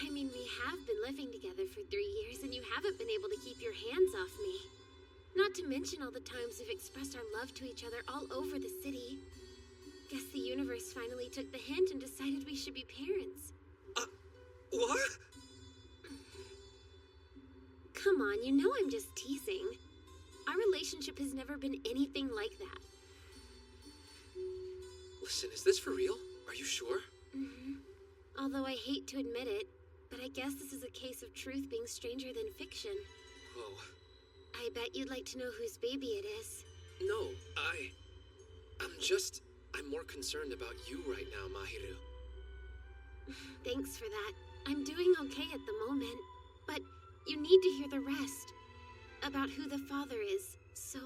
I mean, we have been living together for 3 years, and you haven't been able to keep your hands off me. Not to mention all the times we've expressed our love to each other all over the city. Guess the universe finally took the hint and decided we should be parents. What? Come on, you know I'm just teasing. Our relationship has never been anything like that. Listen, is this for real? Are you sure? Mm-hmm. Although I hate to admit it, but I guess this is a case of truth being stranger than fiction. Whoa. I bet you'd like to know whose baby it is. No, I'm more concerned about you right now, Mahiru. Thanks for that. I'm doing okay at the moment, but you need to hear the rest. About who the father is, so...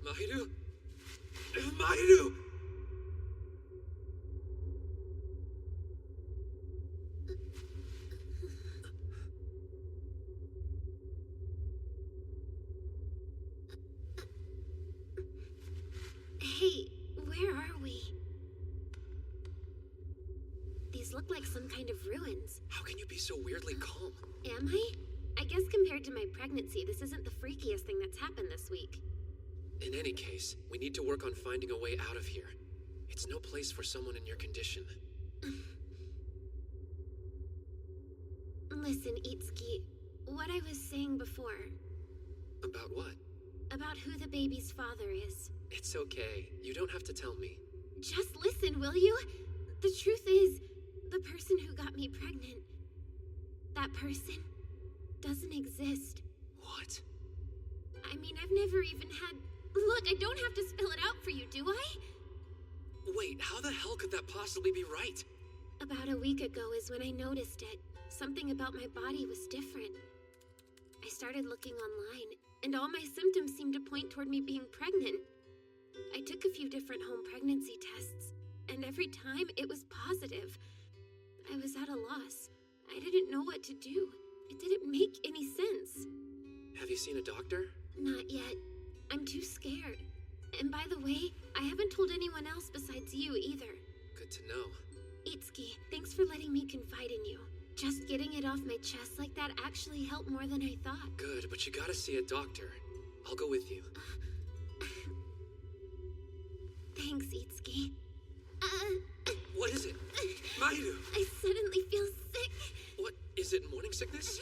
Mahiru! Mahiru! Hey, where are we? These look like some kind of ruins. How can you be so weirdly calm? Am I? I guess compared to my pregnancy, this isn't the freakiest thing that's happened this week. In any case, we need to work on finding a way out of here. It's no place for someone in your condition. Listen, Itsuki, what I was saying before. About what? About who the baby's father is. It's okay. You don't have to tell me. Just listen, will you? The truth is, the person who got me pregnant, that person doesn't exist. What? I mean, I've never even had... Look, I don't have to spell it out for you, do I? Wait, how the hell could that possibly be right? About a week ago is when I noticed it. Something about my body was different. I started looking online, and all my symptoms seemed to point toward me being pregnant. I took a few different home pregnancy tests, and every time it was positive. I was at a loss. I didn't know what to do. It didn't make any sense. Have you seen a doctor? Not yet. I'm too scared. And by the way, I haven't told anyone else besides you either. Good to know. Itsuki, thanks for letting me confide in you. Just getting it off my chest like that actually helped more than I thought. Good, but you gotta see a doctor. I'll go with you. Thanks, Itsuki. What is it? Mahiru! I suddenly feel sick. What? Is it morning sickness?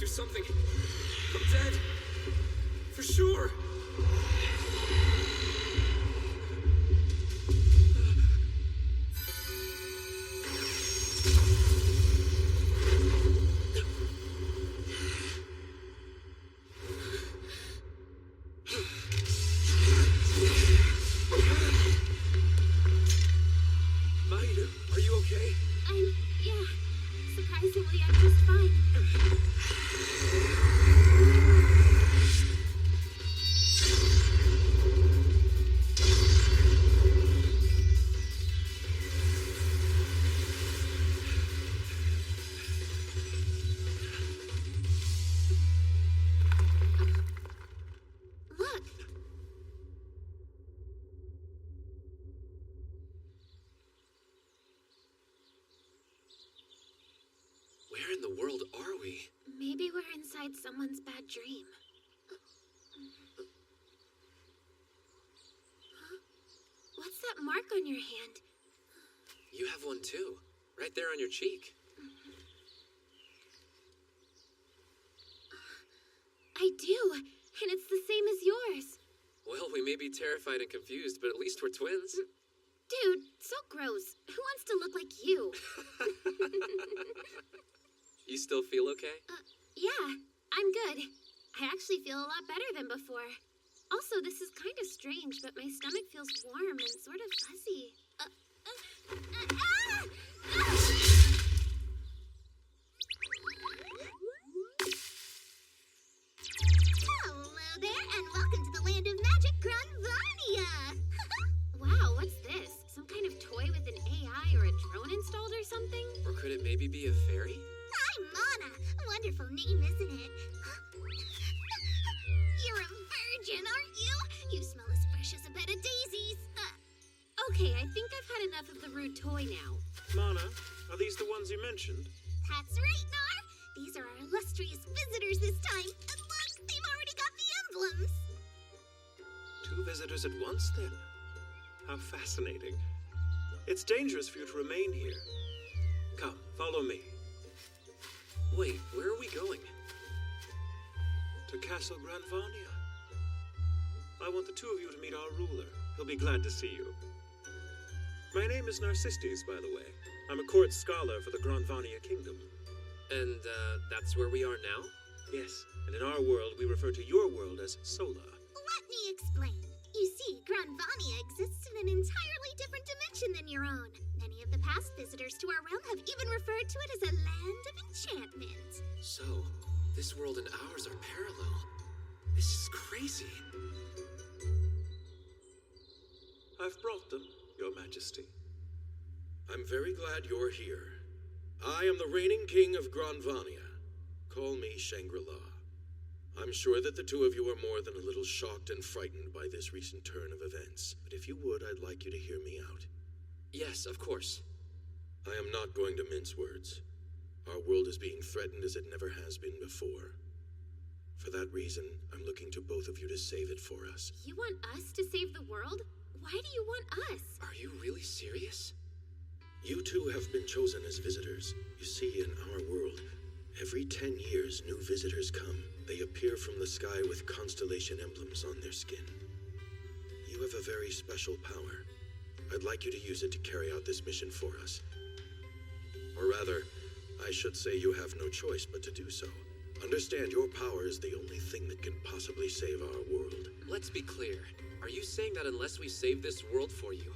Something. I'm dead. For sure. Mahiru, are you okay? Yeah. Surprisingly, I'm just fine. Where in the world are we? Maybe we're inside someone's bad dream. Huh? What's that mark on your hand? You have one too, right there on your cheek. I do, and it's the same as yours. Well, we may be terrified and confused, but at least we're twins. Dude, so gross. Who wants to look like you? You still feel okay? Yeah, I'm good. I actually feel a lot better than before. Also, this is kind of strange, but my stomach feels warm and sort of fuzzy. Hello there, and welcome to the land of magic, Granvania! Wow, what's this? Some kind of toy with an AI or a drone installed or something? Or could it maybe be a fairy? Hi, Mana! Wonderful name, isn't it? You're a virgin, aren't you? You smell as fresh as a bed of daisies. Okay, I think I've had enough of the rude toy now. Mana, are these the ones you mentioned? That's right, Nar! These are our illustrious visitors this time. And look, they've already got the emblems. 2 visitors at once, then? How fascinating. It's dangerous for you to remain here. Come, follow me. Wait, where are we going? To Castle Granvania. I want the 2 of you to meet our ruler. He'll be glad to see you. My name is Narcistes, by the way. I'm a court scholar for the Granvania Kingdom. And, that's where we are now? Yes, and in our world, we refer to your world as Sola. Let me explain. You see, Granvania exists in an entirely different dimension than your own. Many of the past visitors to our realm have even referred to it as a land of enchantment. So, this world and ours are parallel. This is crazy. I've brought them, Your Majesty. I'm very glad you're here. I am the reigning king of Granvania. Call me Shangri-La. I'm sure that the 2 of you are more than a little shocked and frightened by this recent turn of events. But if you would, I'd like you to hear me out. Yes, of course. I am not going to mince words. Our world is being threatened as it never has been before. For that reason, I'm looking to both of you to save it for us. You want us to save the world? Why do you want us? Are you really serious? You 2 have been chosen as visitors. You see, in our world, every 10 years, new visitors come. They appear from the sky with constellation emblems on their skin. You have a very special power. I'd like you to use it to carry out this mission for us. Or rather, I should say you have no choice but to do so. Understand, your power is the only thing that can possibly save our world. Let's be clear. Are you saying that unless we save this world for you,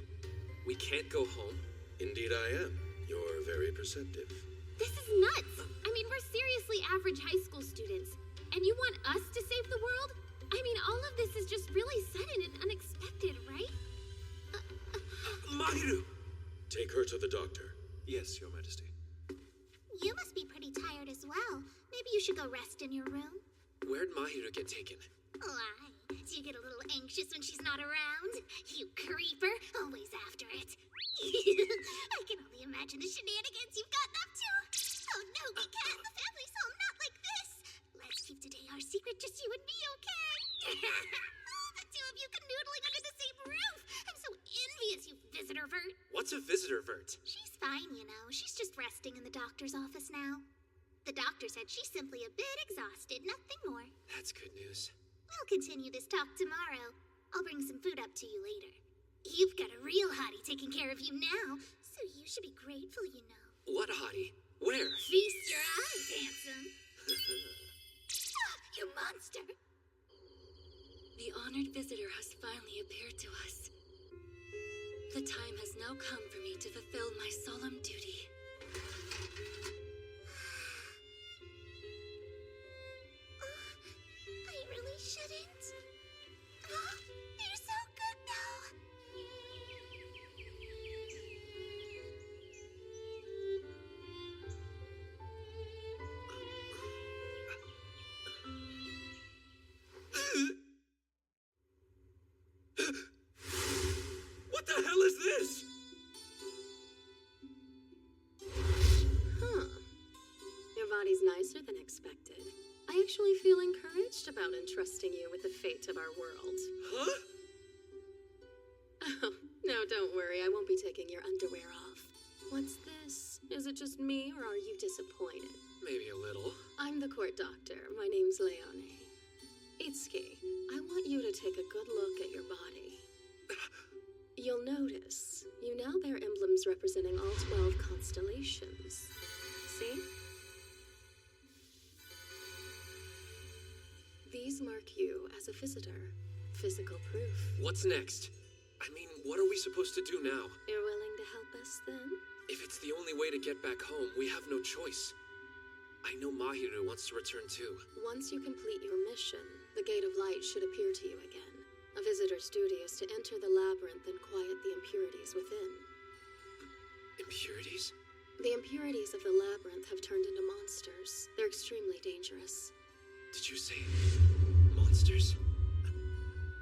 we can't go home? Indeed I am. You're very perceptive. This is nuts! I mean, we're seriously average high school students. And you want us to save the world? I mean, all of this is just really sudden and unexpected, right? Mahiru! Take her to the doctor. Yes, Your Majesty. You must be pretty tired as well. Maybe you should go rest in your room. Where'd Mahiru get taken? Why? Do you get a little anxious when she's not around? You creeper, always after it. I can only imagine the shenanigans you've gotten up to. Oh no, we can't. The family's home, not like this. Let's keep today our secret, just you and me, okay? The 2 of you canoodling under the same roof. I'm so envious, you visitor vert. What's a visitor vert? She's fine, you know. She's just resting in the doctor's office now. The doctor said she's simply a bit exhausted, nothing more. That's good news. We'll continue this talk tomorrow. I'll bring some food up to you later. You've got a real hottie taking care of you now, so you should be grateful, you know. What hottie? Where? Feast your eyes, handsome. You monster. The honored visitor has finally appeared to us. The time has now come for me to fulfill my solemn duty. I really shouldn't. You're so good now. What the hell is this? body's nicer than expected. I actually feel encouraged about entrusting you with the fate of our world. Huh? Oh, no, don't worry. I won't be taking your underwear off. What's this? Is it just me, or are you disappointed? Maybe a little. I'm the court doctor. My name's Leone. Itsuki, I want you to take a good look at your body. You'll notice you now bear emblems representing all 12 constellations. See? These mark you as a visitor. Physical proof. What's next? I mean, what are we supposed to do now? You're willing to help us then? If it's the only way to get back home, we have no choice. I know Mahiru wants to return too. Once you complete your mission, the Gate of Light should appear to you again. A visitor's duty is to enter the labyrinth and quiet the impurities within. Impurities? The impurities of the labyrinth have turned into monsters. They're extremely dangerous. Did you say monsters?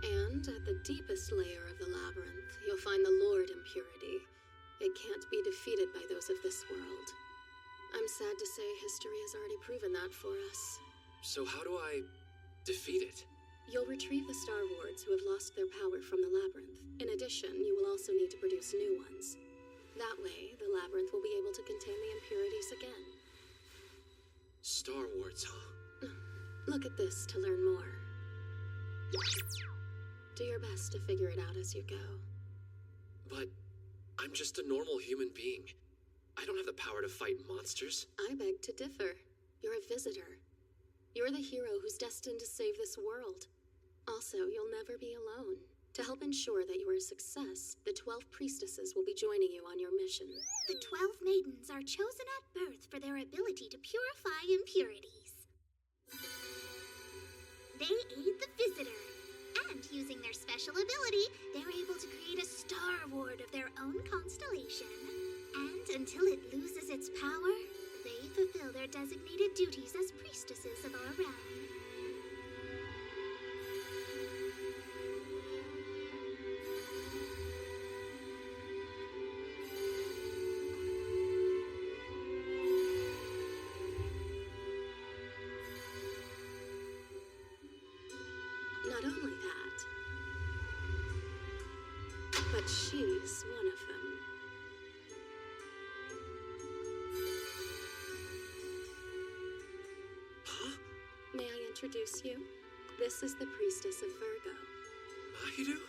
And at the deepest layer of the labyrinth, you'll find the Lord Impurity. It can't be defeated by those of this world. I'm sad to say history has already proven that for us. So how do I defeat it? You'll retrieve the Star Wards who have lost their power from the labyrinth. In addition, you will also need to produce new ones. That way, the labyrinth will be able to contain the impurities again. Star Wards, huh? Look at this to learn more. Do your best to figure it out as you go. But I'm just a normal human being. I don't have the power to fight monsters. I beg to differ. You're a visitor. You're the hero who's destined to save this world. Also, you'll never be alone. To help ensure that you are a success, the 12 priestesses will be joining you on your mission. The 12 maidens are chosen at birth for their ability to purify impurities. They aid the visitor, and using their special ability, they're able to create a Star Ward of their own constellation. And until it loses its power, they fulfill their designated duties as priestesses of our realm. Not only that, but she's one of them. Huh? May I introduce you? This is the priestess of Virgo. Mahiru?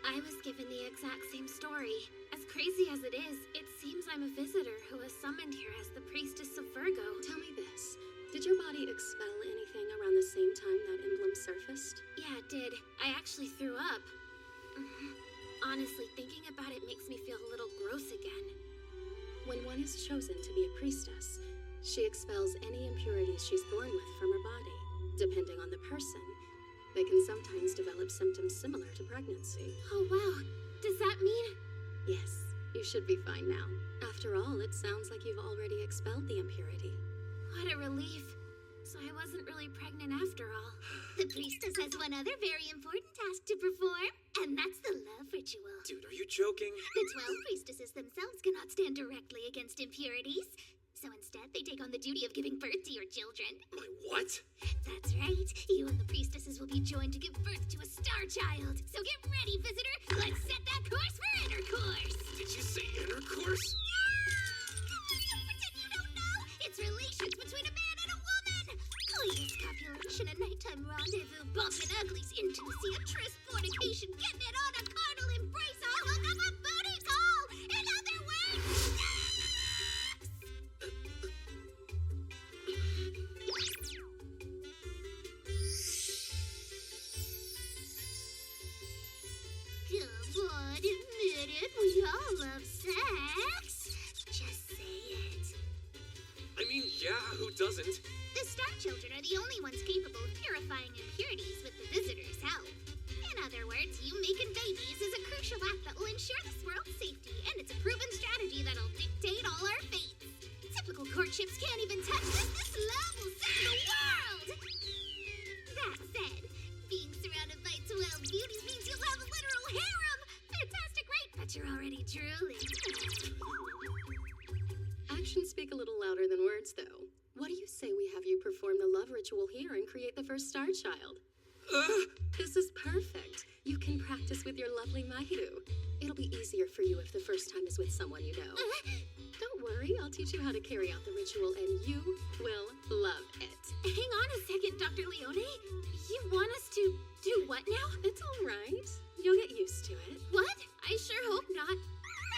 I was given the exact same story. As crazy as it is, it seems I'm a visitor who was summoned here as the priestess of Virgo. Tell me this. Did your body expel anything around the same time that emblem surfaced? Yeah, it did. I actually threw up. Honestly, thinking about it makes me feel a little gross again. When one is chosen to be a priestess, she expels any impurities she's born with from her body. Depending on the person, they can sometimes develop symptoms similar to pregnancy. Oh, wow. Does that mean... Yes, you should be fine now. After all, it sounds like you've already expelled the impurity. What a relief. So I wasn't really pregnant after all. The priestess has one other very important task to perform, and that's the love ritual. Dude, are you joking? The 12 priestesses themselves cannot stand directly against impurities. So instead, they take on the duty of giving birth to your children. My what? That's right. You and the priestesses will be joined to give birth to a star child. So get ready, visitor. Let's set that course for intercourse. Did you say intercourse? Don't pretend you don't know. It's relations between a man and a woman. Coitus, copulation, a nighttime rendezvous, bumping uglies, intimacy, a tryst, fornication, getting it on, a carnal embrace, a hook up, a booty call. In other words, come on, admit it. We all love sex. Just say it. I mean, yeah, who doesn't? The Star Children are the only ones capable of purifying impurities with the visitor's help. In other words, you making babies is a crucial act that will ensure this world's safety, and it's a proven strategy that'll dictate all our fates. Typical courtships can't even touch this. This love will save the world! That said, being surrounded by 12 beauties means you'll have a literal harem! Fantastic, right? But you're already drooling. Actions speak a little louder than words, though. What do you say we have you perform the love ritual here and create the first star child? This is perfect. You can practice with your lovely Mahiru. It'll be easier for you if the first time is with someone you know. Don't worry, I'll teach you how to carry out the ritual and you will love it. Hang on a second, Dr. Leone. You want us to do what now? It's all right. You'll get used to it. What? I sure hope not.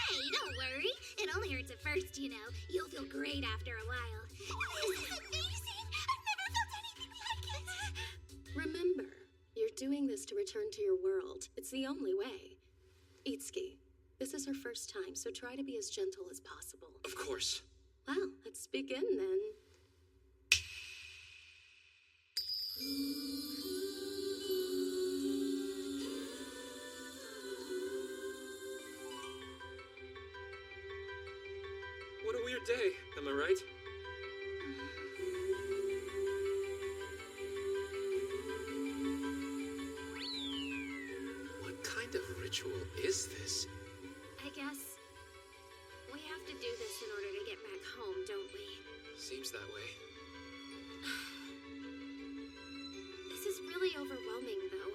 Hey, don't worry. It only hurts at first, you know. You'll feel great after a while. This is amazing! I've never felt anything like it! Remember, you're doing this to return to your world. It's the only way. Itsuki, this is her first time, so try to be as gentle as possible. Of course. Well, let's begin then. What a weird day, am I right? What kind of ritual is this? I guess we have to do this in order to get back home, don't we? Seems that way. This is really overwhelming, though.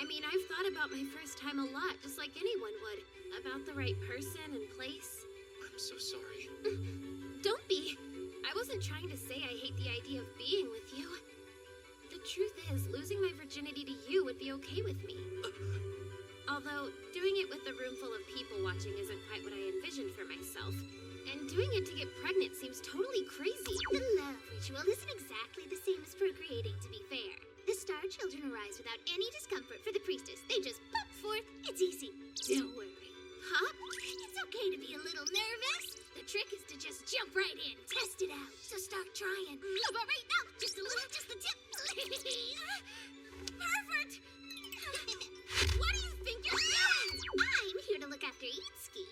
I mean, I've thought about my first time a lot, just like anyone would. About the right person and place. I'm so sorry. Don't be. I wasn't trying to say I hate the idea of being with you. The truth is, losing my virginity to you would be okay with me. Although, doing it with a room full of people watching isn't quite what I envisioned for myself. And doing it to get pregnant seems totally crazy. The love ritual isn't exactly the same as procreating, to be fair. The star children arise without any discomfort for the priestess. They just pop forth. It's easy. Don't worry. Huh? It's okay to be a little nervous. The trick is to just jump right in. Test it out. So start trying. How about right now? Just a little, just the tip. Perfect! What do you think you're doing? I'm here to look after Itsuki.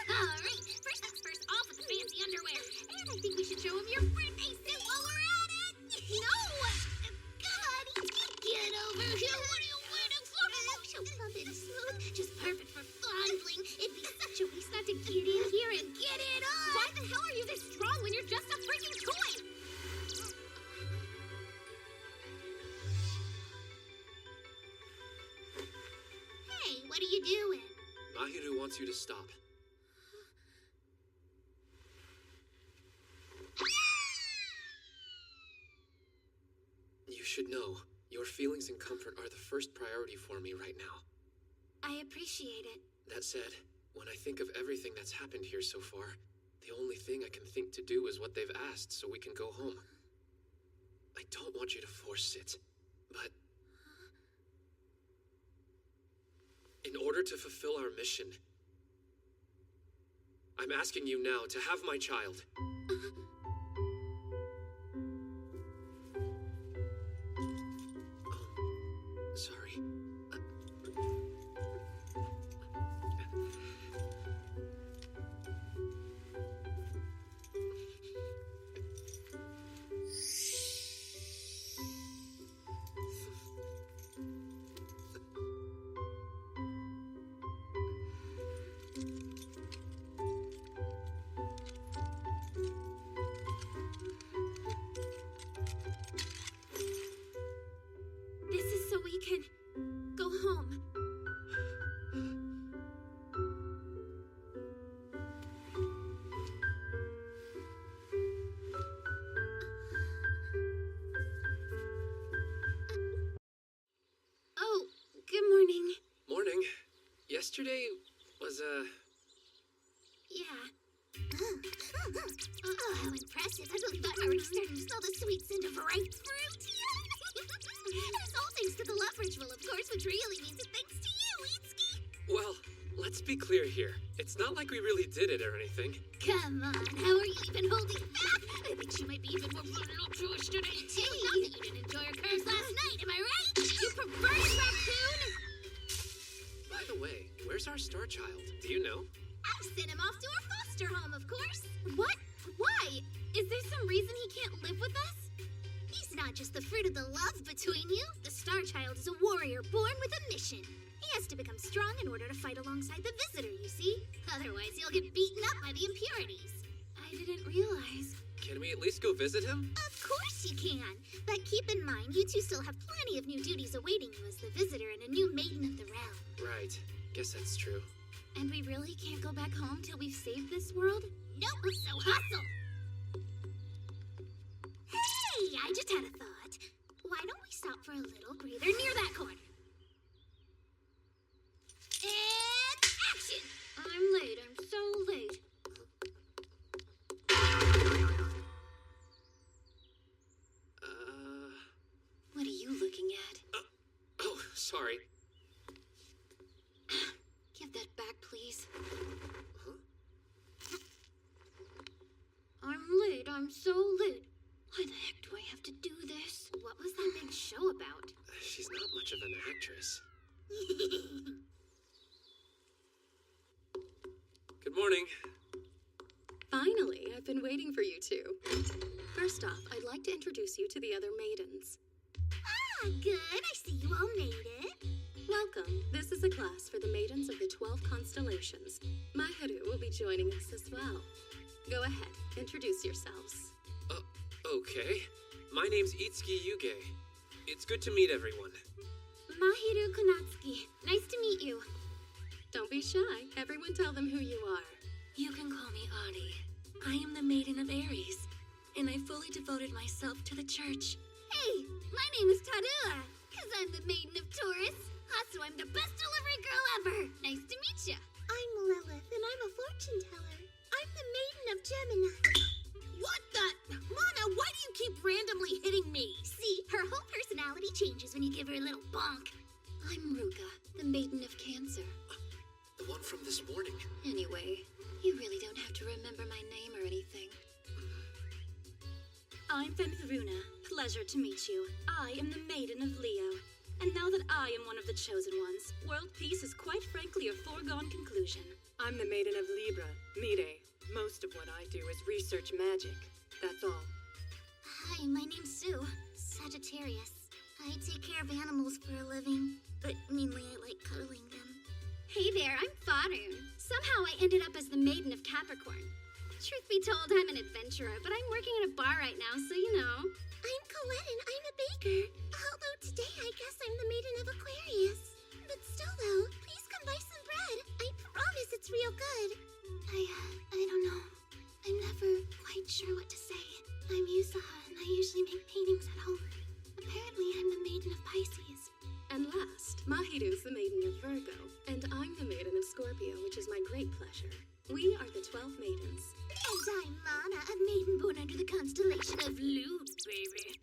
Alright, first things first, off with the fancy underwear. And I think we should show him your birthday suit while we're at it. No! Come on, Itsuki, get over here. What are you waiting for? Oh, so plump and smooth. Just perfect for fondling. It'd be such a waste not to get in here and get it on. Why the hell are you this strong when you're just a freaking toy? Hey, what are you doing? Mahiru wants you to stop. You should know, your feelings and comfort are the first priority for me right now. I appreciate it. That said, when I think of everything that's happened here so far, the only thing I can think to do is what they've asked so we can go home. I don't want you to force it, but in order to fulfill our mission, I'm asking you now to have my child. Sorry. This is so we can go home. Oh, good morning. Morning. Yesterday was, Yeah. Oh, how impressive. I believe I'm already starting to smell the sweet scent of ripe fruit. It's all thanks to the love ritual, of course, which really means it's thanks to you, Itsuki. well, let's be clear here. It's not like we really did it or anything. Come on, how are you even holding back? I think she might be even more voluptuous today, too. Not that you didn't enjoy her curves last night, am I right? You perverted raccoon! By the way, where's our star child? Do you know? I sent him off to our foster home, of course. What? Why? Is there some reason he can't live with us? He's not just the fruit of the love between you. The Star Child is a warrior born with a mission. He has to become strong in order to fight alongside the visitor, you see? Otherwise, he'll get beaten up by the impurities. I I didn't realize. Can we at least go visit him? Of course you can. But keep in mind, you two still have plenty of new duties awaiting you as the visitor and a new maiden of the realm. Right. Guess that's true. And we really can't go back home till we've saved this world? Nope, so hustle! Hey, I just had a thought. Why don't we stop for a little breather near that corner? And action! I'm late. I'm so late. What are you looking at? Oh, sorry. Give that back, please. Huh? I'm late. I'm so late. Why the heck do I have to do this? What was that big show about? She's not much of an actress. Good morning. Finally, I've been waiting for you two. First off, I'd like to introduce you to the other maidens. Ah, good. I see you all made it. Welcome. This is a class for the maidens of the 12 constellations. Mahiru will be joining us as well. Go ahead, introduce yourselves. Okay. My name's Itsuki Yuge. It's good to meet everyone. Mahiru Konatsuki. Nice to meet you. Don't be shy. Everyone tell them who you are. You can call me Adi. I am the Maiden of Aries, and I fully devoted myself to the church. Hey, my name is Tadua, because I'm the maiden of Taurus. Also, I'm the best delivery girl ever. Nice to meet ya. I'm Lilith, and I'm a fortune teller. I'm the maiden of Gemini. What the? Mana, why do you keep randomly hitting me? See, her whole personality changes when you give her a little bonk. I'm Ruka, the maiden of Cancer. The one from this morning. Anyway, you really don't have to remember my name or anything. I'm Fenriruna. Pleasure to meet you. I am the Maiden of Leo. And now that I am one of the chosen ones, world peace is quite frankly a foregone conclusion. I'm the Maiden of Libra, Mire. Most of what I do is research magic. That's all. Hi, my name's Sue. Sagittarius. I take care of animals for a living, but mainly I like cuddling them. Hey there, I'm Faroon. Somehow I ended up as the Maiden of Capricorn. Truth be told, I'm an adventurer, but I'm working at a bar right now, so you know. I'm Colette and I'm a baker. Although today I guess I'm the Maiden of Aquarius. But still though, please come buy some bread. I promise it's real good. I don't know. I'm never quite sure what to say. I'm Yusaha and I usually make paintings at home. Apparently I'm the Maiden of Pisces. And last, Mahiru's the maiden of Virgo, and I'm the maiden of Scorpio, which is my great pleasure. We are the 12 maidens. And I'm Mana, a maiden born under the constellation of Lute, baby.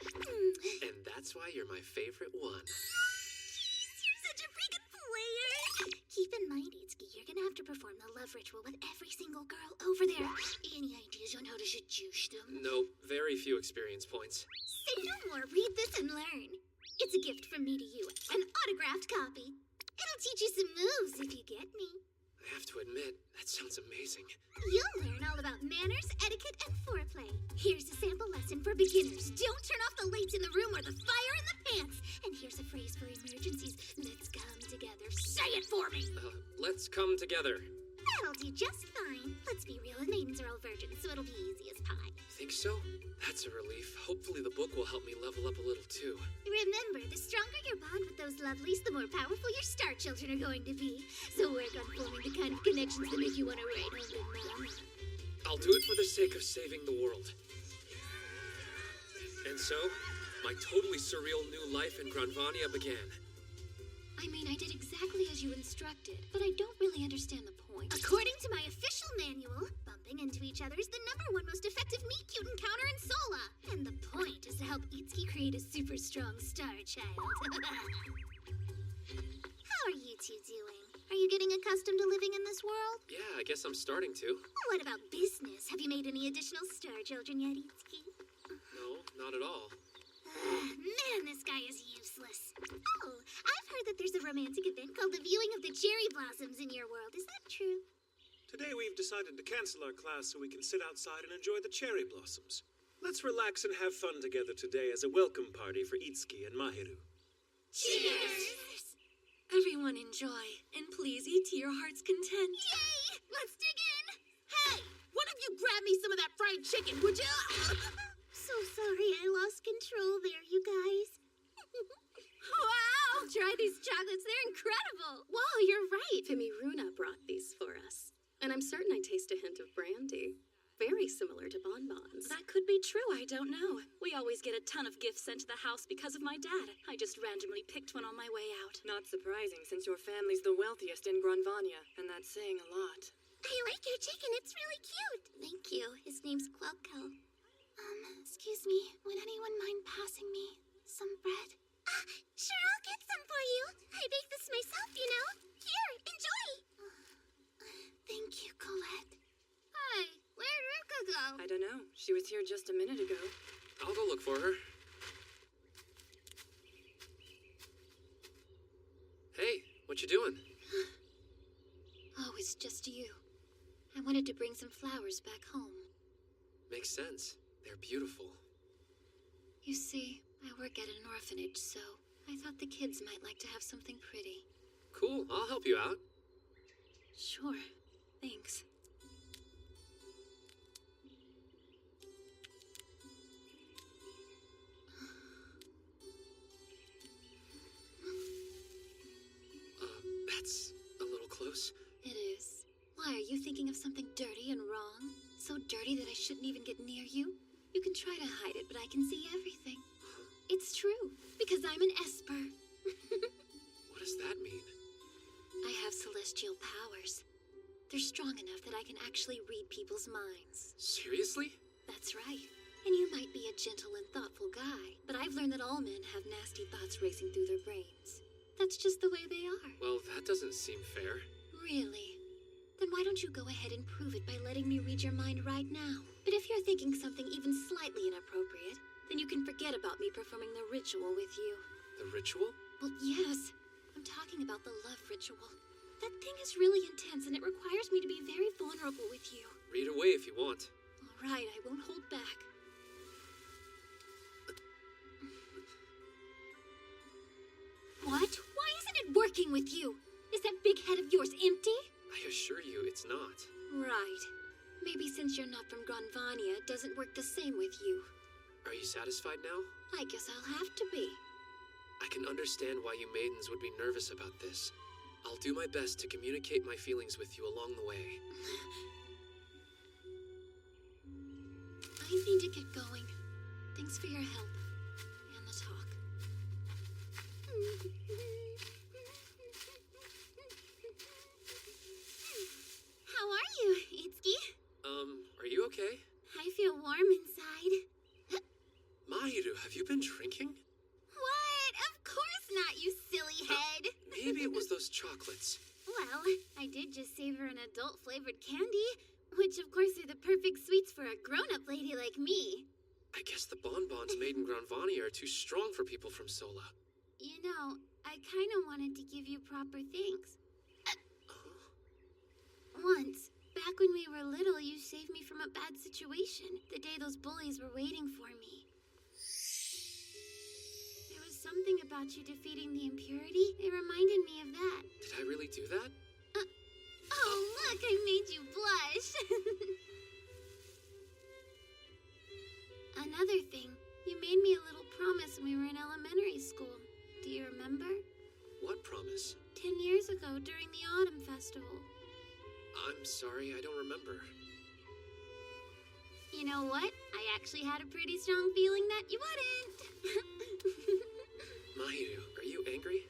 And that's why you're my favorite one. You're such a freaking player! Keep in mind, Itsuki, you're gonna have to perform the love ritual with every single girl over there. Any ideas on how to seduce them? Nope, very few experience points. Say no more, read this and learn. It's a gift from me to you, an autographed copy. It'll teach you some moves if you get me. I have to admit, that sounds amazing. You'll learn all about manners, etiquette, and foreplay. Here's a sample lesson for beginners. Don't turn off the lights in the room or the fire in the pants. And here's a phrase for emergencies. Let's come together. Say it for me. Let's come together. That'll do just fine. Let's be real, the maidens are all virgins, so it'll be easy as pie. Think so? That's a relief. Hopefully the book will help me level up a little too. Remember, the stronger your bond with those lovelies, the more powerful your star children are going to be. So work on forming the kind of connections that make you want to write home to Mama. I'll do it for the sake of saving the world. And so, my totally surreal new life in Granvania began. I mean, I did exactly as you instructed, but I don't really understand the point. According to my official manual, bumping into each other is the #1 most effective meet-cute encounter in Sola. And the point is to help Itsuki create a super strong star child. How are you two doing? Are you getting accustomed to living in this world? Yeah, I guess I'm starting to. What about business? Have you made any additional star children yet, Itsuki? No, not at all. Man, this guy is useless. Oh, I've heard that there's a romantic event called the viewing of the cherry blossoms in your world. Is that true? Today we've decided to cancel our class so we can sit outside and enjoy the cherry blossoms. Let's relax and have fun together today as a welcome party for Itsuki and Mahiru. Cheers! Everyone enjoy, and please eat to your heart's content. Yay! Let's dig in! Hey! One of you grab me some of that fried chicken, would you? So sorry I lost control there, you guys. Wow! Try these chocolates, they're incredible! Wow, you're right! Runa brought these for us. And I'm certain I taste a hint of brandy. Very similar to bonbons. That could be true, I don't know. We always get a ton of gifts sent to the house because of my dad. I just randomly picked one on my way out. Not surprising, since your family's the wealthiest in Granvania, and that's saying a lot. I like your chicken, it's really cute. Thank you. His name's Quelco. Excuse me, would anyone mind passing me some bread? Sure, I'll get some for you. I baked this myself, you know. Here, enjoy. Thank you, Colette. Hi, where'd Ruka go? I don't know. She was here just a minute ago. I'll go look for her. Hey, what you doing? Oh, it's just you. I wanted to bring some flowers back home. Makes sense. They're beautiful. You see, I work at an orphanage, so I thought the kids might like to have something pretty. Cool, I'll help you out. Sure, thanks. That's a little close. It is. Why, are you thinking of something dirty and wrong? So dirty that I shouldn't even get near you? You can try to hide it, but I can see everything. It's true, because I'm an Esper. What does that mean? I have celestial powers. They're strong enough that I can actually read people's minds. Seriously? That's right. And you might be a gentle and thoughtful guy, but I've learned that all men have nasty thoughts racing through their brains. That's just the way they are. Well, that doesn't seem fair. Really? Then why don't you go ahead and prove it by letting me read your mind right now? But if you're thinking something even slightly inappropriate, then you can forget about me performing the ritual with you. The ritual? Well, yes. I'm talking about the love ritual. That thing is really intense, and it requires me to be very vulnerable with you. Read away if you want. All right, I won't hold back. What? Why isn't it working with you? Is that big head of yours empty? I assure you, it's not. Right. Maybe since you're not from Granvania, it doesn't work the same with you. Are you satisfied now? I guess I'll have to be. I can understand why you maidens would be nervous about this. I'll do my best to communicate my feelings with you along the way. I need to get going. Thanks for your help. And the talk. How are you, Itsuki? Are you okay? I feel warm inside. Mahiru, have you been drinking? What? Of course not, you silly head. Maybe it was those chocolates. Well, I did just savor an adult-flavored candy, which of course are the perfect sweets for a grown-up lady like me. I guess the bonbons made in Granvania are too strong for people from Sola. You know, I kind of wanted to give you proper thanks. Once, back when we were little, you saved me from a bad situation, the day those bullies were waiting for me. There was something about you defeating the impurity. It reminded me of that. Did I really do that? Oh, look, I made you blush. Another thing, you made me a little promise when we were in elementary school. Do you remember? What promise? 10 years ago during the Autumn Festival. I'm sorry, I don't remember. You know what? I actually had a pretty strong feeling that you wouldn't. Mahiru, are you angry?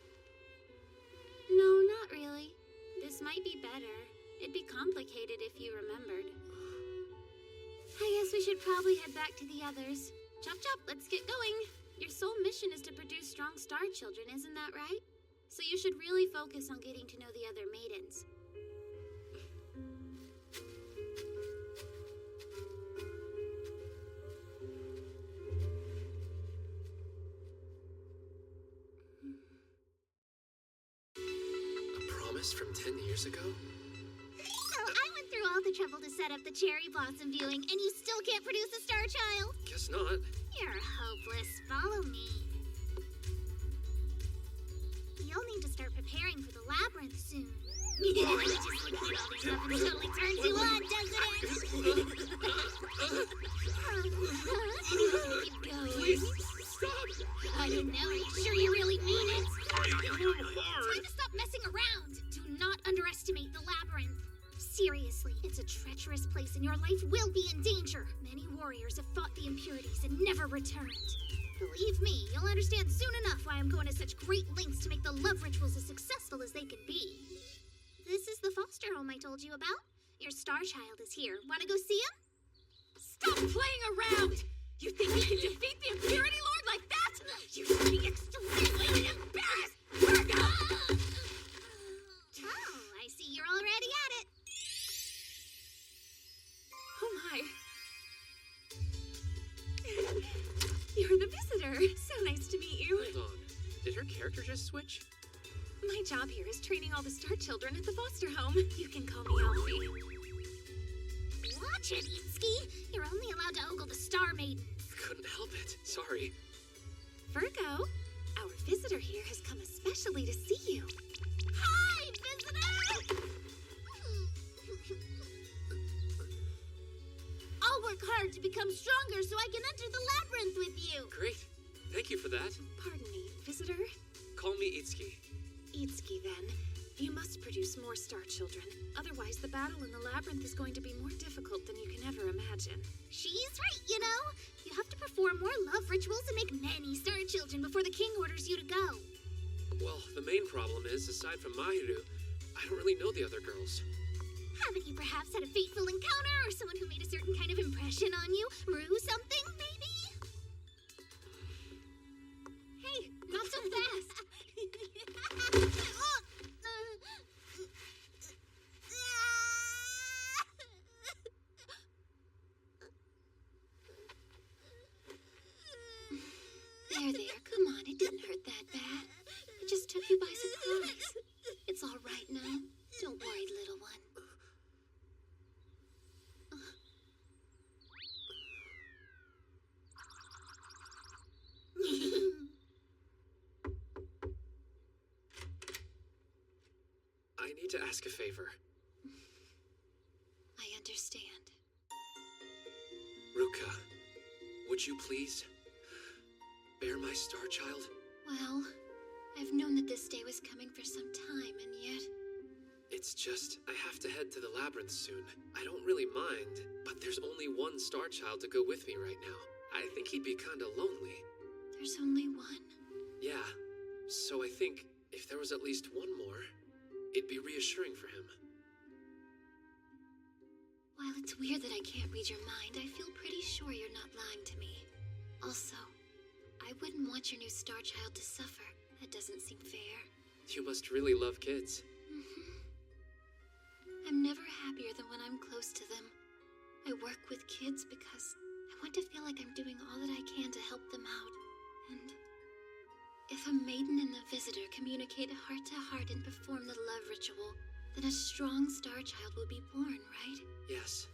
No, not really. This might be better. It'd be complicated if you remembered. I guess we should probably head back to the others. Chop chop, let's get going. Your sole mission is to produce strong star children, isn't that right? So you should really focus on getting to know the other maidens. From 10 years ago? So I went through all the trouble to set up the cherry blossom viewing, and you still can't produce a star child? Guess not. You're hopeless. Follow me. You'll need to start preparing for the labyrinth soon. Just looking at all these weapons totally turns you on, doesn't it? and your life will be in danger. Many warriors have fought the impurities and never returned. Believe me, you'll understand soon enough why I'm going to such great lengths to make the love rituals as successful as they can be. This is the foster home I told you about. Your star child is here. Want to go see him? Stop playing around! You think you can defeat the Impurity Lord like that? You should be extremely embarrassed, Virgo! Oh, I see you're already at it. Oh my. You're the visitor. So nice to meet you. Hold on. Did her character just switch? My job here is training all the star children at the foster home. You can call me Alfie. Watch it, Itsuki. You're only allowed to ogle the Star Maidens. Couldn't help it. Sorry. Virgo, our visitor here has come especially to see you. Hi, visitor! I'll work hard to become stronger so I can enter the labyrinth with you. Great. Thank you for that. Pardon me, visitor? Call me Itsuki. Itsuki, then. You must produce more star children. Otherwise, the battle in the labyrinth is going to be more difficult than you can ever imagine. She's right, you know. You have to perform more love rituals and make many star children before the king orders you to go. Well, the main problem is, aside from Mahiru, I don't really know the other girls. Haven't you perhaps had a fateful encounter or someone who made a certain kind of impression on you? Rue something, maybe? Hey, not so fast. There, come on, it didn't hurt that bad. It just took you by surprise. It's all right now. Don't worry, little one. I need to ask a favor. I understand. Ruka, would you please bear my star child? Well, I've known that this day was coming for some time, and yet... It's just, I have to head to the labyrinth soon. I don't really mind, but there's only one star child to go with me right now. I think he'd be kinda lonely. There's only one? Yeah, so I think if there was at least one more, it'd be reassuring for him. While it's weird that I can't read your mind, I feel pretty sure you're not lying to me. Also, I wouldn't want your new star child to suffer. That doesn't seem fair. You must really love kids. I'm never happier than when I'm close to them. I work with kids because I want to feel like I'm doing all that I can to help them out. And if a maiden and a visitor communicate heart to heart and perform the love ritual, then a strong star child will be born, right? Yes.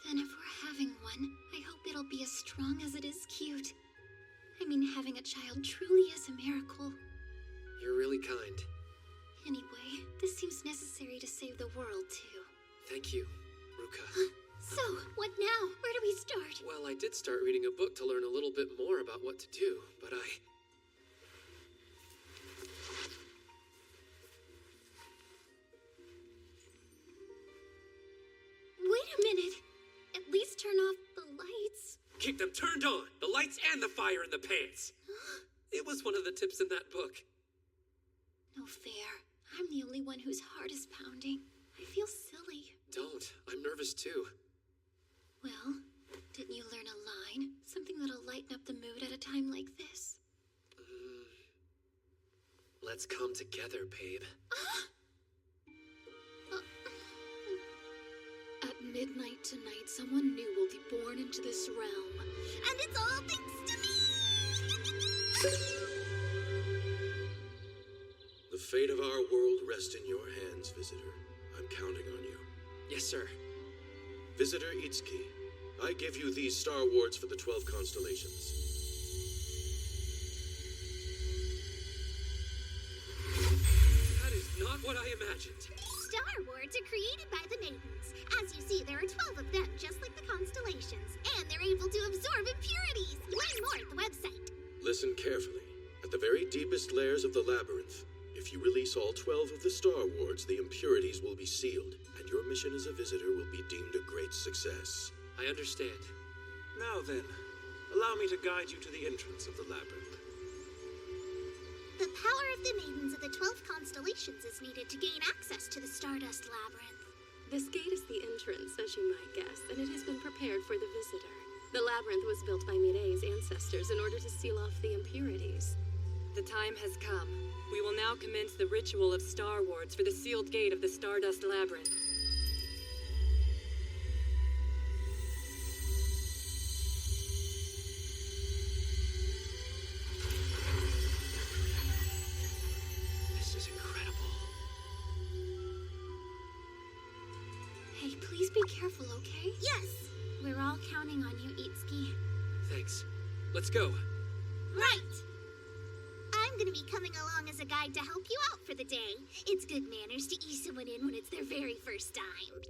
Then if we're having one, I hope it'll be as strong as it is cute. I mean, having a child truly is a miracle. You're really kind. Anyway, this seems necessary to save the world, too. Thank you, Ruka. So, what now? Where do we start? Well, I did start reading a book to learn a little bit more about what to do, but Wait a minute! At least turn off the lights. Keep them turned on! The lights and the fire in the pants! It was one of the tips in that book. No fair. I'm the only one whose heart is pounding. I feel silly. Don't. I'm nervous too. Well, didn't you learn a line? Something that'll lighten up the mood at a time like this. Let's come together, babe. At midnight tonight, someone new will be born into this realm. And it's all thanks to me! The fate of our world rests in your hands, Visitor. I'm counting on you. Yes, sir. Visitor Itsuki, I give you these star wards for the 12 constellations. That is not what I imagined. Star wards are created by the maidens. As you see, there are 12 of them, just like the constellations. And they're able to absorb impurities. Learn more at the website. Listen carefully. At the very deepest layers of the labyrinth, if you release all 12 of the star wards, the impurities will be sealed, and Your mission as a visitor will be deemed a great success. I understand. Now then, allow me to guide you to the entrance of the labyrinth. The power of the Maidens of the 12 Constellations is needed to gain access to the Stardust Labyrinth. This gate is the entrance, as you might guess, and it has been prepared for the visitor. The labyrinth was built by Mireille's ancestors in order to seal off the impurities. The time has come. We will now commence the ritual of Star Wards for the sealed gate of the Stardust Labyrinth. This is incredible. Hey, please be careful, okay? Yes! We're all counting on you, Itsuki. Thanks. Let's go. Right! I'm gonna be coming along as a guide to help you out for the day. It's good manners to ease someone in when it's their very first time.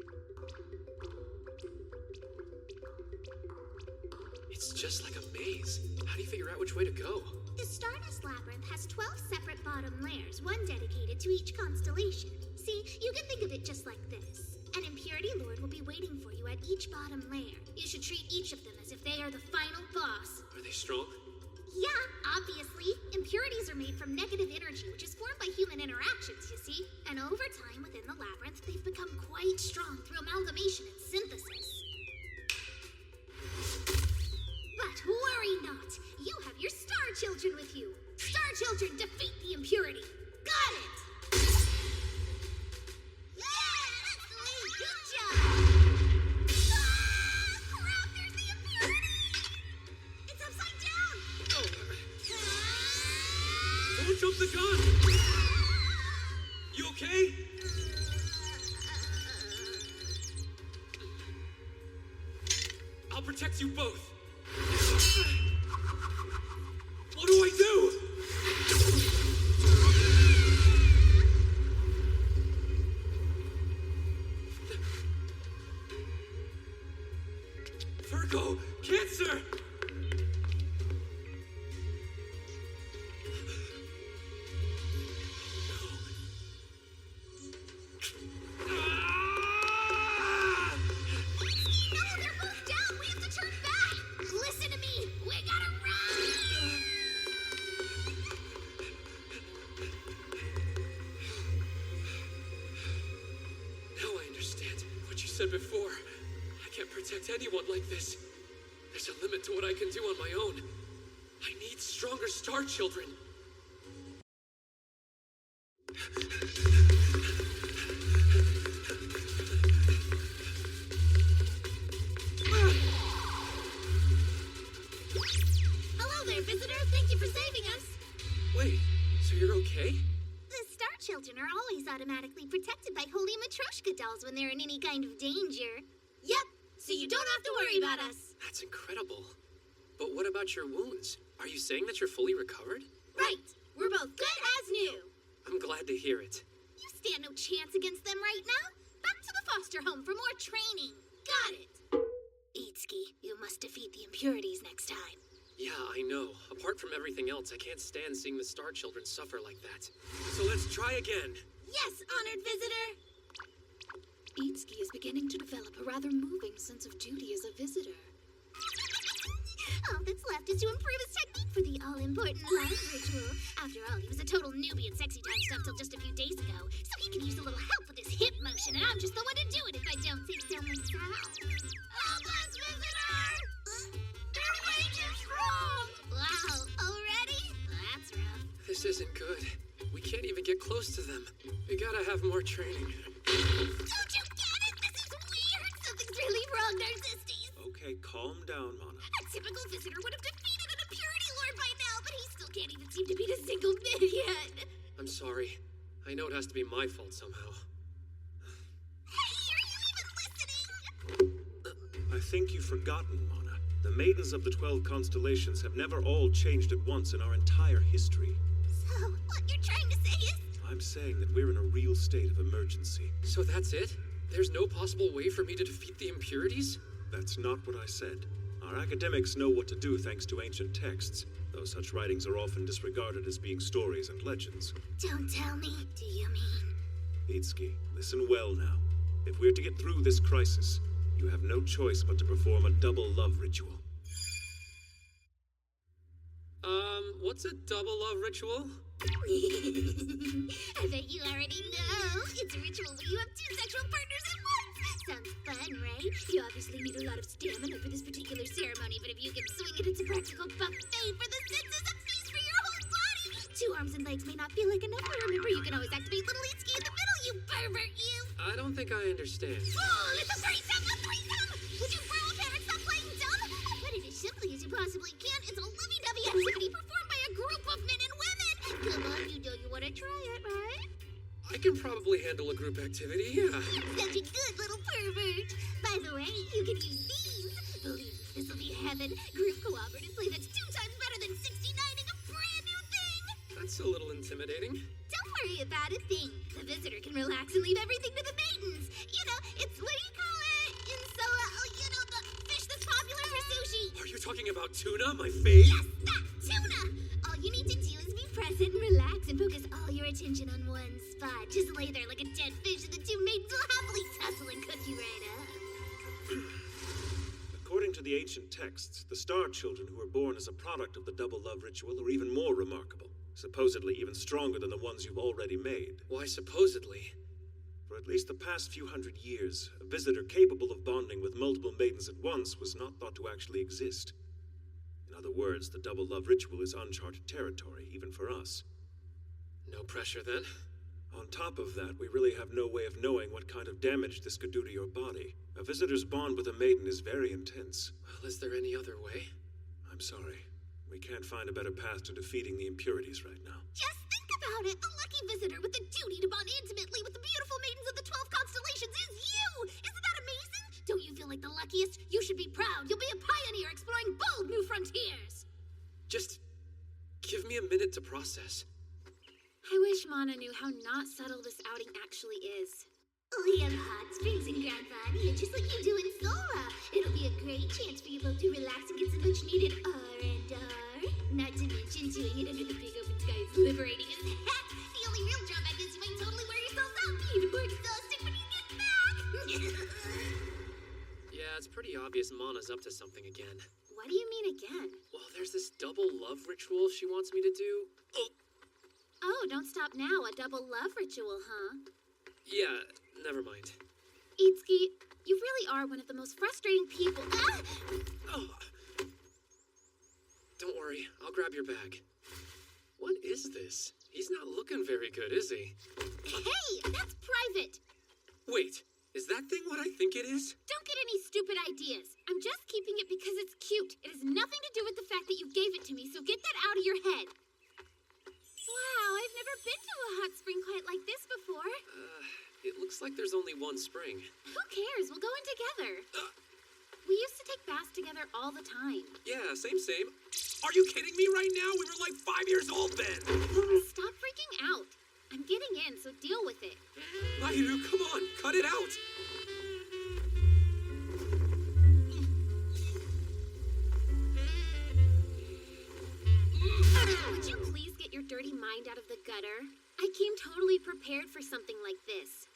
It's just like a maze. How do you figure out which way to go? The Stardust Labyrinth has 12 separate bottom layers, one dedicated to each constellation. See, you can think of it just like this. An Impurity Lord will be waiting for you at each bottom layer. You should treat each of them as if they are the final boss. Are they strong? Yeah, obviously. Impurities are made from negative energy, which is formed by human interactions, you see. And over time within the labyrinth, they've become quite strong through amalgamation and synthesis. But worry not. You have your Star Children with you. Star Children defeat the impurity. Got it! Yeah, that's the way. Good job! Ah, crap, there's the impurity! It's upside down! Don't jump the gun! You okay? I'll protect you both. What do I do? Virgo! Cancer! Before. I can't protect anyone like this. There's a limit to what I can do on my own. I need stronger Star Children. Hello there, visitor. Thank you for saving us. Wait, so you're okay? The Star Children are always automatically protected by holy Matryoshka dolls when they're in any kind of danger. Yep, so you don't have to worry about us. That's incredible. But what about your wounds? Are you saying that you're fully recovered? Right. We're both good as new. I'm glad to hear it. You stand no chance against them right now. Back to the foster home for more training. Got it. Itsuki, you must defeat the impurities next time. Yeah, I know. Apart from everything else, I can't stand seeing the Star Children suffer like that. So let's try again. Yes, honored visitor. Itsuki is beginning to develop a rather moving sense of duty as a visitor. All that's left is to improve his technique for the all-important love ritual. After all, he was a total newbie in sexy time stuff till just a few days ago, so he can use a little help with his hip motion, and I'm just the one to do it if I don't say so myself. Help us, visitor! They're way too strong! Wow, already? That's rough. This isn't good. We can't even get close to them. We gotta have more training. Don't you get it? This is weird! Something's really wrong, Narcissus! Okay, calm down, Mana. A typical visitor would have defeated an impurity lord by now, but he still can't even seem to beat a single minion. I'm sorry. I know it has to be my fault somehow. Hey, are you even listening? I think you've forgotten, Mana. The Maidens of the 12 Constellations have never all changed at once in our entire history. So, what you're trying to say is... I'm saying that we're in a real state of emergency. So that's it? There's no possible way for me to defeat the impurities? That's not what I said. Our academics know what to do thanks to ancient texts, though such writings are often disregarded as being stories and legends. Don't tell me. Do you mean... Itsuki, listen well now. If we're to get through this crisis, you have no choice but to perform a double love ritual. What's a double love ritual? I bet you already know. It's a ritual where you have two sexual partners at once. Sounds fun, right? You obviously need a lot of stamina for this particular ceremony, but if you can swing it, it's a practical buffet for the senses, a feast for your whole body. 2 arms and legs may not feel like enough, but remember, you can always activate little Itsuki in the middle, you pervert, you! I don't think I understand. Oh, it's a threesome! A threesome! Would you bro parents stop playing dumb? Put it as simply as you possibly can. It's a lovey-dovey activity performed by a group of men and women. Come on, you know you want to try it, right? I can probably handle a group activity, yeah. Such a good little pervert. By the way, you can use these. Believe me, this will be heaven. Group cooperative play that's 2 times better than 69ing a brand new thing. That's a little intimidating. Don't worry about a thing. The visitor can relax and leave everything to the maidens. You know, it's what do you call it? In Soa, you know, the fish that's popular for sushi. Are you talking about tuna, my fave? Yes, that tuna. All you need to do is be present and relax and focus all your attention on one spot. Just lay there like a dead fish and the 2 maidens will happily tussle and cook you right up. According to the ancient texts, the Star Children who were born as a product of the double love ritual are even more remarkable. Supposedly even stronger than the ones you've already made. Why supposedly? For at least the past few hundred years, a visitor capable of bonding with multiple maidens at once was not thought to actually exist. In other words, the double love ritual is uncharted territory, even for us. No pressure then? On top of that, we really have no way of knowing what kind of damage this could do to your body. A visitor's bond with a maiden is very intense. Well, is there any other way? I'm sorry. We can't find a better path to defeating the impurities right now. Just think about it. The lucky visitor with the duty to bond intimately with the beautiful maidens of the 12 constellations is you! Isn't that amazing? Don't you feel like the luckiest? You should be proud. You'll be a pioneer exploring bold new frontiers. Just give me a minute to process. I wish Mana knew how not subtle this outing actually is. We have hot springs in Grand Vania, just like you do in Sora. It'll be a great chance for you both to relax and get some much needed R&R. Not to mention doing it under the big open sky is liberating as heck. The only real drawback is you might totally wear yourselves out. Be even more exhausted when you get back. Yeah, it's pretty obvious Mana's up to something again. What do you mean again? Well, there's this double love ritual she wants me to do. Oh, don't stop now. A double love ritual, huh? Yeah, never mind. Itsuki, you really are one of the most frustrating people. Ah! Oh. Don't worry, I'll grab your bag. What is this? He's not looking very good, is he? Hey, that's private. Wait, is that thing what I think it is? Don't get any stupid ideas. I'm just keeping it because it's cute. It has nothing to do with the fact that you gave it to me, so get that out of your head. Wow, I've never been to a hot spring quite like this before. It looks like there's only one spring. Who cares? We'll go in together. We used to take baths together all the time. Yeah, same. Are you kidding me right now? We were like 5 years old then. Stop freaking out. I'm getting in, so deal with it. Mahiru, come on, cut it out. Would you please get your dirty mind out of the gutter? I came totally prepared for something like this.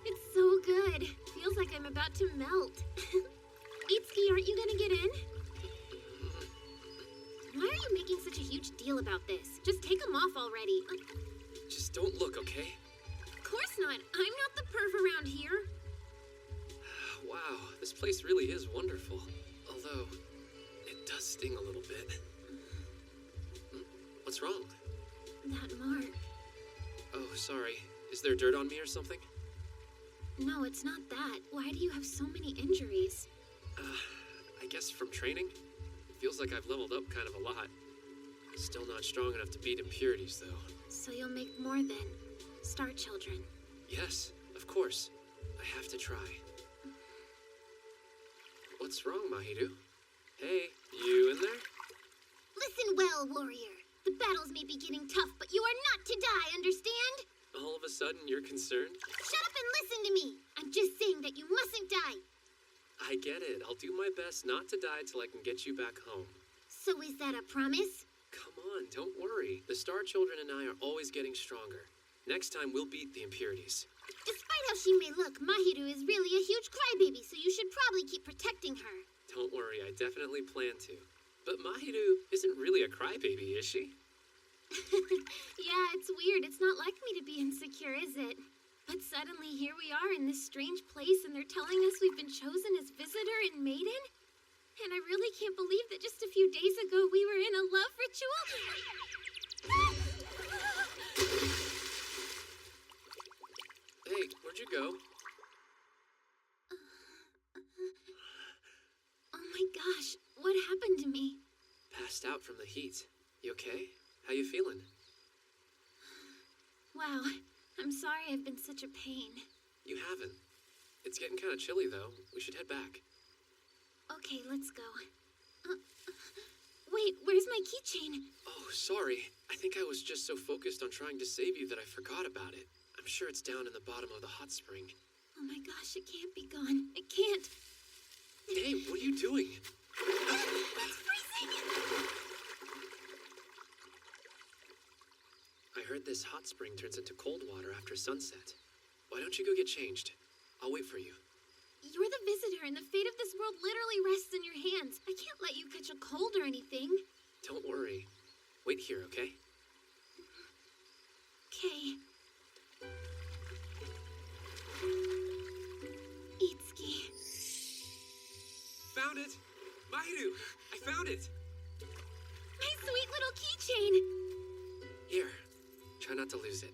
It's so good. Feels like I'm about to melt. Itsuki, aren't you gonna get in? Why are you making such a huge deal about this? Just take them off already. Just don't look, okay? Of course not. I'm not the perv around here. Wow, this place really is wonderful. Although, it does sting a little bit. What's wrong? That mark. Oh, sorry. Is there dirt on me or something? No, it's not that. Why do you have so many injuries? I guess from training. It feels like I've leveled up kind of a lot. Still not strong enough to beat impurities, though. So you'll make more then. Star Children. Yes, of course. I have to try. What's wrong, Mahiru? Hey, you in there? Listen well, warrior. The battles may be getting tough, but you are not to die, understand? All of a sudden, you're concerned? Shut up and listen to me. I'm just saying that you mustn't die. I get it. I'll do my best not to die till I can get you back home. So is that a promise? Come on, don't worry. The Star Children and I are always getting stronger. Next time, we'll beat the impurities. Despite how she may look, Mahiru is really a huge crybaby, so you should probably keep protecting her. Don't worry, I definitely plan to. But Mahiru isn't really a crybaby, is she? Yeah, it's weird. It's not like me to be insecure, is it? But suddenly here we are in this strange place and they're telling us we've been chosen as visitor and maiden? And I really can't believe that just a few days ago we were in a love ritual. Hey, where'd you go? Oh my gosh, what happened to me? Passed out from the heat. You okay? How you feeling? Wow, I'm sorry I've been such a pain. You haven't. It's getting kind of chilly, though. We should head back. Okay, let's go. Wait, where's my keychain? Oh, sorry. I think I was just so focused on trying to save you that I forgot about it. I'm sure it's down in the bottom of the hot spring. Oh my gosh, it can't be gone. It can't. Hey, what are you doing? It's freezing! I heard this hot spring turns into cold water after sunset. Why don't you go get changed? I'll wait for you. You're the visitor, and the fate of this world literally rests in your hands. I can't let you catch a cold or anything. Don't worry. Wait here, okay? Okay. Itsuki. Found it! Mahiru! I found it! My sweet little keychain! Here. Try not to lose it.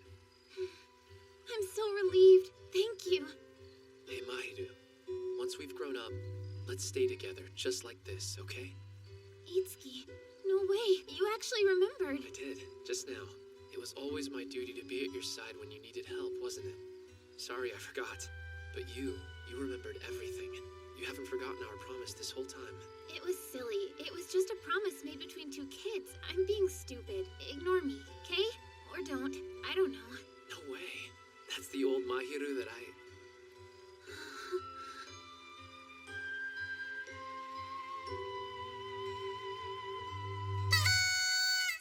I'm so relieved. Thank you. Hey, Mahiru. Once we've grown up, let's stay together just like this, okay? Itsuki, no way. You actually remembered. I did, just now. It was always my duty to be at your side when you needed help, wasn't it? Sorry I forgot. But you remembered everything. You haven't forgotten our promise this whole time. It was silly. It was just a promise made between two kids. I'm being stupid. Ignore me, okay? Or don't. I don't know. No way. That's the old Mahiru that I...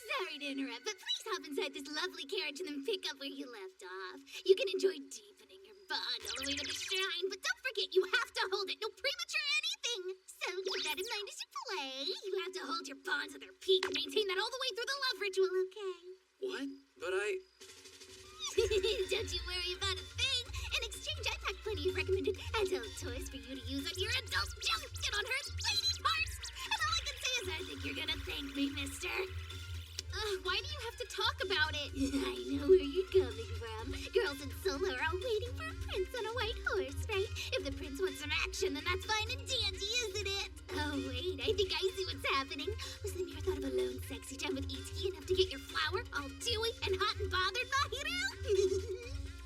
Sorry to interrupt, but please hop inside this lovely carriage and then pick up where you left off. You can enjoy deepening your bond all the way to the shrine, but don't forget you have to hold it. No premature anything. So keep that in mind as you play. You have to hold your bonds at their peak and maintain that all the way through the love ritual, okay? What? But I... Don't you worry about a thing. In exchange, I packed plenty of recommended adult toys for you to use on your adult junk and on her lady parts. And all I can say is I think you're gonna thank me, mister. Why do you have to talk about it? I know where you're coming from. Girls in Solo are all waiting for a prince on a white horse, right? If the prince wants some action, then that's fine and dandy, isn't it? Oh, wait, I think I see what's happening. Was the mere thought of a lone sexy time with Itsuki enough to get your flower all dewy and hot and bothered, Mahiru?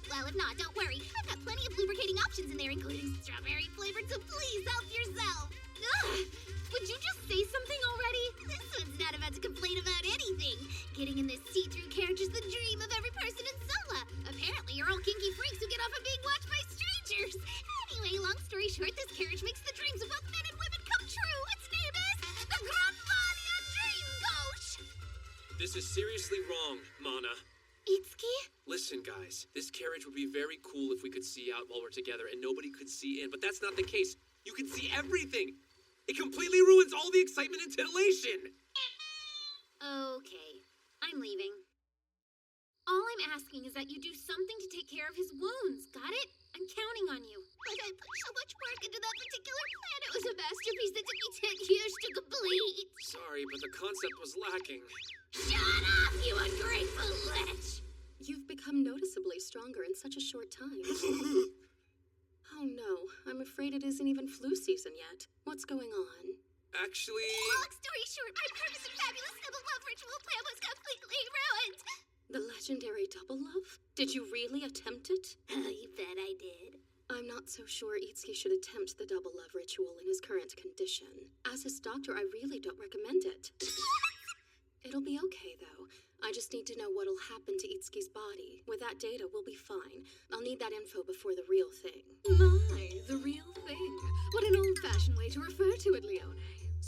Well, if not, don't worry. I've got plenty of lubricating options in there, including strawberry flavored, so please help yourself. Ugh! Would you just say something already? This one's not about to complain about anything. Getting in this see-through carriage is the dream of every person in Sola. Apparently, you're all kinky freaks who get off of being watched by strangers. Anyway, long story short, this carriage makes the dreams of both men and women come true. Its name is the Granvalia Dream Coach. This is seriously wrong, Mana. Itsuki? Listen, guys. This carriage would be very cool if we could see out while we're together and nobody could see in, but that's not the case. You can see everything. It completely ruins all the excitement and titillation. Okay, I'm leaving. All I'm asking is that you do something to take care of his wounds. Got it? I'm counting on you. But I put so much work into that particular plan. It was a masterpiece that took me 10 years to complete. Sorry, but the concept was lacking. Shut up, you ungrateful lich! You've become noticeably stronger in such a short time. Oh no, I'm afraid it isn't even flu season yet. What's going on? Actually... Long story short, my perfect and fabulous double love ritual plan was completely ruined. The legendary double love? Did you really attempt it? Oh, you bet I did. I'm not so sure Itsuki should attempt the double love ritual in his current condition. As his doctor, I really don't recommend it. It'll be okay, though. I just need to know what'll happen to Itsuki's body. With that data, we'll be fine. I'll need that info before the real thing. My, the real thing. What an old-fashioned way to refer to it, Leone.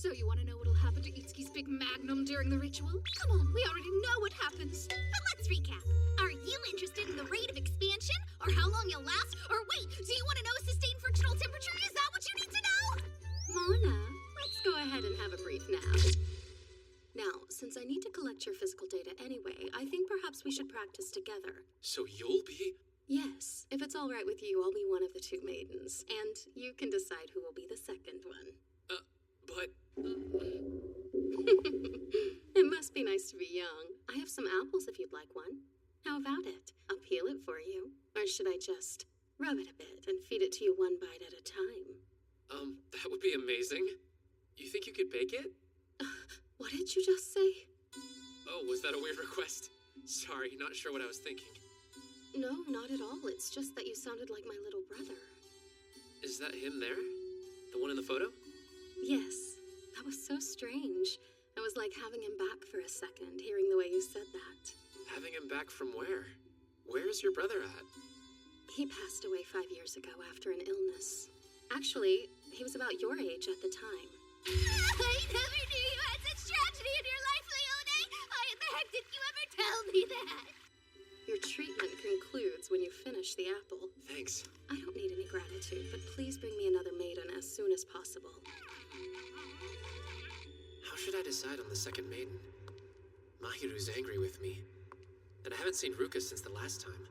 So you want to know what'll happen to Itsuki's big magnum during the ritual? Come on, we already know what happens. But let's recap. Are you interested in the rate of expansion? Or how long you'll last? Or wait, do you want to know sustained frictional temperature? Is that what you need to know? Mona, let's go ahead and have a brief nap. Now, since I need to collect your physical data anyway, I think perhaps we should practice together. So you'll be... Yes, if it's all right with you, I'll be one of the two maidens, and you can decide who will be the second one. But... It must be nice to be young. I have some apples if you'd like one. How about it? I'll peel it for you. Or should I just rub it a bit and feed it to you one bite at a time? That would be amazing. You think you could bake it? What did you just say? Oh, was that a weird request? Sorry, not sure what I was thinking. No, not at all. It's just that you sounded like my little brother. Is that him there? The one in the photo? Yes. That was so strange. It was like having him back for a second, hearing the way you said that. Having him back from where? Where's your brother at? He passed away 5 years ago after an illness. Actually, he was about your age at the time. I never knew you had such tragedy in your life, Leone! Why the heck did you ever tell me that? Your treatment concludes when you finish the apple. Thanks. I don't need any gratitude, but please bring me another maiden as soon as possible. How should I decide on the second maiden? Mahiru's angry with me. And I haven't seen Ruka since the last time.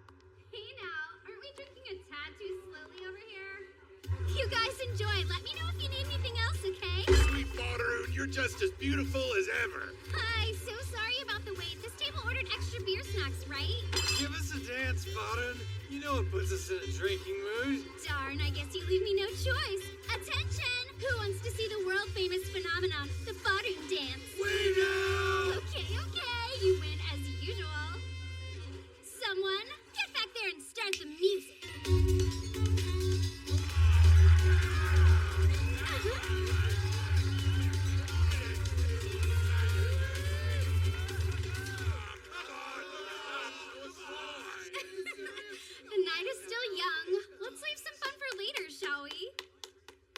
Hey now, aren't we drinking a tad too slowly over here? You guys enjoy. Let me know if you need anything else, okay? Sweet Mahiru, you're just as beautiful as ever. Hi, so sorry about the wait. This table ordered extra beer snacks, right? Give us a dance, Farun. You know it puts us in a drinking mood. Darn, I guess you leave me no choice. Attention! Who wants to see the world-famous phenomenon, the Faroon dance? We know! Okay, you win as usual. Someone, get back there and start the music. The night is still young. Let's leave some fun for later, shall we?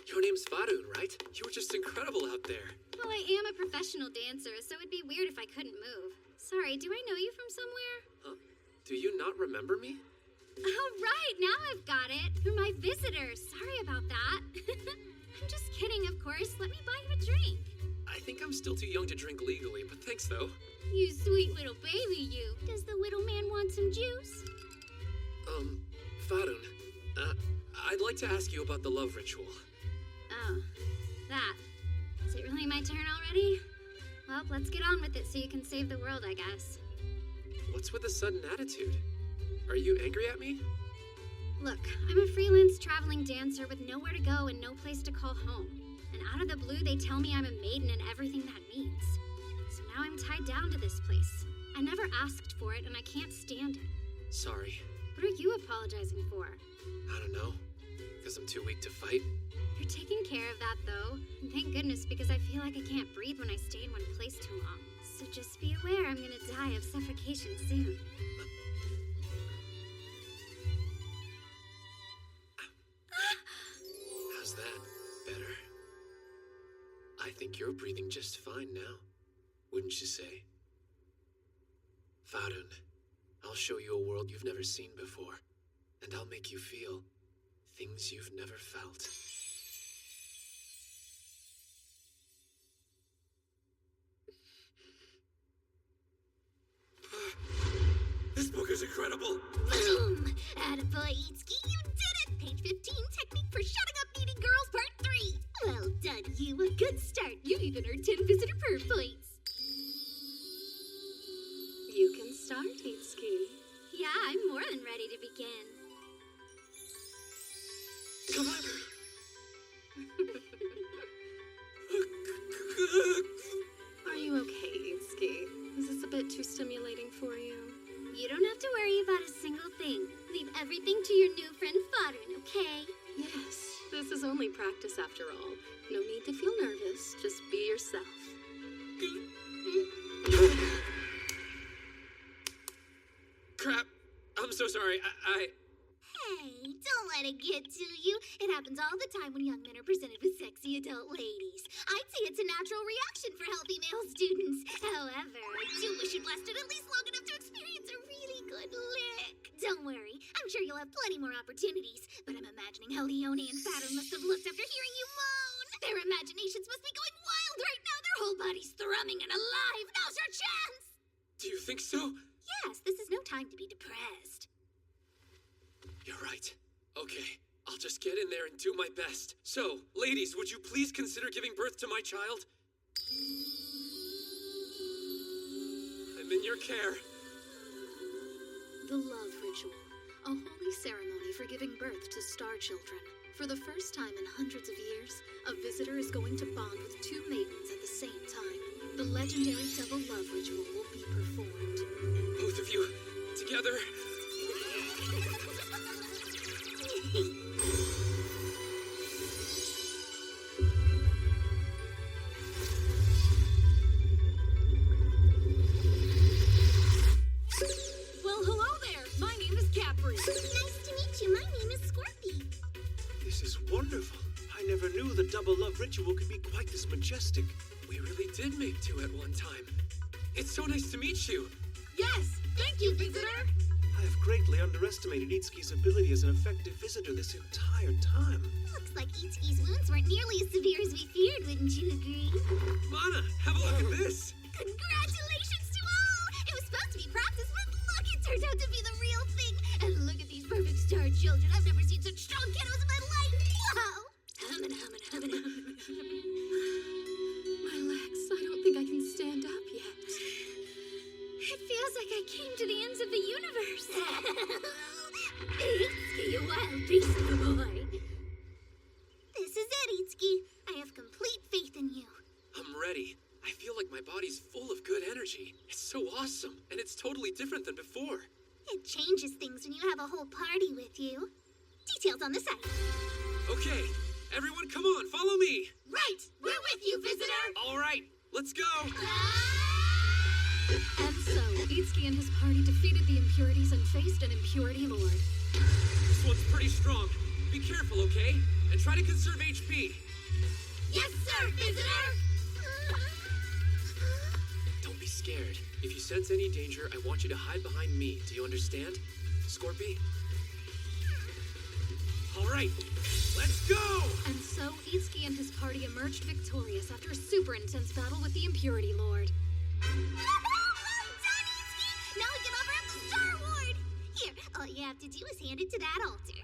Your name's Farun, right? You were just incredible out there. Well, I am a professional dancer, so it'd be weird if I couldn't move. Sorry, do I know you from somewhere? Huh. Do you not remember me? Oh, right, now I've got it. You're my visitor. Sorry about that. I'm just kidding, of course. Let me buy you a drink. I think I'm still too young to drink legally, but thanks though. You sweet little baby, you. Does the little man want some juice? Farun, I'd like to ask you about the love ritual. Oh, that. Is it really my turn already? Well, let's get on with it so you can save the world, I guess. What's with the sudden attitude? Are you angry at me? Look, I'm a freelance traveling dancer with nowhere to go and no place to call home. And out of the blue, they tell me I'm a maiden and everything that means. So now I'm tied down to this place. I never asked for it and I can't stand it. Sorry. What are you apologizing for? I don't know. Because I'm too weak to fight? You're taking care of that, though. And thank goodness, because I feel like I can't breathe when I stay in one place too long. So just be aware I'm gonna die of suffocation soon. How's that? Better? I think you're breathing just fine now. Wouldn't you say? Farun, I'll show you a world you've never seen before. And I'll make you feel things you've never felt. This book is incredible. Boom! Attaboy, Itsuki, you did it! Page 15, Technique for Shutting Up Needy Girls, Part 3. Well done, you. A good start. You even earned 10 visitor per points. You can start, Itsuki. Yeah, I'm more than ready to begin. Come on! Are you okay, Itsuki? Is this a bit too stimulating for you? You don't have to worry about a single thing. Leave everything to your new friend Farun, okay? Yes, this is only practice after all. No need to feel nervous. Just be yourself. Crap! I'm so sorry. Hey, Don't let it get to you. It happens all the time when young men are presented with sexy adult ladies. I'd say it's a natural reaction for healthy male students. However, I do wish you'd lasted at least long enough to experience a really good lick. Don't worry, I'm sure you'll have plenty more opportunities, but I'm imagining how Leone and Fatter must have looked after hearing you moan. Their imaginations must be going wild right now. Their whole body's thrumming and alive. Now's your chance! Do you think so? Yes, this is no time to be depressed. You're right. Okay, I'll just get in there and do my best. So, ladies, would you please consider giving birth to my child? I'm in your care. The love ritual, a holy ceremony for giving birth to star children. For the first time in hundreds of years, a visitor is going to bond with two maidens at the same time. The legendary double love ritual will be performed. Both of you, together. Well, hello there. My name is Capri. Nice to meet you. My name is Scorpy. This is wonderful. I never knew the double love ritual could be quite this majestic. We really did make two at one time. It's so nice to meet you. Yes, thank you, visitor. I have greatly underestimated Itsuki's ability as an effective visitor this entire time. Looks like Itsuki's wounds weren't nearly as severe as we feared, wouldn't you agree? Mana, have a look at this. Congratulations to all! It was supposed to be practice, but look, it turned out to be the real thing. And look at these perfect star children. I've never seen such strong kiddos in my life. Wow! My legs, I don't think I can stand up yet. It feels like I came to the ends of the universe. Itsuki, you wild beast of a boy. This is it, Itsuki. I have complete faith in you. I'm ready. I feel like my body's full of good energy. It's so awesome, and it's totally different than before. It changes things when you have a whole party with you. Details on the site. Okay, everyone come on, follow me. Right, we're with you, visitor. All right, let's go. And so, Itsuki and his party defeated the impurities and faced an impurity lord. This one's pretty strong. Be careful, okay? And try to conserve HP. Yes, sir, visitor. Don't be scared. If you sense any danger, I want you to hide behind me. Do you understand? Scorpy? All right, let's go! And so, Itsuki and his party emerged victorious after a super intense battle with the impurity lord. Well done, Itsuki! Now we can offer up the Star Award! Here, all you have to do is hand it to that altar.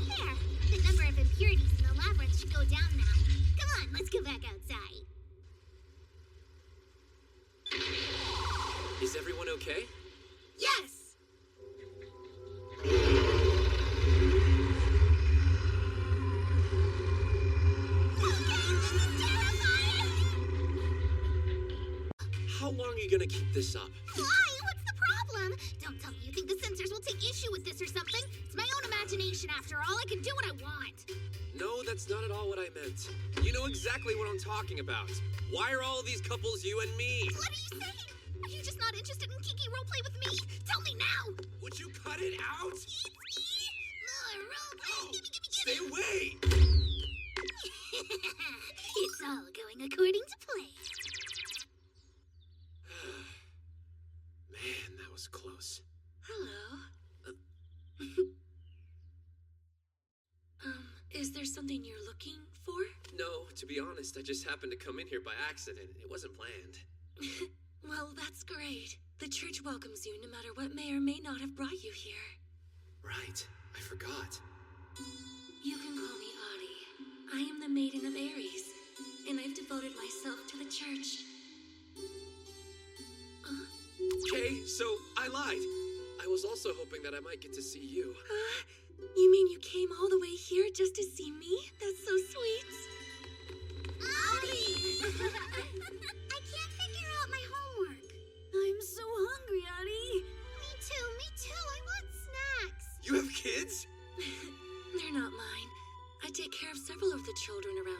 There. The number of impurities in the labyrinth should go down now. Come on, let's go back outside. Is everyone okay? Yes. How long are you gonna keep this up? Why? What's the problem? Don't tell me you think the censors will take issue with this or something. It's my own imagination, after all. I can do what I want. No, that's not at all what I meant. You know exactly what I'm talking about. Why are all of these couples you and me? What are you saying? Are you just not interested in Kiki roleplay with me? Tell me now! Would you cut it out? Itsuki! More roleplay! Oh, Gimme, gimme, stay gimme! away! It's all going according to plan. Man, that was close. Hello. Is there something you're looking for? No, to be honest, I just happened to come in here by accident. It wasn't planned. Well, that's great. The church welcomes you no matter what may or may not have brought you here. Right, I forgot. You can call me Adi. I am the Maiden of Ares, and I've devoted myself to the church. Okay, so I lied. I was also hoping that I might get to see you. You mean you came all the way here just to see me? That's so sweet. Adi! I can't figure out my homework. I'm so hungry, Adi. Me too. I want snacks. You have kids? They're not mine. I take care of several of the children around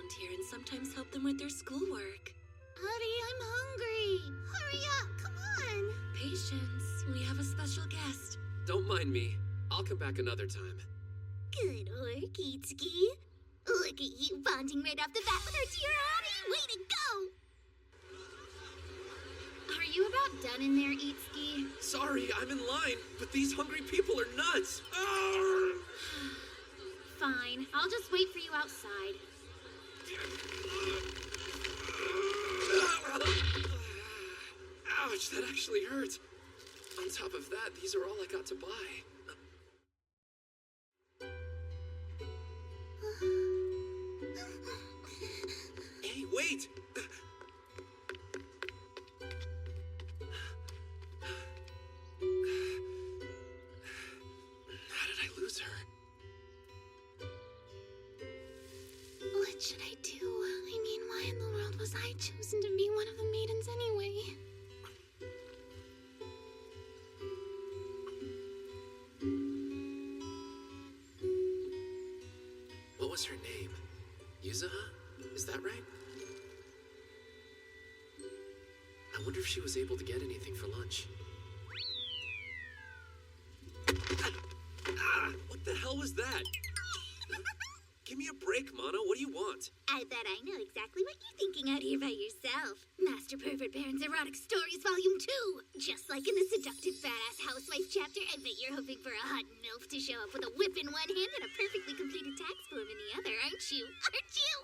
them with their schoolwork. Audie, I'm hungry. Hurry up, come on. Patience, we have a special guest. Don't mind me. I'll come back another time. Good work, Itsuki. Look at you bonding right off the bat with our dear Audie. Way to go. Are you about done in there, Itsuki? Sorry, I'm in line, but these hungry people are nuts. Arr! Fine, I'll just wait for you outside. Ouch, that actually hurt. On top of that, these are all I got to buy. Hey, wait! How did I lose her? What should I do? I mean, why in the world was I chosen to be one of the maidens anyway? What was her name? Yuzaha? Is that right? I wonder if she was able to get anything for lunch. What the hell was that? Give me a break, Mono. What do you want? I bet I know exactly what you're thinking out here by yourself. Master Pervert Baron's Erotic Stories Volume 2. Just like in the Seductive Badass Housewife chapter, I bet you're hoping for a hot MILF to show up with a whip in one hand and a perfectly completed tax form in the other, aren't you? Aren't you?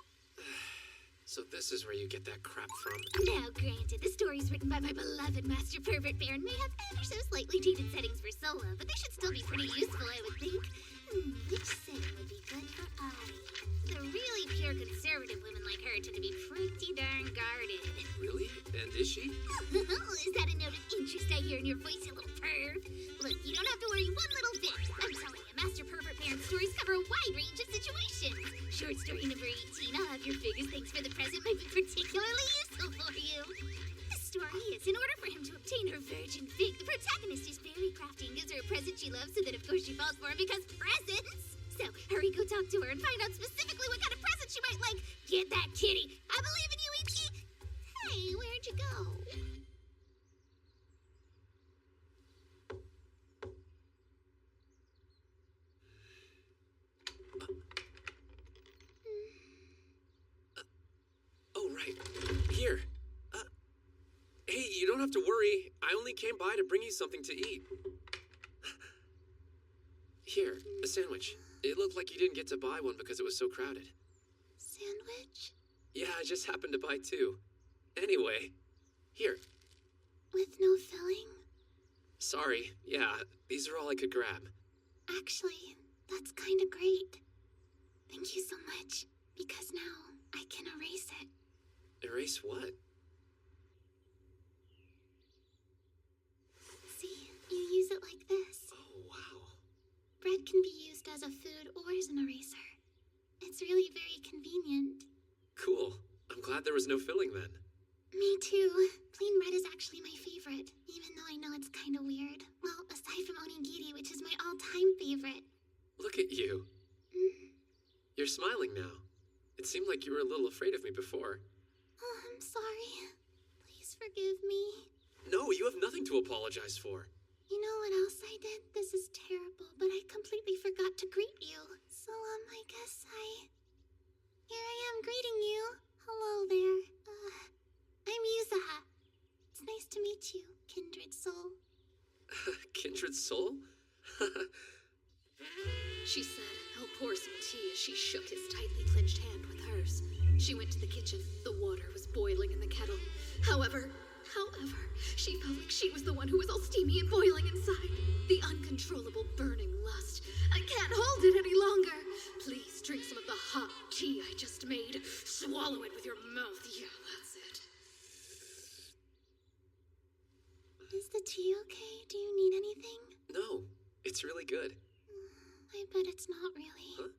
So this is where you get that crap from. Now, granted, the stories written by my beloved Master Pervert Baron may have ever so slightly dated settings for Solo, but they should still be pretty useful, I would think. Which setting would be good for Audie? The really pure conservative women like her tend to be pretty darn guarded. Really? And is she? Is that a note of interest I hear in your voice, you little perv? Look, you don't have to worry one little bit. I'm telling you, Master Pervert Baron stories cover a wide range of situations. Short story number 18, I'll have your fig as thanks for the present might be particularly useful for you. The story is, in order for him to obtain her virgin fig, the protagonist is very crafty and gives her a present she loves so that of course she falls for him because presents! So, hurry, go talk to her and find out specifically what kind of present she might like. Get that kitty! I believe in you, Ichi! Hey, where'd you go? Oh, right. Here. Hey, you don't have to worry. I only came by to bring you something to eat. Here, a sandwich. It looked like you didn't get to buy one because it was so crowded. Sandwich? Yeah, I just happened to buy two. Anyway, here. With no filling? Sorry. Yeah, these are all I could grab. Actually, that's kinda great. Thank you so much, because now I can erase it. Erase what? See, you use it like this. Oh, wow. Bread can be used as a food or as an eraser. It's really very convenient. Cool. I'm glad there was no filling then. Me too. Plain bread is actually my favorite, even though I know it's kinda weird. Well, aside from onigiri, which is my all-time favorite. Look at you. You're smiling now. It seemed like you were a little afraid of me before. Oh, I'm sorry. Please forgive me. No, you have nothing to apologize for. You know what else I did? This is terrible, but I completely forgot to greet you. So, I guess Here I am greeting you. Hello there. I'm Yuzaha. It's nice to meet you, kindred soul. Kindred soul? She said, "I'll pour some tea," as she shook his tightly clenched hand with hers. She went to the kitchen. The water was boiling in the kettle. However, she felt like she was the one who was all steamy and boiling inside. The uncontrollable burning lust. I can't hold it any longer. Please drink some of the hot tea I just made. Swallow it with your mouth. Yeah, that's it. Is the tea okay? Do you need anything? No, it's really good. I bet it's not really. Huh?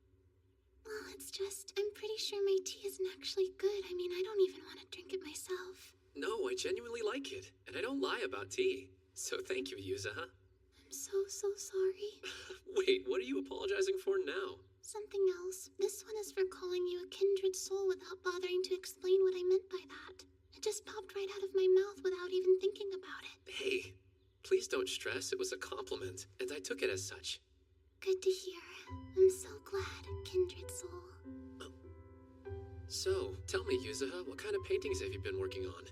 Well, it's just, I'm pretty sure my tea isn't actually good. I mean, I don't even want to drink it myself. No, I genuinely like it, and I don't lie about tea. So thank you, Yuzaha. I'm so sorry. Wait, what are you apologizing for now? Something else. This one is for calling you a kindred soul without bothering to explain what I stress. It was a compliment, and I took it as such. Good to hear. I'm so glad, kindred soul. So, tell me, Yuzuha, what kind of paintings have you been working on?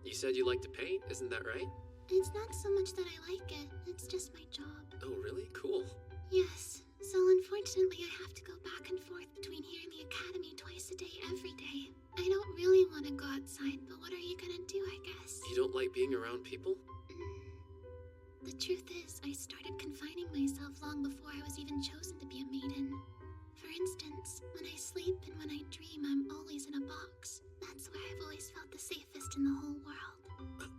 You said you like to paint, isn't that right? It's not so much that I like it, it's just my job. Oh, really? Cool. Yes, so unfortunately I have to go back and forth between here and the academy twice a day, every day. I don't really want to go outside, but what are you gonna do, I guess? You don't like being around people? The truth is, I started confining myself long before I was even chosen to be a maiden. For instance, when I sleep and when I dream, I'm always in a box. That's where I've always felt the safest in the whole world.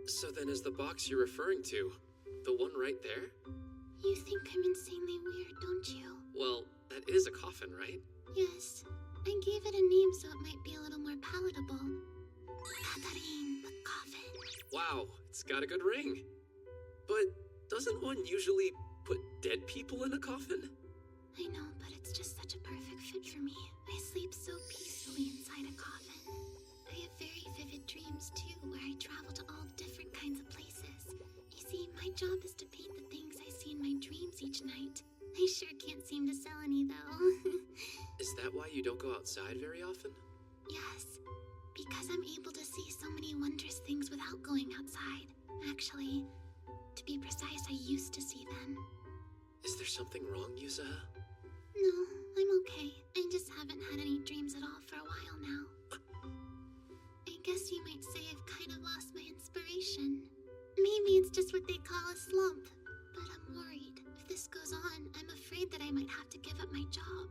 So then is the box you're referring to the one right there? You think I'm insanely weird, don't you? Well, that is a coffin, right? Yes. I gave it a name so it might be a little more palatable. Catherine the Coffin. Wow, it's got a good ring. But doesn't one usually put dead people in a coffin? I know, but it's just such a perfect fit for me. I sleep so peacefully inside a coffin. I have very vivid dreams, too, where I travel to all different kinds of places. You see, my job is to paint the things I see in my dreams each night. I sure can't seem to sell any, though. Is that why you don't go outside very often? Yes, because I'm able to see so many wondrous things without going outside. Actually, to be precise, I used to see them. Is there something wrong, Yuzuha? No, I'm okay. I just haven't had any dreams at all for a while now. I guess you might say I've kind of lost my inspiration. Maybe it's just what they call a slump. But I'm worried. If this goes on, I'm afraid that I might have to give up my job.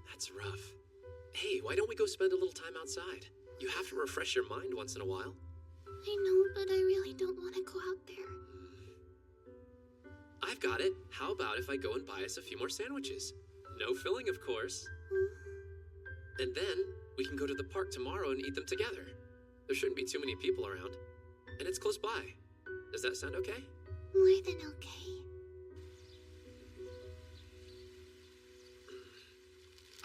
That's rough. Hey, why don't we go spend a little time outside? You have to refresh your mind once in a while. I know, but I really don't want to go out there. I've got it. How about if I go and buy us a few more sandwiches? No filling, of course. And then we can go to the park tomorrow and eat them together. There shouldn't be too many people around. And it's close by. Does that sound okay? More than okay.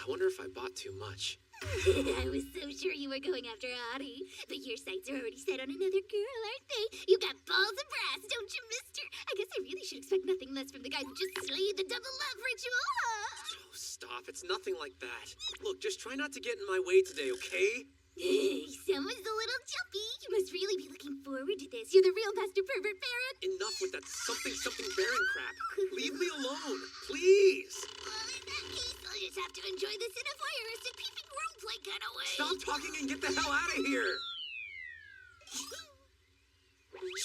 I wonder if I bought too much. I was so sure you were going after Audie. But your sights are already set on another girl, aren't they? You got balls of brass, don't you, mister? I guess I really should expect nothing less from the guy who just slayed the double love ritual, huh? Oh, stop. It's nothing like that. Look, just try not to get in my way today, okay? Someone's a little jumpy. You must really be looking forward to this. You're the real master pervert baron. Enough with that something baron crap. Leave me alone, please. Well, in that case, I'll just have to enjoy this in a voyeuristic peeping roleplay kind of way. Stop talking and get the hell out of here.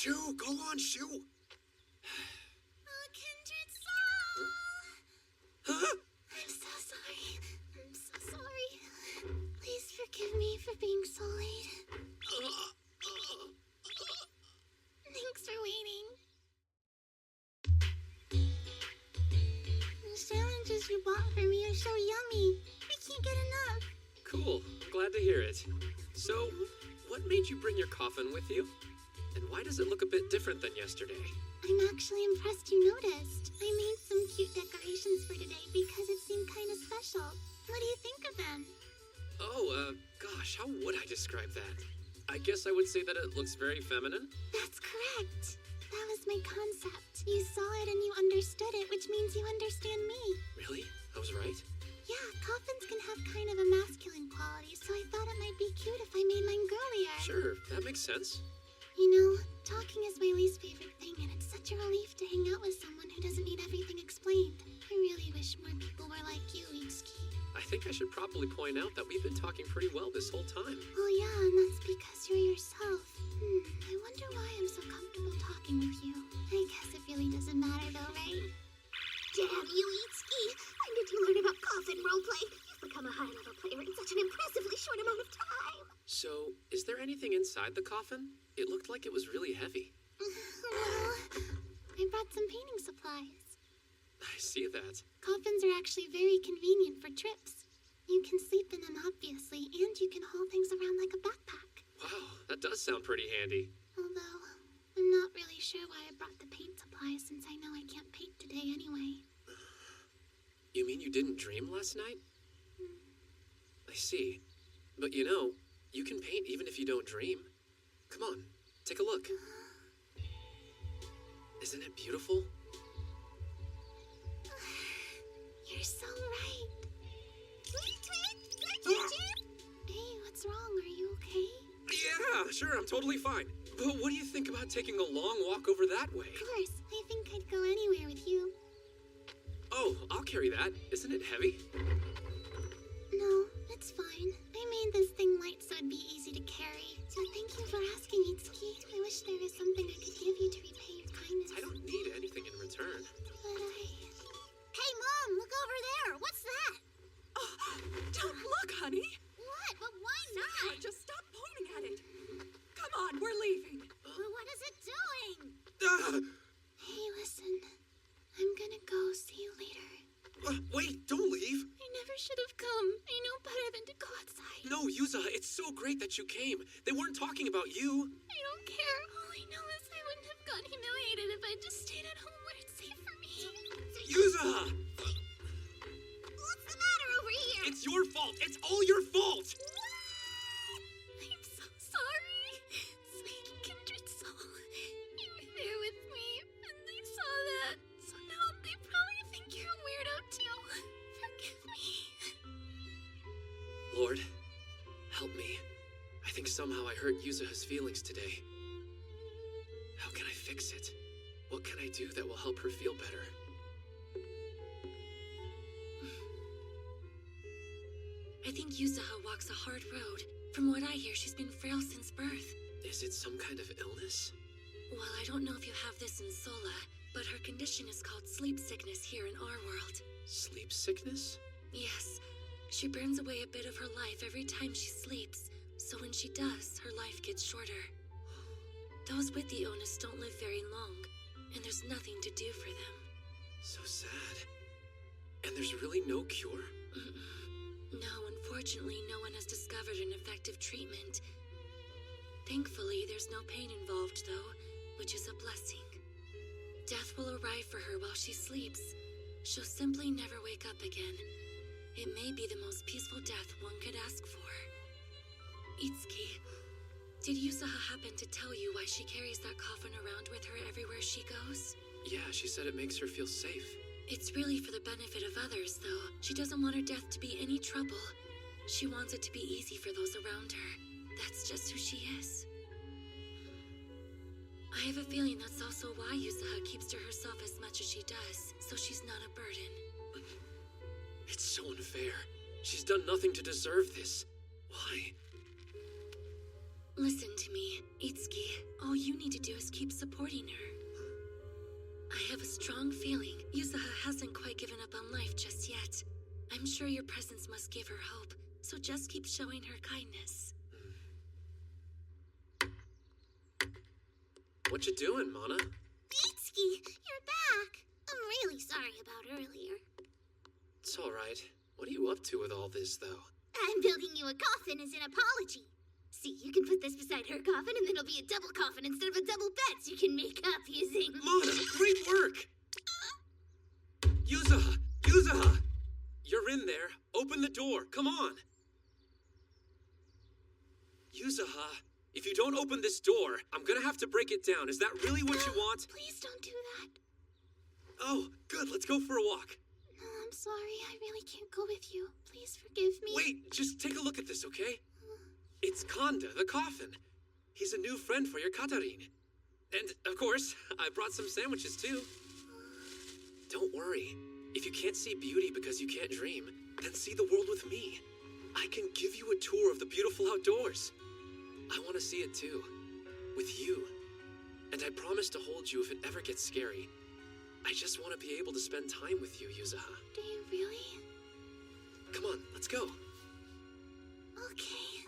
Shoo, go on, shoo. Oh, kindred soul. Huh? I'm so sorry. I'm so sorry. Please forgive me for being so late. Thanks for waiting. The sandwiches you bought for me are so yummy. I can't get enough. Cool. Glad to hear it. So, what made you bring your coffin with you? And why does it look a bit different than yesterday? I'm actually impressed you noticed. I made some cute decorations for today because it seemed kind of special. What do you think of them? Oh, gosh, how would I describe that? I guess I would say that it looks very feminine. That's correct. That was my concept. You saw it and you understood it, which means you understand me. Really? I was right? Yeah, coffins can have kind of a masculine quality, so I thought it might be cute if I made mine girlier. Sure, that makes sense. You know, talking is my least favorite thing, and it's such a relief to hang out with someone who doesn't need everything explained. I really wish more people were like you, Itsuki. I think I should probably point out that we've been talking pretty well this whole time. Well, yeah, and that's because you're yourself. I wonder why I'm so comfortable talking with you. I guess it really doesn't matter though, right? Damn you, Itsuki! When did you learn about coffin roleplay? You've become a high-level player in such an impressively short amount of time. So, is there anything inside the coffin? It looked like it was really heavy. Well, I brought some painting supplies. I see that. Coffins are actually very convenient for trips. You can sleep in them, obviously, and you can haul things around like a backpack. Wow, that does sound pretty handy. Although, I'm not really sure why I brought the paint supplies since I know I can't paint today anyway. You mean you didn't dream last night? I see. But you know, you can paint even if you don't dream. Come on, take a look. Isn't it beautiful? You're so right. Hey, what's wrong? Are you okay? Yeah, sure, I'm totally fine. But what do you think about taking a long walk over that way? Of course. I think I'd go anywhere with you. Oh, I'll carry that. Isn't it heavy? No, it's fine. I made this thing light so it'd be easy to carry. So thank you for asking, Itsuki. I wish there was something I could give you to repay your kindness. I don't need anything in return. But Hey, Mom, look over there. What's that? Oh, don't look, honey. What? But why not? Just stop pointing at it. Come on, we're leaving. But what is it doing? Ah! Hey, listen. I'm gonna go. See you later. Wait, don't leave. I never should have come. I know better than to go outside. No, Yuza, it's so great that you came. They weren't talking about you. I don't care. All I know is I wouldn't have got humiliated if I just stayed at home where it's safe for me. Yuza! What's the matter over here? It's your fault. It's all your fault. I'm so sorry. Sweet kindred soul. You were there with me, and they saw that. So now they probably think you're a weirdo too. Forgive me. Lord, help me. I think somehow I hurt Yuzaha's feelings today. How can I fix it? What can I do that will help her feel better? I think Yuzaha walks a hard road. From what I hear, she's been frail since birth. Is it some kind of illness? Well, I don't know if you have this in Sola, but her condition is called sleep sickness here in our world. Sleep sickness? Yes. She burns away a bit of her life every time she sleeps, so when she does, her life gets shorter. Those with the illness don't live very long, and there's nothing to do for them. So sad. And there's really no cure? No, unfortunately, no one has discovered an effective treatment. Thankfully, there's no pain involved, though, which is a blessing. Death will arrive for her while she sleeps. She'll simply never wake up again. It may be the most peaceful death one could ask for. Itsuki, did Yuzaha happen to tell you why she carries that coffin around with her everywhere she goes? Yeah, she said it makes her feel safe. It's really for the benefit of others, though. She doesn't want her death to be any trouble. She wants it to be easy for those around her. That's just who she is. I have a feeling that's also why Yuzaha keeps to herself as much as she does, so she's not a burden. It's so unfair. She's done nothing to deserve this. Why? Listen to me, Itsuki. All you need to do is keep supporting her. I have a strong feeling Yuzaha hasn't quite given up on life just yet. I'm sure your presence must give her hope, so just keep showing her kindness. What you doing, Mana? Itsuki, you're back. I'm really sorry about earlier. It's all right. What are you up to with all this, though? I'm building you a coffin as an apology. See, you can put this beside her coffin, and then it'll be a double coffin instead of a double bed, so you can make up using... Mana, great work! Yuzaha! Yuzaha! You're in there. Open the door. Come on. Yuzaha, if you don't open this door, I'm gonna have to break it down. Is that really what you want? Please don't do that. Oh, good. Let's go for a walk. No, I'm sorry. I really can't go with you. Please forgive me. Wait, just take a look at this, okay? It's Kanda, the coffin. He's a new friend for your Katarin. And, of course, I brought some sandwiches, too. Don't worry. If you can't see beauty because you can't dream, then see the world with me. I can give you a tour of the beautiful outdoors. I want to see it, too. With you. And I promise to hold you if it ever gets scary. I just want to be able to spend time with you, Yuzaha. Do you really? Come on, let's go. Okay.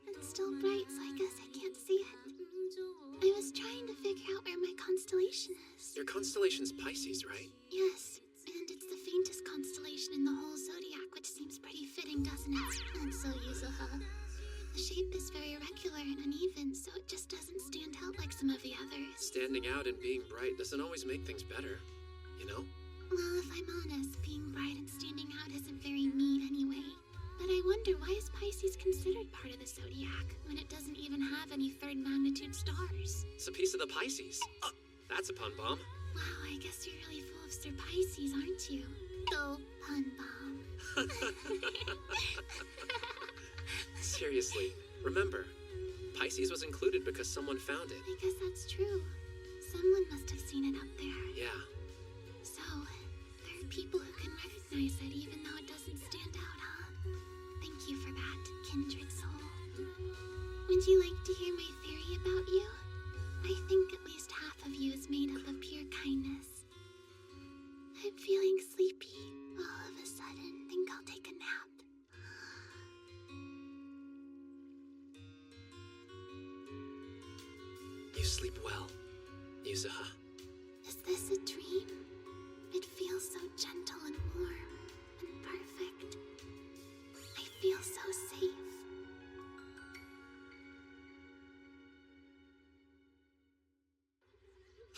It's still bright, so I guess I can't see it. I was trying to figure out where my constellation is. Your constellation's Pisces, right? Yes, and it's the faintest constellation in the whole zodiac, which seems pretty fitting, doesn't it? And so, Yuzaha, the shape is very irregular and uneven, so it just doesn't stand out like some of the others. Stand standing out and being bright doesn't always make things better, you know? Well, if I'm honest, being bright and standing out isn't very me anyway. But I wonder, why is Pisces considered part of the zodiac when it doesn't even have any third magnitude stars? It's a piece of the Pisces. That's a pun bomb. Wow, I guess you're really full of Sir Pisces, aren't you? The pun bomb. Seriously, remember, Pisces was included because someone found it. I guess that's true. Someone must have seen it up there. Yeah. So, there are people who can recognize it even though it doesn't stand out, huh? Thank you for that, kindred soul. Would you like to hear my theory about you? I think at least half of you is made up of pure kindness. I'm feeling sleepy all of a sudden. Think I'll take a nap. You sleep well, Yuzuha. Is this a dream? It feels so gentle and warm and perfect. I feel so safe.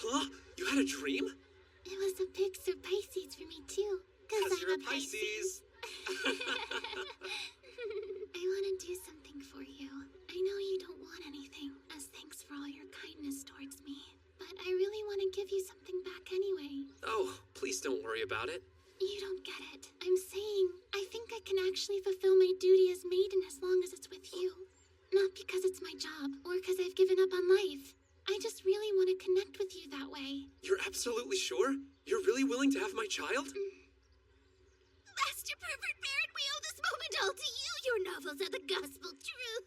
Huh? You had a dream? It was a big surprise for me too. Because you're I'm a Pisces. I want to do something for you. I know you don't want anything as thanks for all your kindness towards me. But I really want to give you something back anyway. Oh, please don't worry about it. You don't get it. I'm saying, I think I can actually fulfill my duty as maiden as long as it's with you. Not because it's my job, or because I've given up on life. I just really want to connect with you that way. You're absolutely sure? You're really willing to have my child? Master Pervert Baron, we owe this moment all to you. Your novels are the gospel truth.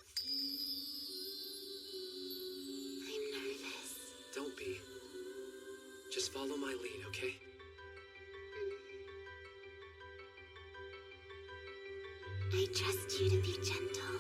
I'm nervous. Don't be. Just follow my lead, okay? I trust you to be gentle.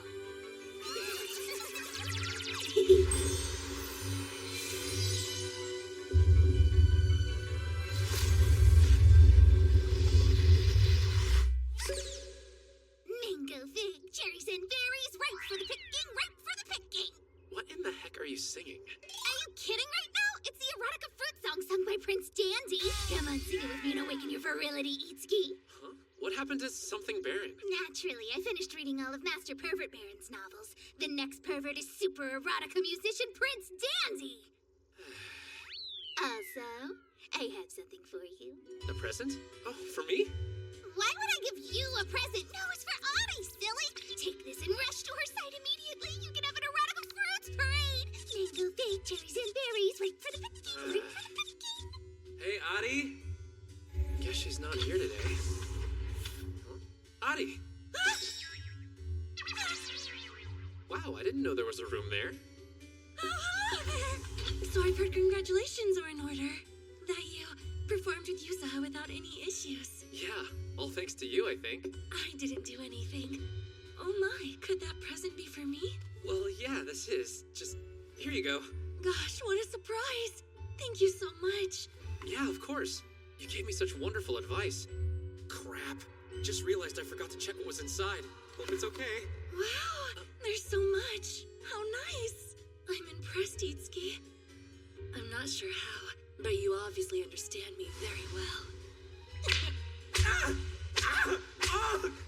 Mango, fig, cherries, and berries, ripe for the picking, ripe for the picking. What in the heck are you singing? Are you kidding right now? It's the erotica fruit song sung by Prince Dandy. Come on, sing it with me and awaken your virility, Itsuki. Huh? What happened to Something Baron? Naturally, I finished reading all of Master Pervert Baron's novels. The next pervert is super erotica musician Prince Dandy. Also, I have something for you. A present? Oh, for me? Why would I give you a present? No, it's for Audie, silly. Take this and rush to her side immediately. You can have an erotica fruits parade. Mango, fig, cherries, and berries. Wait for the picking. Wait for the picking. Hey, Adi. Guess she's not here today. Huh? Adi! Wow, I didn't know there was a room there. So I've heard congratulations are in order. That you performed with Yuzuha without any issues. Yeah, all thanks to you, I think. I didn't do anything. Oh my, could that present be for me? Well, yeah, this is. Just, here you go. Gosh, what a surprise. Thank you so much. Yeah, of course. You gave me such wonderful advice. Crap. Just realized I forgot to check what was inside. Hope it's okay. Wow, there's so much. How nice. I'm impressed, Itsuki. I'm not sure how, but you obviously understand me very well.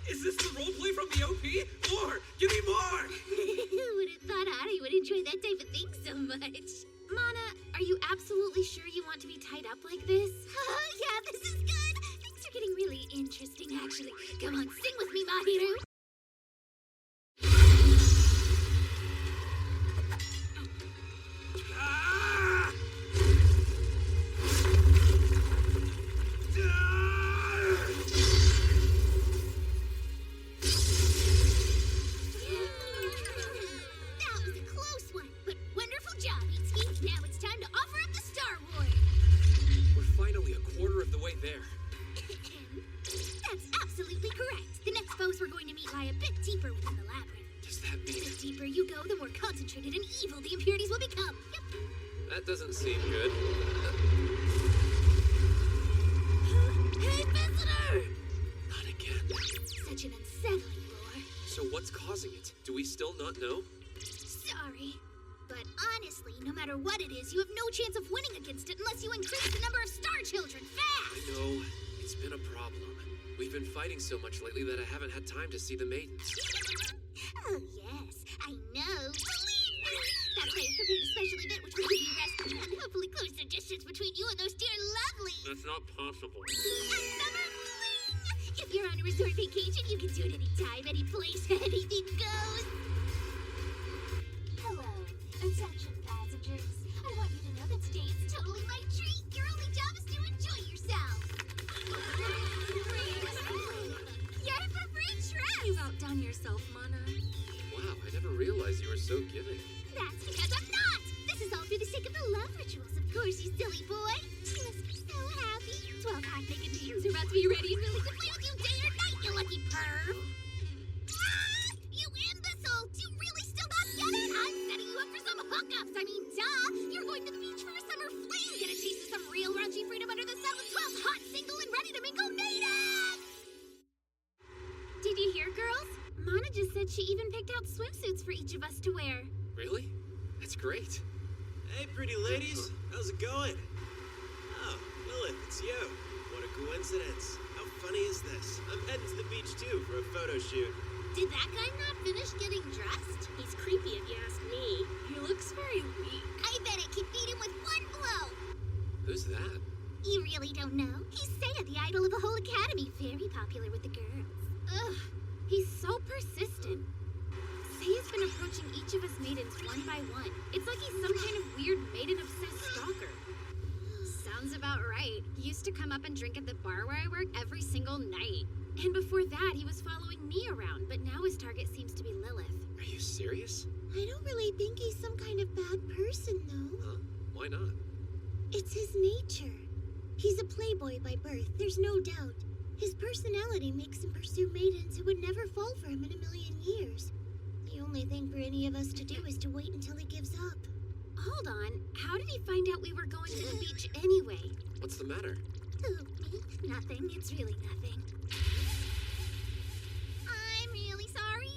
Is this the roleplay from the OP? More! Give me more! Who would have thought Audie would enjoy that type of thing so much? Mana, are you absolutely sure you want to be tied up like this? Yeah, this is good. Things are getting really interesting, actually. Come on, sing with me, Mahiru. That was a close one, but wonderful job, Itsuki. Now it's time to offer up the Star Wars. We're finally a quarter of the way there. That's absolutely correct. The next foes we're going to meet lie a bit deeper within the labyrinth. Does that mean... The deeper you go, the more concentrated and evil the impurities will become. Yep. That doesn't seem good. Hey, visitor! Not again. Such an unsettling roar. So what's causing it? Do we still not know? Sorry. But honestly, no matter matter what it is, you have no chance of winning against it unless you increase the number of star children I fast! know. It's been a problem. We've been fighting so much lately that I haven't had time to see the maidens. Oh, yes, I know. Believe me! That's why I prepared a special event which will give you rest and hopefully close the distance between you and those dear lovelies. That's not possible. A summer fling! If you're on a resort vacation, you can do it anytime, any place, anything goes. Hello, attention passengers. I want you to know that today is totally my treat. Your only job is to enjoy yourself. Yay for free trips! You've outdone yourself, Mana. Wow, I never realized you were so giving. That's because I'm not! This is all for the sake of the love rituals, of course, you silly boy! You must be so happy! 12 hot naked beings are about to be ready and willing to play with you day or night, you lucky perv! Ah! You imbecile! Do you really still not get it? I'm setting you up for some hookups! I mean, duh! You're going to the beach for a summer fling! Get a taste of some real raunchy freedom under the sun with 12 hot, single, and ready to mingle maidens! Did you hear, girls? Mana just said she even picked out swimsuits for each of us to wear. Really? That's great. Hey, pretty ladies. How's it going? Oh, Lilith, it's you. What a coincidence. How funny is this? I'm heading to the beach, too, for a photo shoot. Did that guy not finish getting dressed? He's creepy if you ask me. He looks very weak. I bet I can beat him with one blow! Who's that? You really don't know? He's Saya, the idol of a whole academy. Very popular with the girls. Ugh, he's so persistent. Saya's been approaching each of us maidens one by one. It's like he's some kind of weird maiden-obsessed stalker. Sounds about right. He used to come up and drink at the bar where I work every single night. And before that, he was following me around, but now his target seems to be Lilith. Are you serious? I don't really think he's some kind of bad person, though. Huh? Why not? It's his nature. He's a playboy by birth, there's no doubt. His personality makes him pursue maidens who would never fall for him in a million years. The only thing for any of us to do is to wait until he gives up. Hold on, how did he find out we were going to the beach anyway? What's the matter? Who, me? Nothing. It's really nothing. I'm really sorry.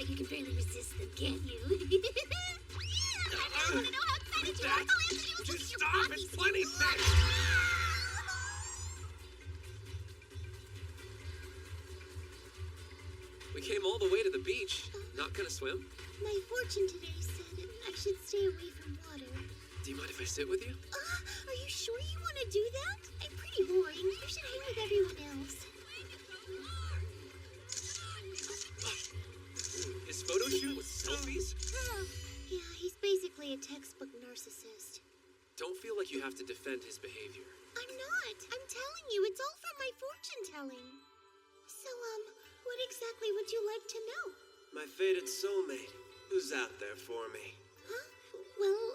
You can barely resist them, can't you? I want to know how excited you are. I'll answer you and look at your Stop! body. It's plenty thick! We came all the way to the beach. Not gonna swim? My fortune today said I should stay away from water. Do you mind if I sit with you? Are you sure you want to do that? I'm pretty boring. You should hang with everyone else. His photo shoot with selfies? Yeah, he's basically a textbook narcissist. Don't feel like you have to defend his behavior. I'm not. I'm telling you, it's all from my fortune telling. So, what exactly would you like to know? My fated soulmate. Who's out there for me? Huh? Well,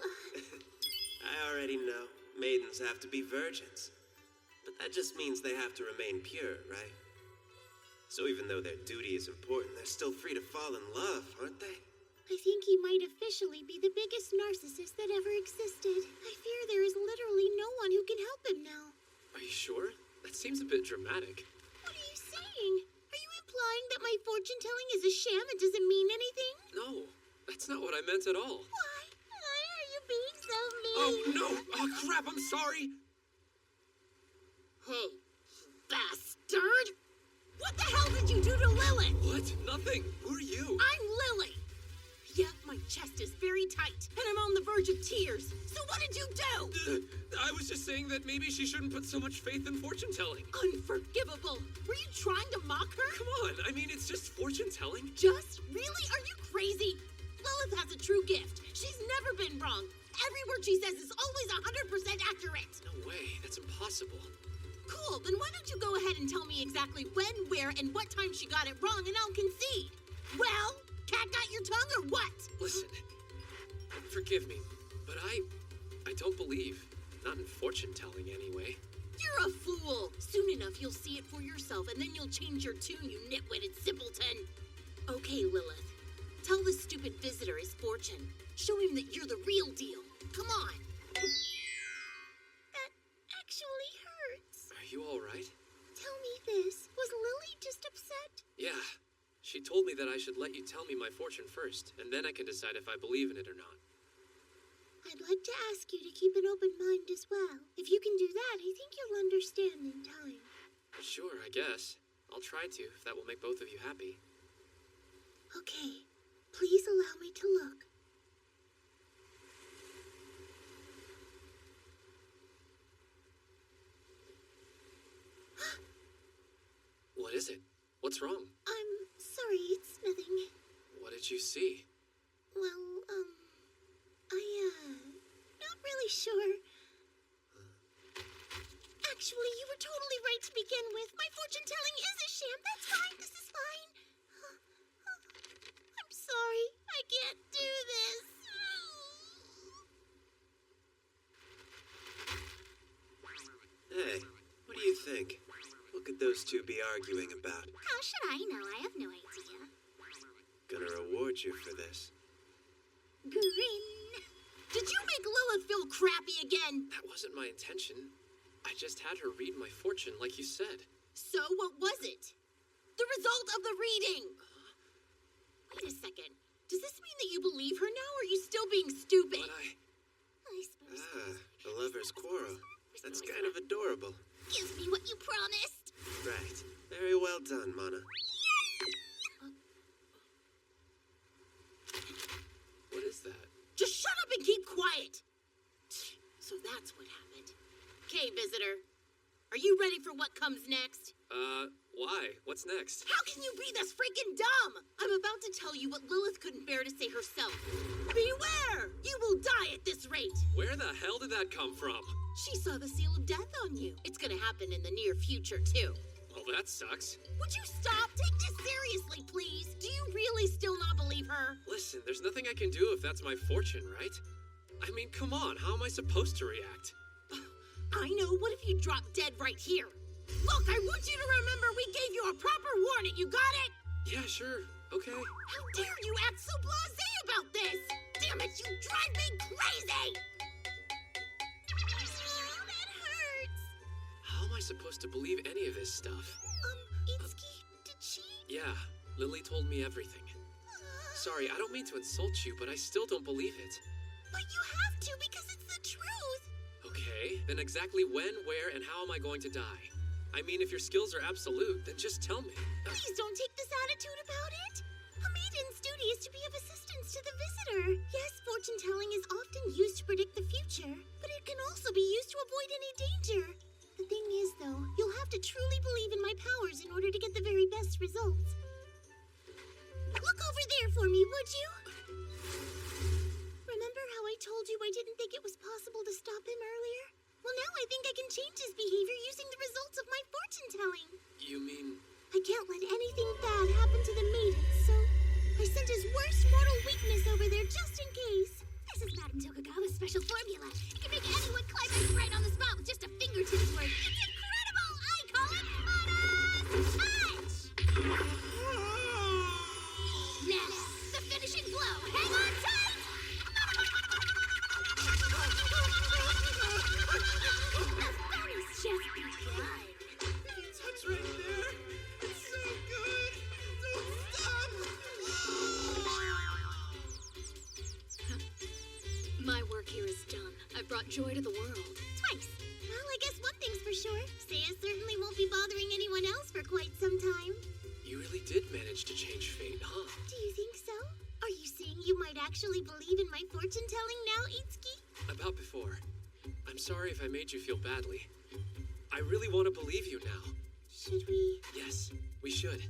I already know. Maidens have to be virgins. But that just means they have to remain pure, right? So even though their duty is important, they're still free to fall in love, aren't they? I think he might officially be the biggest narcissist that ever existed. I fear there is literally no one who can help him now. Are you sure? That seems a bit dramatic. What are you saying? Are you implying that my fortune telling is a sham and doesn't mean anything? No, that's not what I meant at all. Why? Why are you being so mean? Oh, no! Oh, crap, I'm sorry! Hey, bastard! What the hell did you do to Lilith? What? Nothing. Who are you? I'm Lily. Yeah, my chest is very tight, and I'm on the verge of tears. So what did you do? I was just saying that maybe she shouldn't put so much faith in fortune telling. Unforgivable. Were you trying to mock her? Come on, I mean, it's just fortune telling. Just? Really? Are you crazy? Lilith has a true gift. She's never been wrong. Every word she says is always 100% accurate. No way, that's impossible. Cool, then why don't you go ahead and tell me exactly when, where, and what time she got it wrong, and I'll concede. Well, cat got your tongue Forgive me, but I don't believe. Not in fortune-telling, anyway. You're a fool! Soon enough, you'll see it for yourself, and then you'll change your tune, you nitwitted simpleton! Okay, Lilith. Tell the stupid visitor his fortune. Show him that you're the real deal. Come on! That actually hurts. Are you all right? Tell me this. Was Lily just upset? Yeah. She told me that I should let you tell me my fortune first, and then I can decide if I believe in it or not. I'd like to ask you to keep an open mind as well. If you can do that, I think you'll understand in time. Sure, I guess. I'll try to, if that will make both of you happy. Okay. Please allow me to look. What is it? What's wrong? I'm sorry, it's nothing. What did you see? Well, not really sure. Actually, you were totally right to begin with. My fortune-telling is a sham. That's fine. This is fine. I'm sorry. I can't do this. Hey, what do you think? What could those two be arguing about? How should I know? I have no idea. Gonna reward you for this. Grin. Did you make Lilith feel crappy again? That wasn't my intention. I just had her read my fortune like you said. So what was it? The result of the reading! Wait a second. Does this mean that you believe her now, or are you still being stupid? But I suppose. The lovers' quarrel. That's kind of adorable. Give me what you promised. Right. Very well done, Mana. What is that? Just shut up and keep quiet! So that's what happened. Okay, visitor. Are you ready for what comes next? Why? What's next? How can you be this freaking dumb? I'm about to tell you what Lilith couldn't bear to say herself. Beware! You will die at this rate! Where the hell did that come from? She saw the seal of death on you. It's gonna happen in the near future, too. Well, that sucks. Would you stop? Take this seriously, please. Do you really still not believe her? Listen, there's nothing I can do if that's my fortune, right? I mean, come on, how am I supposed to react? I know. What if you drop dead right here? Look, I want you to remember we gave you a proper warning. You got it? Yeah, sure. Okay. How dare you act so blasé about this? Damn it, you drive me crazy! Oh, that hurts. How am I supposed to believe any of this stuff? Itsuki, did she? Yeah, Lily told me everything. Sorry, I don't mean to insult you, but I still don't believe it. But you have to because it's the truth. Okay, then exactly when, where, and how am I going to die? I mean, if your skills are absolute, then just tell me. Please don't take this attitude about it. A maiden's duty is to be of assistance to the visitor. Yes, fortune-telling is often used to predict the future, but it can also be used to avoid any danger. The thing is, though, you'll have to truly believe in my powers in order to get the very best results. Look over there for me, would you? Remember how I told you I didn't think it was possible to stop him earlier? Well, now I think I can change his behavior using the results of my fortune-telling. You mean... I can't let anything bad happen to the maiden, so I sent his worst mortal weakness over there just in case. This is Madame Tokugawa's special formula. It can make anyone climax right on the spot with just a fingertip's worth. It's incredible! I call it Mana's Touch! Now, the finishing blow. Hang on tight! The fun is just begun. Touch right there. It's so good. Don't stop. My work here is done. I've brought joy to the world. Twice. Well, I guess one thing's for sure. Saya certainly won't be bothering anyone else for quite some time. You really did manage to change fate, huh? Do you think so? Are you saying you might actually believe in my fortune-telling now, Itsuki? About before. I'm sorry if I made you feel badly. I really want to believe you now. Should we? Yes, we should.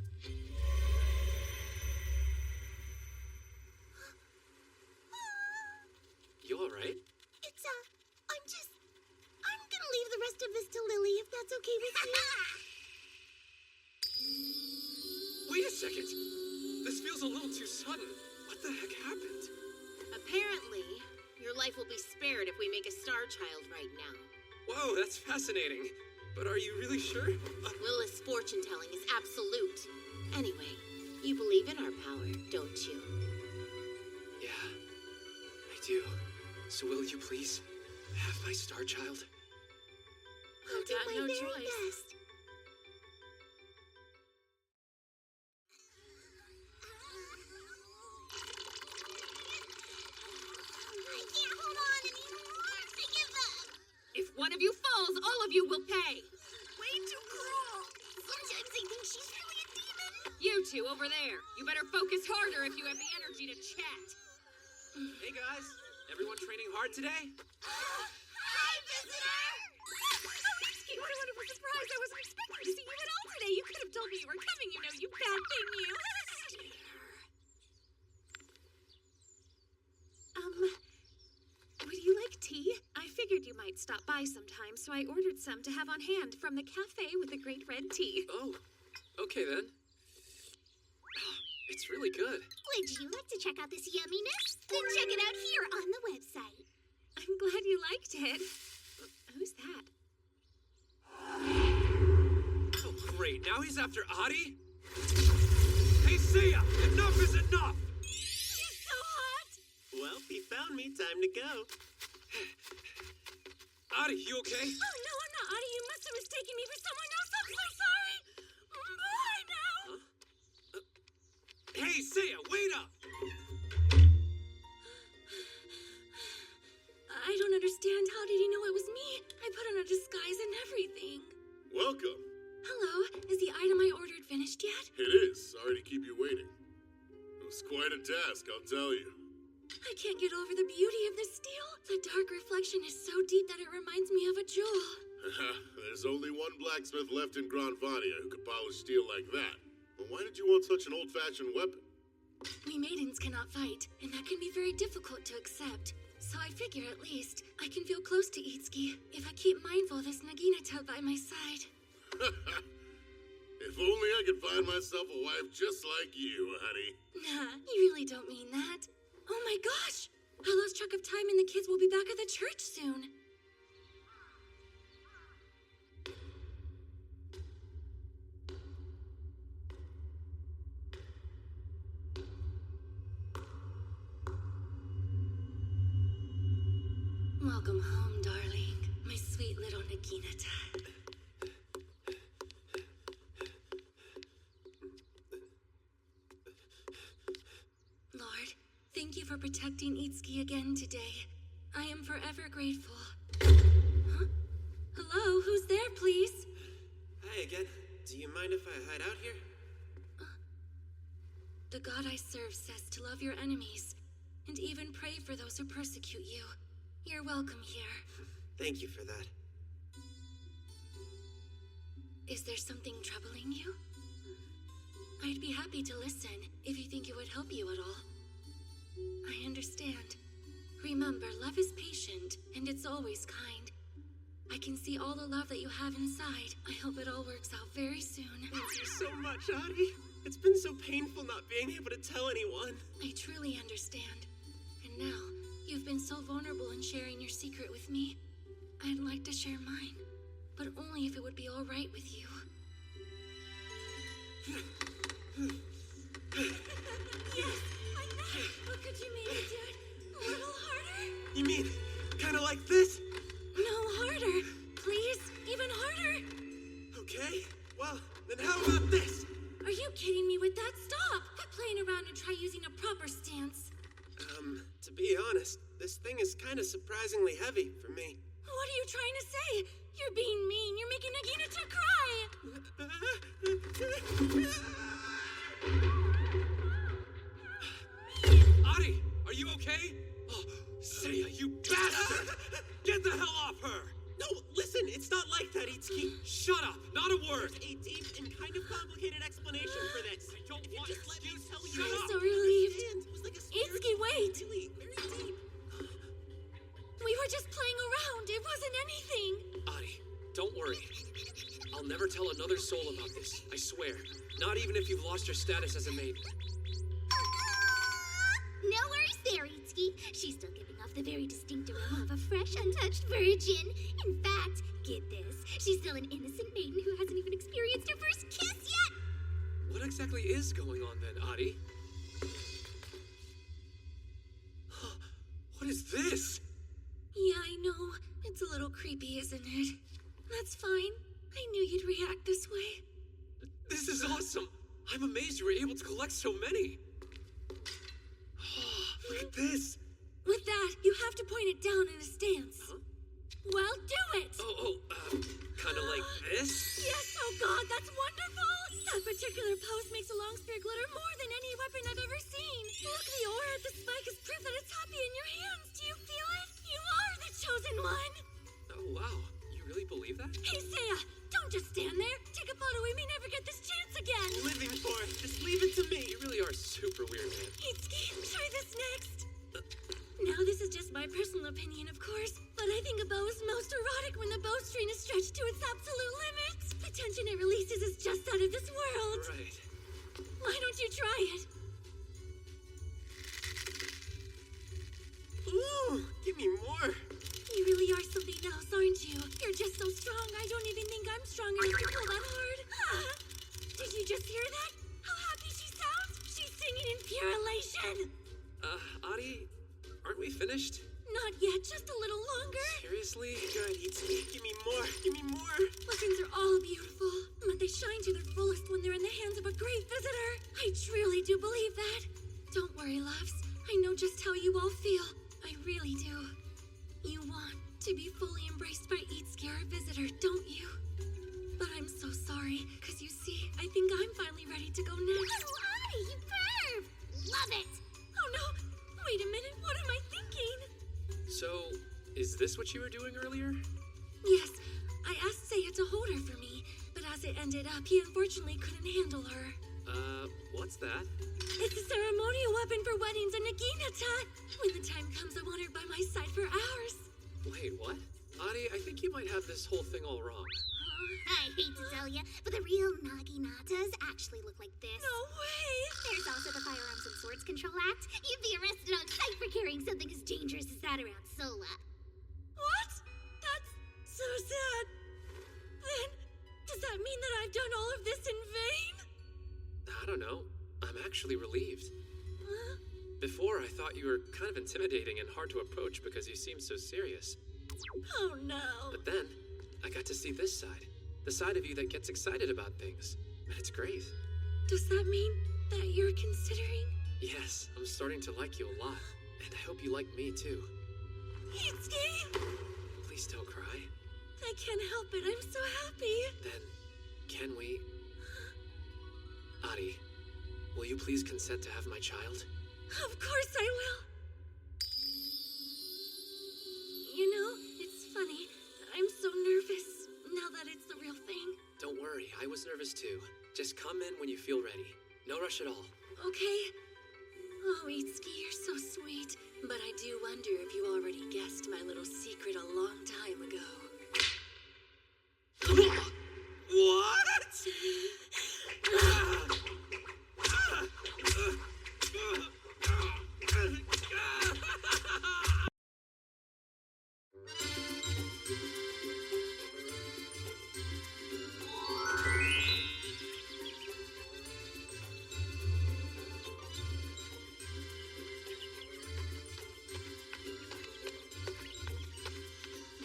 You all right? It's, I'm gonna leave the rest of this to Lily, if that's okay with you. Wait a second. This feels a little too sudden. What the heck happened? Apparently, Your life will be spared if we make a star child right now. Whoa, that's fascinating. But are you really sure? Lilith's fortune telling is absolute. Anyway, you believe in our power, don't you? Yeah, I do. So will you please have my star child? I'll do got my no very choice. best. I can't hold on anymore. I give up. If one of you falls, all of you will pay. Way too cruel. Sometimes I think she's really a demon. You two over there, you better focus harder if you have the energy to chat. Hey guys, everyone training hard today? Hi, visitor. What a wonderful surprise! I wasn't expecting to see you at all today. You could have told me you were coming, you know, you bad thing, you. Would you like tea? I figured you might stop by sometime, so I ordered some to have on hand from the cafe with the great red tea. Oh, okay then. It's really good. Would you like to check out this yumminess? Then check it out here on the website. I'm glad you liked it. Who's that? Oh, great. Now he's after Adi? Hey, Sia! Enough is enough! He's so hot! Well, he found me. Time to go. Adi, you okay? Oh, no, I'm not Adi. You must have mistaken me for someone else. I'm so sorry. Bye now. Hey, Sia, wait up! I don't understand. How did he know it was me? I put on a disguise and everything. Welcome. Hello. Is the item I ordered finished yet? It is. Sorry to keep you waiting. It was quite a task, I'll tell you. I can't get over the beauty of the steel. The dark reflection is so deep that it reminds me of a jewel. There's only one blacksmith left in Granvania who could polish steel like that. Well, why did you want such an old-fashioned weapon? We maidens cannot fight, and that can be very difficult to accept. So I figure at least I can feel close to Itsuki if I keep mindful of this Naginata by my side. If only I could find myself a wife just like you, honey. Nah, you really don't mean that. Oh my gosh! I lost track of time and the kids will be back at the church soon. Welcome home, darling. My sweet little Naginata. Lord, thank you for protecting Itsuki again today. I am forever grateful. Huh? Hello, who's there, please? Hi again. Do you mind if I hide out here? The God I serve says to love your enemies, and even pray for those who persecute you. You're welcome here. Thank you for that. Is there something troubling you? I'd be happy to listen if you think it would help you at all. I understand. Remember, love is patient, and it's always kind. I can see all the love that you have inside. I hope it all works out very soon. Thank you so much, Adi. It's been so painful not being able to tell anyone. I truly understand. And now, you've been so vulnerable in sharing your secret with me. I'd like to share mine, but only if it would be all right with you. Yes, like that. How could you make me do it? A little harder? You mean, kind of like this? No, harder. Please, even harder. Okay, well, then how about this? Are you kidding me with that? Stop! Quit playing around and try using a proper stance. To be honest, this thing is kind of surprisingly heavy for me. What are you trying to say? You're being mean. You're making Naginata cry. Adi, are you okay? Oh, Seiya, you bastard! Get the hell off her! No, listen, it's not like that, Itsuki. Shut up! Not a word! There's a deep and kind of complicated explanation for this. I don't want Just let me excuses. tell Shut you. up! I'm so relieved. It was like a Itsuki, wait! really very deep. We were just playing around. It wasn't anything. Adi, don't worry. I'll never tell another soul about this, I swear. Not even if you've lost your status as a maiden. No worries there, Itsuki. She's still giving off the very fresh, untouched virgin. In fact, get this, she's still an innocent maiden who hasn't even experienced her first kiss yet. What exactly is going on then, Adi? What is this? Yeah, I know. It's a little creepy, isn't it? That's fine. I knew you'd react this way. This is awesome! I'm amazed you were able to collect so many! Look at this! With that, you have to point it down in a stance. Huh? Well, do it! Kinda like this? Yes, oh god, that's wonderful! That particular pose makes a long spear glitter more than any weapon I've ever seen. Look, the aura at the spike is proof that it's happy in your hands. Do you feel it? You are the chosen one! Oh, wow. You really believe that? Hey, Seiya, don't just stand there. Take a photo, we may never get this chance again. Living for it. Just leave it to me. You really are super weird, man. Itsuki, try this next. Now, this is just my personal opinion, of course, but I think a bow is most erotic when the bowstring is stretched to its absolute limits. The tension it releases is just out of this world. Right. Why don't you try it? Ooh, give me more. You really are something else, aren't you? You're just so strong, I don't even think I'm strong enough to pull that hard. Did you just hear that? How happy she sounds? She's singing in pure elation. Adi, aren't we finished? Not yet, just a little longer. Seriously? God, Itsuki, give me more. Give me more. Weapons are all beautiful, but they shine to their fullest when they're in the hands of a great visitor. I truly do believe that. Don't worry, loves. I know just how you all feel. I really do. You want to be fully embraced by Itsuki, our visitor, don't you? But I'm so sorry, because you see, I think I'm finally ready to go next. Oh, Adi, you perv! Love it! Oh no! Wait a minute, what am I thinking? So, is this what you were doing earlier? Yes, I asked Seiya to hold her for me, but as it ended up, he unfortunately couldn't handle her. What's that? It's a ceremonial weapon for weddings in Naginata. When the time comes, I want her by my side for hours. Wait, what? Adi, I think you might have this whole thing all wrong. I hate to tell you, but the real Naginatas actually look like this. No way! There's also the Firearms and Swords Control Act. You'd be arrested on sight for carrying something as dangerous as that around Sola. What? That's so sad. Then, does that mean that I've done all of this in vain? I don't know. I'm actually relieved. Huh? Before, I thought you were kind of intimidating and hard to approach because you seemed so serious. Oh no. But then, I got to see this side. The side of you that gets excited about things. And it's great. Does that mean that you're considering? Yes, I'm starting to like you a lot. And I hope you like me too. Itsuki! Please don't cry. I can't help it, I'm so happy. Then, can we... Adi, will you please consent to have my child? Of course I will. You know, it's funny. I'm so nervous now that it's the real thing. Don't worry, I was nervous too. Just come in when you feel ready. No rush at all. Okay. Oh, Itsuki, you're so sweet. But I do wonder if you already guessed my little secret a long time ago. What?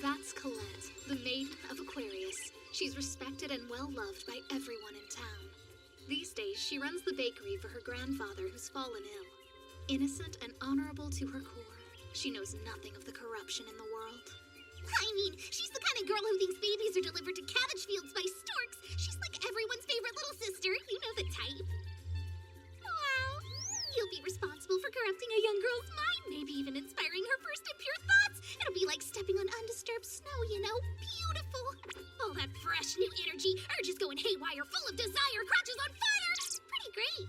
That's Colette, the Maiden of Aquarius. She's respected and well-loved by everyone in town. These days, she runs the bakery for her grandfather who's fallen ill. Innocent and honorable to her core, she knows nothing of the corruption in the world. I mean, she's the kind of girl who thinks babies are delivered to cabbage fields by storks. She's like everyone's favorite little sister. You know the type. Well, you'll be responsible for corrupting a young girl's mind, maybe even inspiring her first impure thoughts. It'll be like stepping on undisturbed snow, you know? Beautiful. All that fresh new energy, urges going haywire, full of desire, crotches on fire. Pretty great.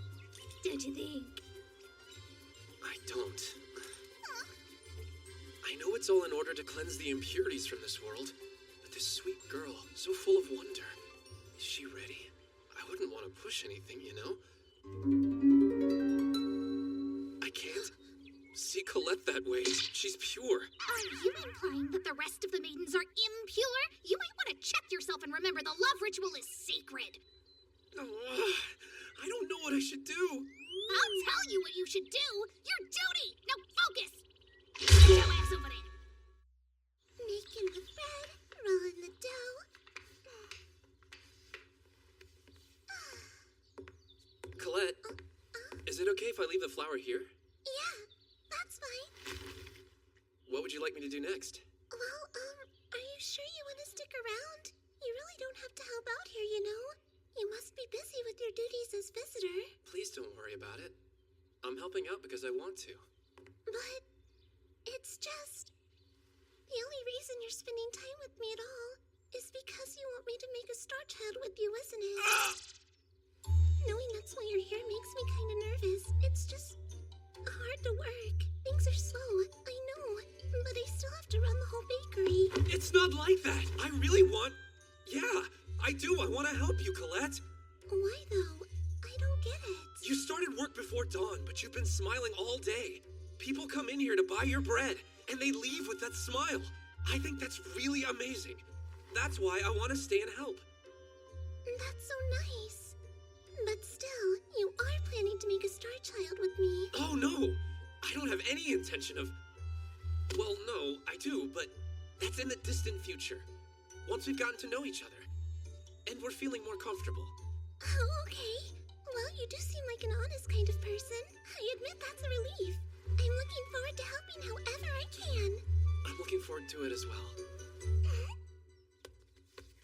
Don't you think? I don't. I know it's all in order to cleanse the impurities from this world, but this sweet girl, so full of wonder, is she ready? I wouldn't want to push anything, you know? I can't see see Colette that way. She's pure. Are you implying that the rest of the maidens are impure? You might want to check yourself and remember the love ritual is sacred. Oh, I don't know what I should do. I'll tell you what you should do. Your duty. Now focus. Get your ass over there. Making the bread, rolling the dough. Colette, is it okay if I leave the flour here? Yeah, that's fine. What would you like me to do next? Well, are you sure you want to stick around? You really don't have to help out here, you know? You must be busy with your duties as visitor. Please don't worry about it. I'm helping out because I want to. But it's just... The only reason you're spending time with me at all is because you want me to make a star child with you, isn't it? Knowing that's why you're here makes me kind of nervous. It's just hard to work. Things are slow, I know, but I still have to run the whole bakery. It's not like that. I really want... Yeah, I do. I want to help you, Colette. Why, though? I don't get it. You started work before dawn, but you've been smiling all day. People come in here to buy your bread, and they leave with that smile. I think that's really amazing. That's why I want to stay and help. That's so nice. But still, you are planning to make a star child with me. Oh, no. I don't have any intention of... Well, no, I do, but that's in the distant future. Once we've gotten to know each other. And we're feeling more comfortable. Oh, okay. Well, you do seem like an honest kind of person. I admit that's a relief. I'm looking forward to helping however I can. I'm looking forward to it as well.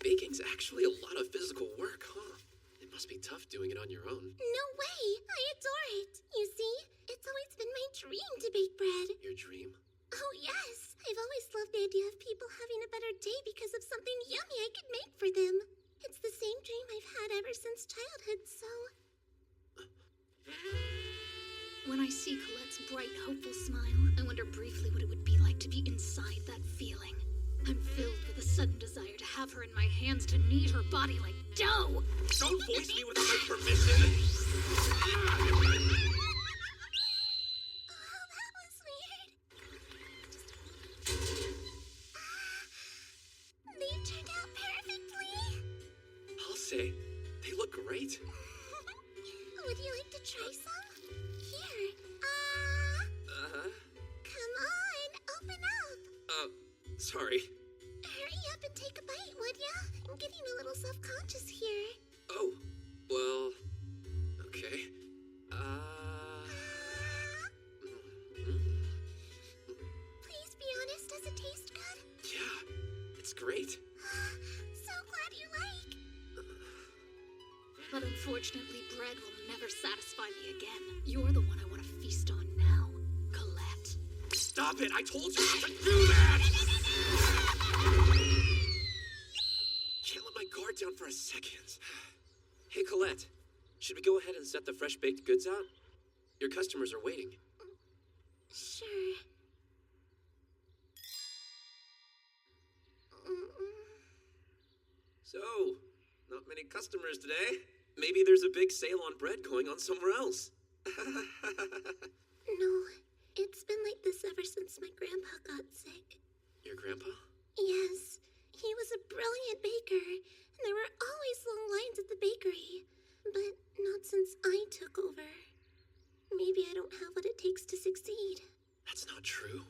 Baking's actually a lot of physical work, huh? It must be tough doing it on your own. No way! I adore it! You see, it's always been my dream to bake bread. Your dream? Oh, yes! I've always loved the idea of people having a better day because of something yummy I could make for them. It's the same dream I've had ever since childhood, so... When I see Colette's bright, hopeful smile, I wonder briefly what it would be like to be inside that feeling. I'm filled with a sudden desire to have her in my hands to knead her body like dough! Don't voice me without my permission! Oh, that was weird. They turned out perfectly. I'll say, they look great. Would you like to try some? Here. Come on, open up. Sorry. Hurry up and take a bite, would ya? I'm getting a little self-conscious here. Oh, well, okay. Please be honest, does it taste good? Yeah, it's great. So glad you like. But unfortunately, bread will never satisfy me again. You're the one I want to feast on now, Colette. Stop it! I told you not to do that! Can't let my guard down for a second. Hey, Colette. Should we go ahead and set the fresh baked goods out? Your customers are waiting. Sure. So, not many customers today. Maybe there's a big sale on bread going on somewhere else. No, it's been like this ever since my grandpa got sick. Your grandpa? Yes, he was a brilliant baker, and there were always long lines at the bakery. But not since I took over. Maybe I don't have what it takes to succeed. That's not true.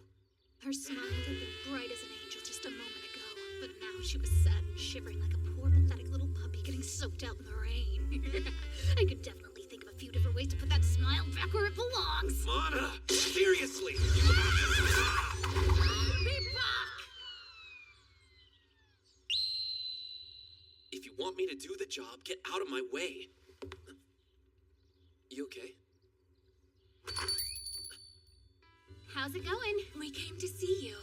Her smile had been bright as an angel just a moment ago, but now she was sad and shivering like a poor, pathetic little puppy getting soaked out in the rain. I could definitely think of a few different ways to put that smile back where it belongs. Mana! Seriously! Be back! If you want me to do the job, get out of my way. You okay? How's it going? We came to see you.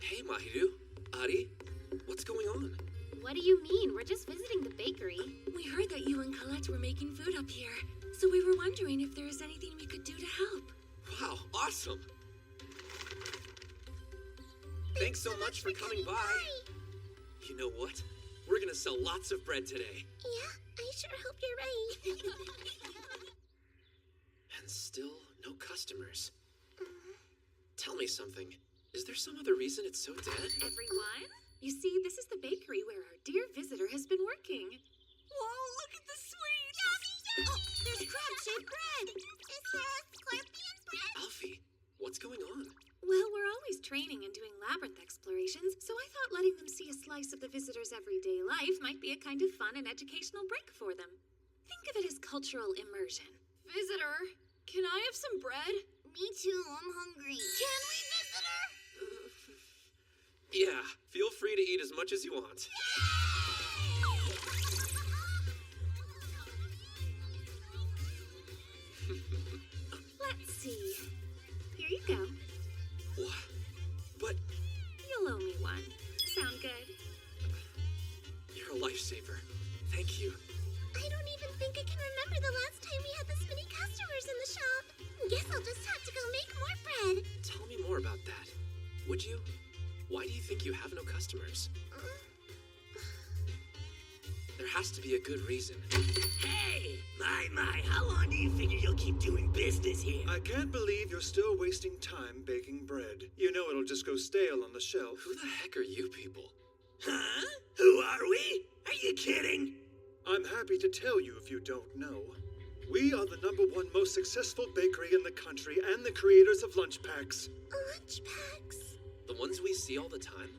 Hey, Mahiru. Ari, what's going on? What do you mean? We're just visiting the bakery. We heard that you and Colette were making food up here, so we were wondering if there was anything we could do to help. Wow, awesome. Thanks so much for coming by. You know what? We're gonna sell lots of bread today. Yeah, I sure hope you're right. And still no customers. Tell me something. Is there some other reason it's so dead? Everyone, you see, this is the bakery where our dear visitor has been working. Whoa, look at the sweets! Oh, there's crab-shaped bread. Is that scorpion bread? Alfie, what's going on? Well, we're always training and doing labyrinth explorations, so I thought letting them see a slice of the visitor's everyday life might be a kind of fun and educational break for them. Think of it as cultural immersion. Visitor, can I have some bread? Me too, I'm hungry. Can we, visitor? Yeah, feel free to eat as much as you want. Let's see. Here you go. What? But You'll owe me one. Sound good? you're a lifesaver. Thank you. I don't even think I can remember the last time we had this many customers in the shop. Guess I'll just have to go make more bread. Tell me more about that. Would you? Why do you think you have no customers? There has to be a good reason. Hey! My, how long do you figure you'll keep doing business here? I can't believe you're still wasting time baking bread. You know it'll just go stale on the shelf. Who the heck are you people? Huh? Who are we? Are you kidding? I'm happy to tell you if you don't know. We are the #1 most successful bakery in the country and the creators of lunch packs. Lunch packs? The ones we see all the time?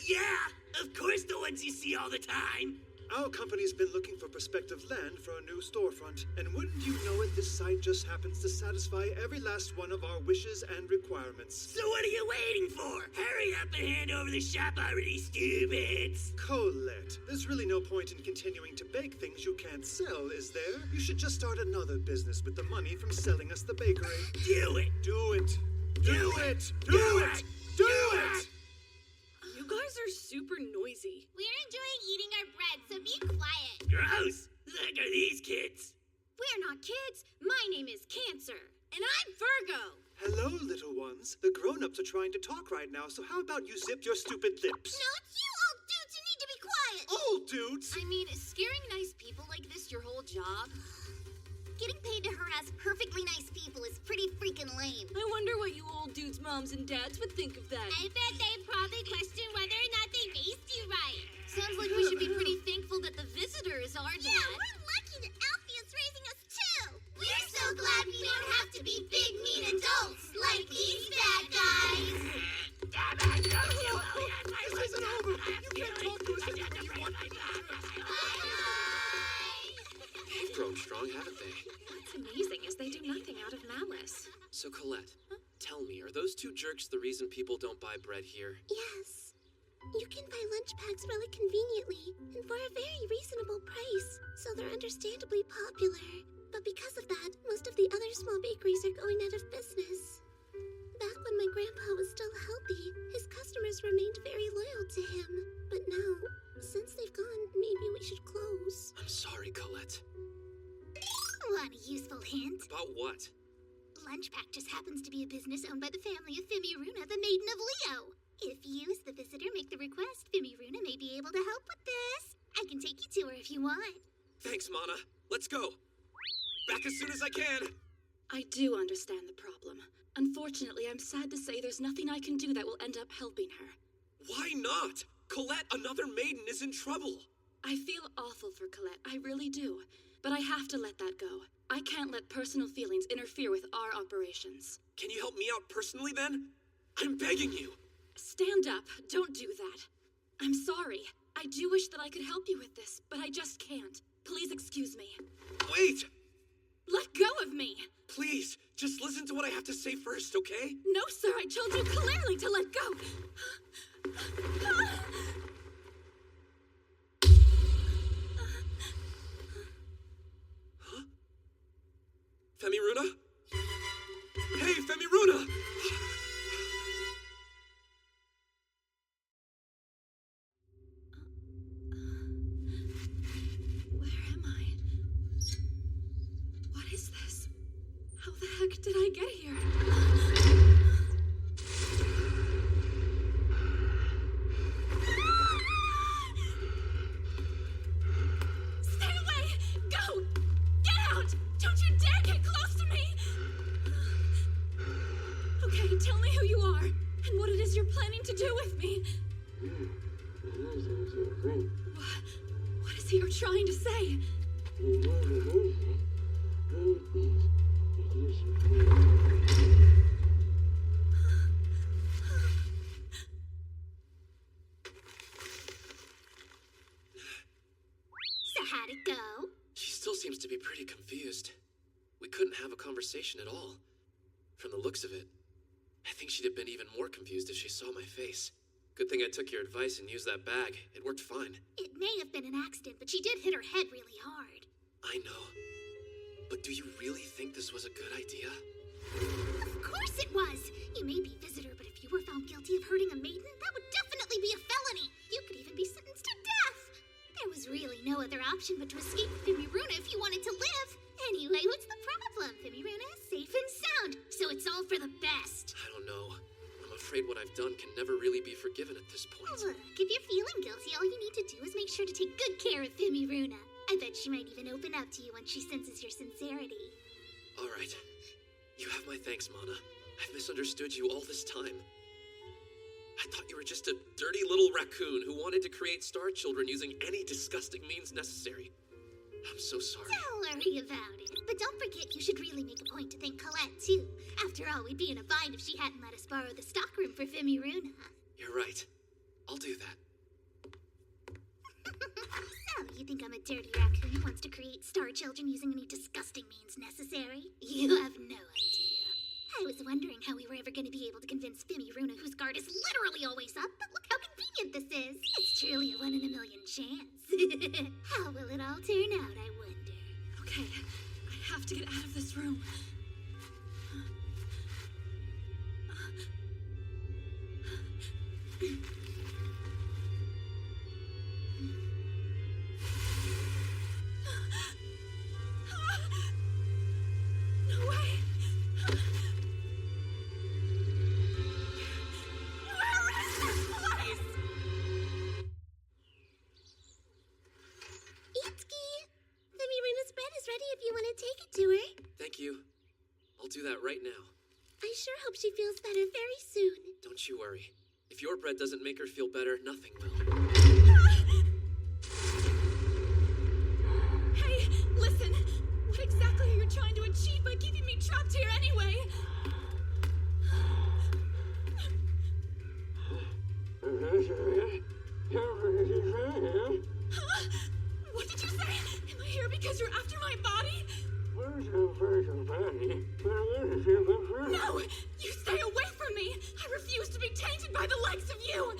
Yeah, of course the ones you see all the time. Our company's been looking for prospective land for a new storefront, and wouldn't you know it, this site just happens to satisfy every last one of our wishes and requirements. So what are you waiting for? Hurry up and hand over the shop already, stupids! Colette, there's really no point in continuing to bake things you can't sell, is there? You should just start another business with the money from selling us the bakery. Do it! Do it! Do it! Do it! Do it! You guys are super noisy. We're enjoying eating our bread, so be quiet. Gross! Look at these kids! We're not kids. My name is Cancer. And I'm Virgo. Hello, little ones. The grown-ups are trying to talk right now, so how about you zip your stupid lips? No, it's you old dudes who need to be quiet. Old dudes? I mean, is scaring nice people like this your whole job? Getting paid to harass perfectly nice people is pretty freaking lame. I wonder what you old dudes' moms and dads would think of that. I bet they probably question whether or not they raised you right. Sounds like we should be pretty thankful that the visitor is our Yeah, dad. we're lucky that Alfie is raising us too. We're so glad we don't have to be big, mean adults like these bad guys. Damn it! Don't you This isn't over! You can't talk to us anymore! You want They've grown strong, haven't they? What's amazing is they do nothing out of malice. So, Colette, tell me, are those two jerks the reason people don't buy bread here? Yes. You can buy lunch packs really conveniently and for a very reasonable price, so they're understandably popular. But because of that, most of the other small bakeries are going out of business. Back when my grandpa was still healthy, his customers remained very loyal to him. But now, since they've gone, maybe we should close. I'm sorry, Colette. Want a useful hint? About what? Lunchpack just happens to be a business owned by the family of Fimiruna, the Maiden of Leo. If you, as the visitor, make the request, Fimiruna may be able to help with this. I can take you to her if you want. Thanks, Mana. Let's go. Back as soon as I can. I do understand the problem. Unfortunately, I'm sad to say there's nothing I can do that will end up helping her. Why not? Colette, another maiden, is in trouble. I feel awful for Colette, I really do. But I have to let that go. I can't let personal feelings interfere with our operations. Can you help me out personally, then? I'm begging you. Stand up. Don't do that. I'm sorry. I do wish that I could help you with this, but I just can't. Please excuse me. Wait! Let go of me! Please, just listen to what I have to say first, okay? No, sir, I told you clearly to let go! Huh? Femiruna? Hey, Femiruna! Where am I? What is this? How the heck did I get here? Stay away! Go! Get out! Don't you dare get close to me! Okay, tell me who you are, and what it is you're planning to do with me. What is it you're trying to say? So how'd it go? She still seems to be pretty confused. We couldn't have a conversation at all. From the looks of it, I think she'd have been even more confused if she saw my face. Good thing I took your advice and used that bag. It worked fine. It may have been an accident, but she did hit her head really hard. I know. But do you really think this was a good idea? Of course it was! You may be a visitor, but if you were found guilty of hurting a maiden, that would definitely be a felony. You could even be sentenced to death. There was really no other option but to escape Fimiruna if you wanted to live. Anyway, what's the problem? Fimiruna is safe and sound, so it's all for the best. I don't know. I'm afraid what I've done can never really be forgiven at this point. Look, if you're feeling guilty, all you need to do is make sure to take good care of Fimiruna. I bet she might even open up to you once she senses your sincerity. All right. You have my thanks, Mana. I've misunderstood you all this time. I thought you were just a dirty little raccoon who wanted to create star children using any disgusting means necessary. I'm so sorry. Don't worry about it. But don't forget you should really make a point to thank Colette, too. After all, we'd be in a bind if she hadn't let us borrow the stockroom for Fimiruna. You're right. I'll do that. So, you think I'm a dirty raccoon who wants to create star children using any disgusting means necessary? You have no idea. I was wondering how we were ever going to be able to convince Fimiruna, whose guard is literally always up, but look how convenient this is. It's truly a 1 in a million chance. How will it all turn out, I wonder? Okay, I have to get out of this room. No way! Where is this place? Itsuki! Fimiruna's bread is ready if you want to take it to her. Thank you. I'll do that right now. I sure hope she feels better very soon. Don't you worry. If your bread doesn't make her feel better, nothing will. Hey, listen! What exactly are you trying to achieve by keeping me trapped here anyway? What did you say? Am I here because you're after my body? No! You stay away from me! I refuse to be tainted by the likes of you!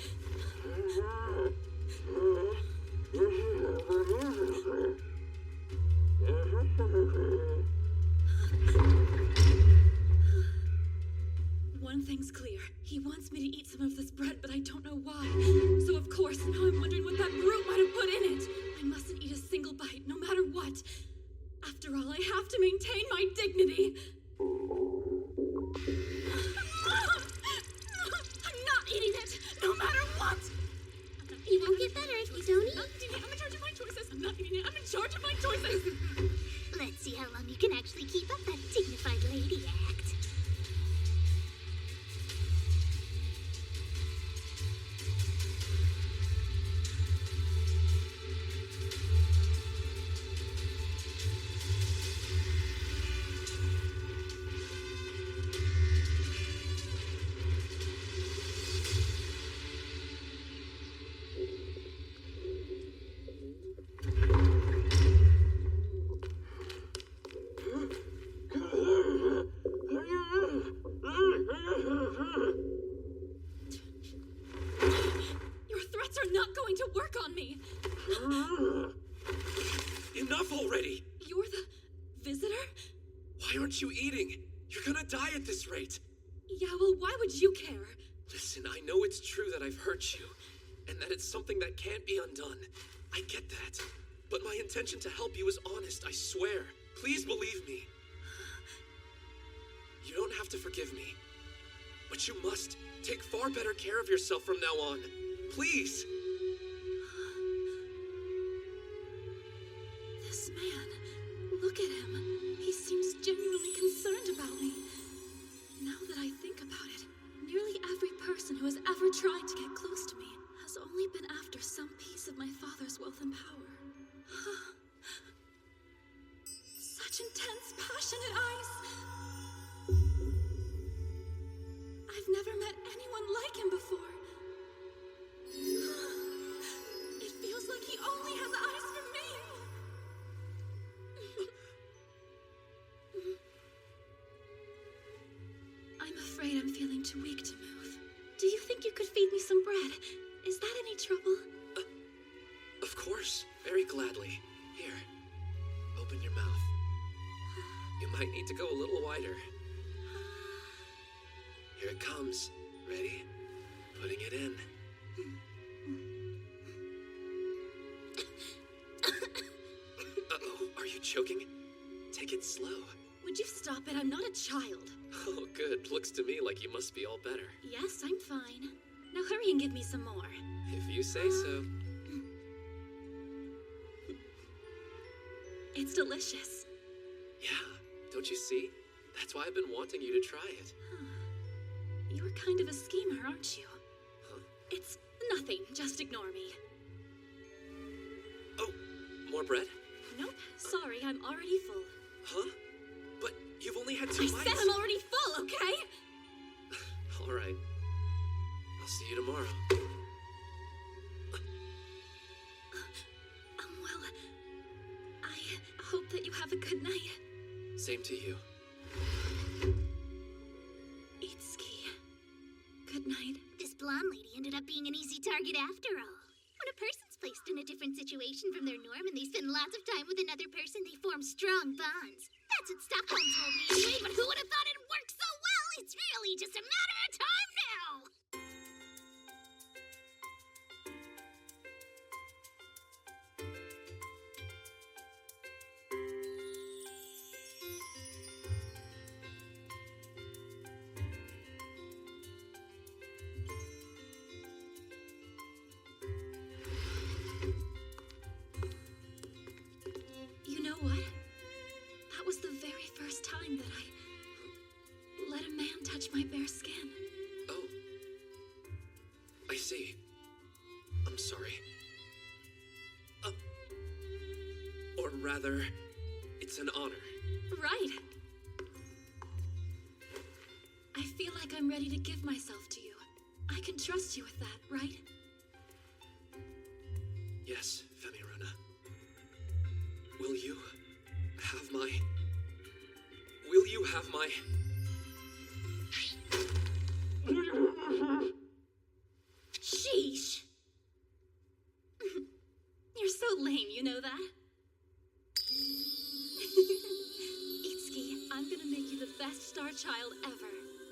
One thing's clear. He wants me to eat some of this bread, but I don't know why. So of course, now I'm wondering what that brute might have put in it. I mustn't eat a single bite, no matter what. After all, I have to maintain my dignity. I'm not eating it, no matter what! You won't get better if you don't eat. I'm in charge of my choices. I'm not eating it. I'm in charge of my choices. Let's see how long you can actually keep up that dignified lady act. Your threats are not going to work on me. Enough already! You're the visitor? Why aren't you eating? You're gonna die at this rate. Yeah, well, why would you care? Listen, I know it's true that I've hurt you, and that it's something that can't be undone. I get that. But my intention to help you is honest, I swear. Please believe me. You don't have to forgive me, but you must take far better care of yourself from now on. Please. This man, look at him. He seems genuinely concerned about me. Now that I think about it, tried to get close to me has only been after some piece of my father's wealth and power. Such intense, passionate eyes. I've never met anyone like him before. It feels like he only has eyes for me. I'm afraid I'm feeling too weak to move. Do you think you could feed me some bread? Is that any trouble? Of course, very gladly. Here, open your mouth. You might need to go a little wider. Here it comes. Ready? Putting it in. Uh-oh, are you choking? Take it slow. Would you stop it? I'm not a child. Oh, good. Looks to me like you must be all better. Yes, I'm fine. Now hurry and give me some more. If you say so. It's delicious. Yeah, don't you see? That's why I've been wanting you to try it. You're kind of a schemer, aren't you? Huh? It's nothing. Just ignore me. Oh, more bread? Nope. Sorry, I'm already full. Huh? But you've only had 2 I bites. said I'm already full, okay? All right. I'll see you tomorrow. Well, I hope that you have a good night. Same to you. Itsuki. Good night. This blonde lady ended up being an easy target after all. When a person's placed in a different situation from their norm and they spend lots of time with another person, they form strong bonds. That's what Stockholm told me anyway, but who would have thought it'd work so well? It's really just a matter of time now! You know what? That was the very first time that I let a man touch my bare skin. Oh. I see. I'm sorry. Or rather, it's an honor. Right. I feel like I'm ready to give myself to you. I can trust you with that, right? Yes, Femiruna. Will you have my... Will you have my... Sheesh! You're so lame, you know that? Itsuki, I'm gonna make you the best star child ever.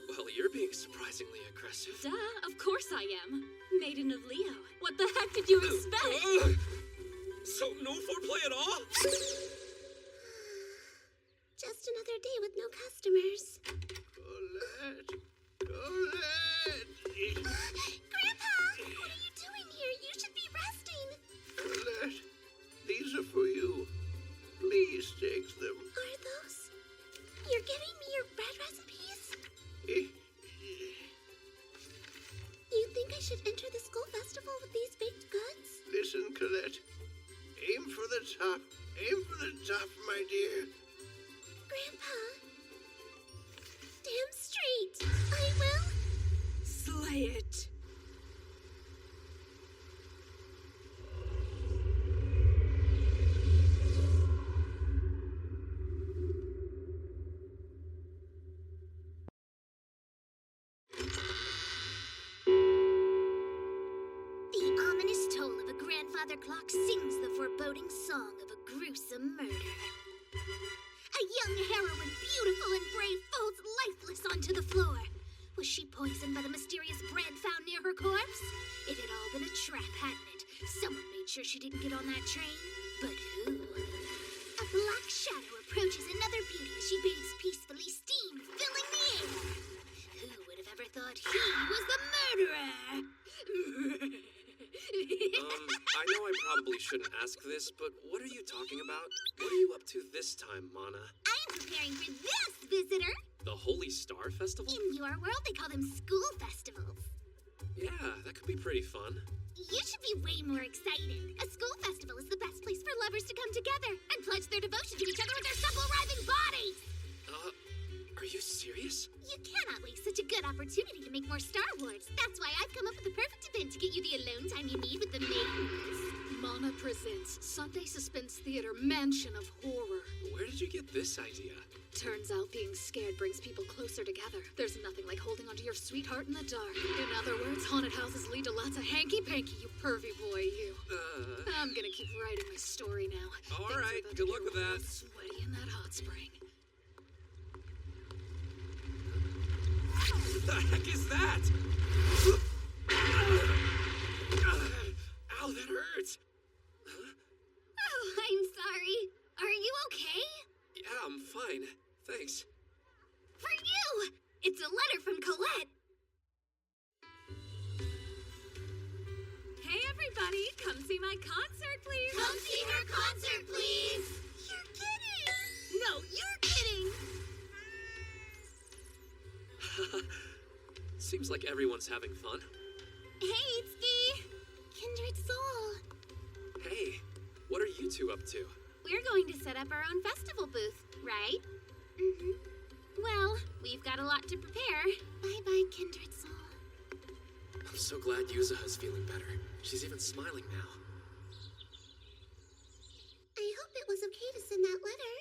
Well, you're being surprisingly aggressive. Duh, of course I am. Maiden of Leo. What the heck did you expect? So no foreplay at all? Just another day with no customers. Colette! Colette! Grandpa! What are you doing here? You should be resting. Colette, these are for you. Please take them. Are those? You're giving me your bread recipes? You think I should enter the school festival with these baked goods? Listen, Colette. Aim for the top. Aim for the top, my dear. Grandpa. Damn straight. I will. Slay it. The ominous toll of a grandfather clock sings the foreboding song of a gruesome murder. A young heroine, beautiful and brave, falls lifeless onto the floor. Was she poisoned by the mysterious bread found near her corpse? It had all been a trap, hadn't it? Someone made sure she didn't get on that train. But who? A black shadow approaches another beauty as she bathes peacefully, steam filling the air. Who would have ever thought he was the murderer? I know I probably shouldn't ask this, but what are you talking about? What are you up to this time, Mana? I'm preparing for this, visitor. The Holy Star Festival? In your world, they call them school festivals. Yeah, that could be pretty fun. You should be way more excited. A school festival is the best place for lovers to come together and pledge their devotion to each other with their supple-writhing bodies. Are you serious? You cannot waste such a good opportunity to make more Star Wars. That's why I've come up with the perfect event to get you the alone time you need with the maidens. Mana presents Sunday Suspense Theater Mansion of Horror. Where did you get this idea? Turns out being scared brings people closer together. There's nothing like holding onto your sweetheart in the dark. In other words, haunted houses lead to lots of hanky-panky, you pervy boy, you. I'm gonna keep writing my story now. All right, good luck with that. Sweaty in that hot spring. What the heck is that? Ow, that hurts. Oh, I'm sorry. Are you okay? Yeah, I'm fine. Thanks. For you! It's a letter from Colette. Hey, everybody, come see my concert, please. Come see her concert, please. You're kidding. No, you're kidding. Seems like everyone's having fun. Hey, Itsuki. Kindred Soul. Hey, what are you two up to? We're going to set up our own festival booth, right? Mm-hmm. Well, we've got a lot to prepare. Bye-bye, Kindred Soul. I'm so glad Yuzuha's feeling better. She's even smiling now. I hope it was okay to send that letter.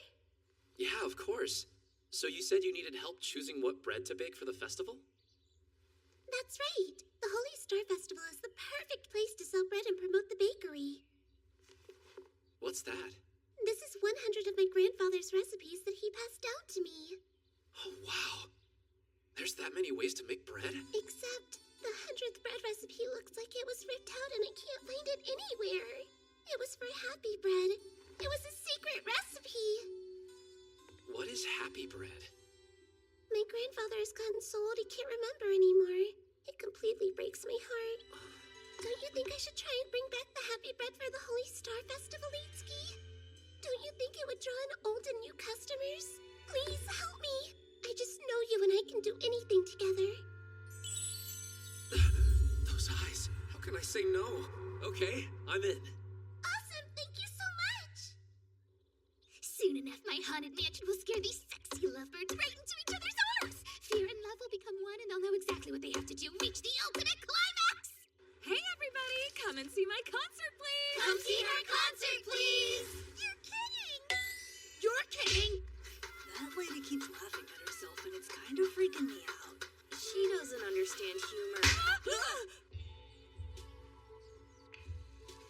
Yeah, of course. So you said you needed help choosing what bread to bake for the festival? That's right. The Holy Star Festival is the perfect place to sell bread and promote the bakery. What's that? This is 100 of my grandfather's recipes that he passed down to me. Oh, wow. There's that many ways to make bread? Except the 100th bread recipe looks like it was ripped out and I can't find it anywhere. It was for happy bread. It was a secret recipe. What is happy bread? My grandfather has gotten so old he can't remember anymore. It completely breaks my heart. Don't you think I should try and bring back the happy bread for the Holy Star Festival, Itsuki? Don't you think it would draw in old and new customers? Please help me. I just know you and I can do anything together. Those eyes. How can I say no? Okay, I'm in. Awesome, thank you so much. Soon enough, my haunted mansion will scare these sexy lovebirds right into each other's arms. Fear and love will become one and they'll know exactly what they have to do to reach the ultimate climax. Hey, everybody, come and see my concert, please. Come see her concert, please. You're kidding. You're kidding. That lady keeps laughing at herself and it's kind of freaking me out. She doesn't understand humor.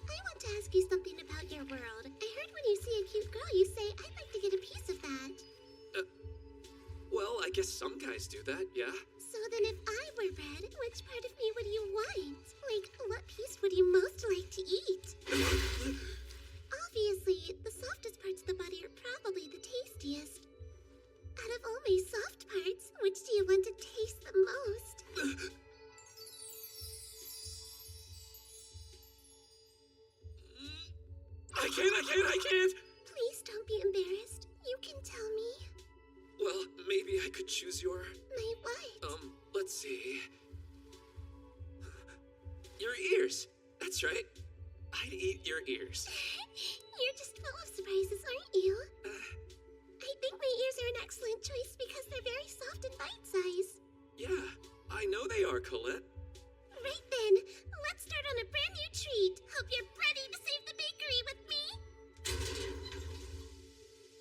I want to ask you something about your world. I heard when you see a cute girl, you say, I'd like to get a piece of that. Well, I guess some guys do that, yeah? So then if I were bread, which part of me would you want? Like, what piece would you most like to eat? Obviously, the softest parts of the body are probably the tastiest. Out of all my soft parts, which do you want to taste the most? I can't! Please don't be embarrassed. You can tell me. Well, maybe I could choose your... My what? Let's see... Your ears! That's right. I'd eat your ears. You're just full of surprises, aren't you? I think my ears are an excellent choice because they're very soft and bite-sized. Yeah, I know they are, Colette. Right then, let's start on a brand new treat. Hope you're ready to save the bakery with me.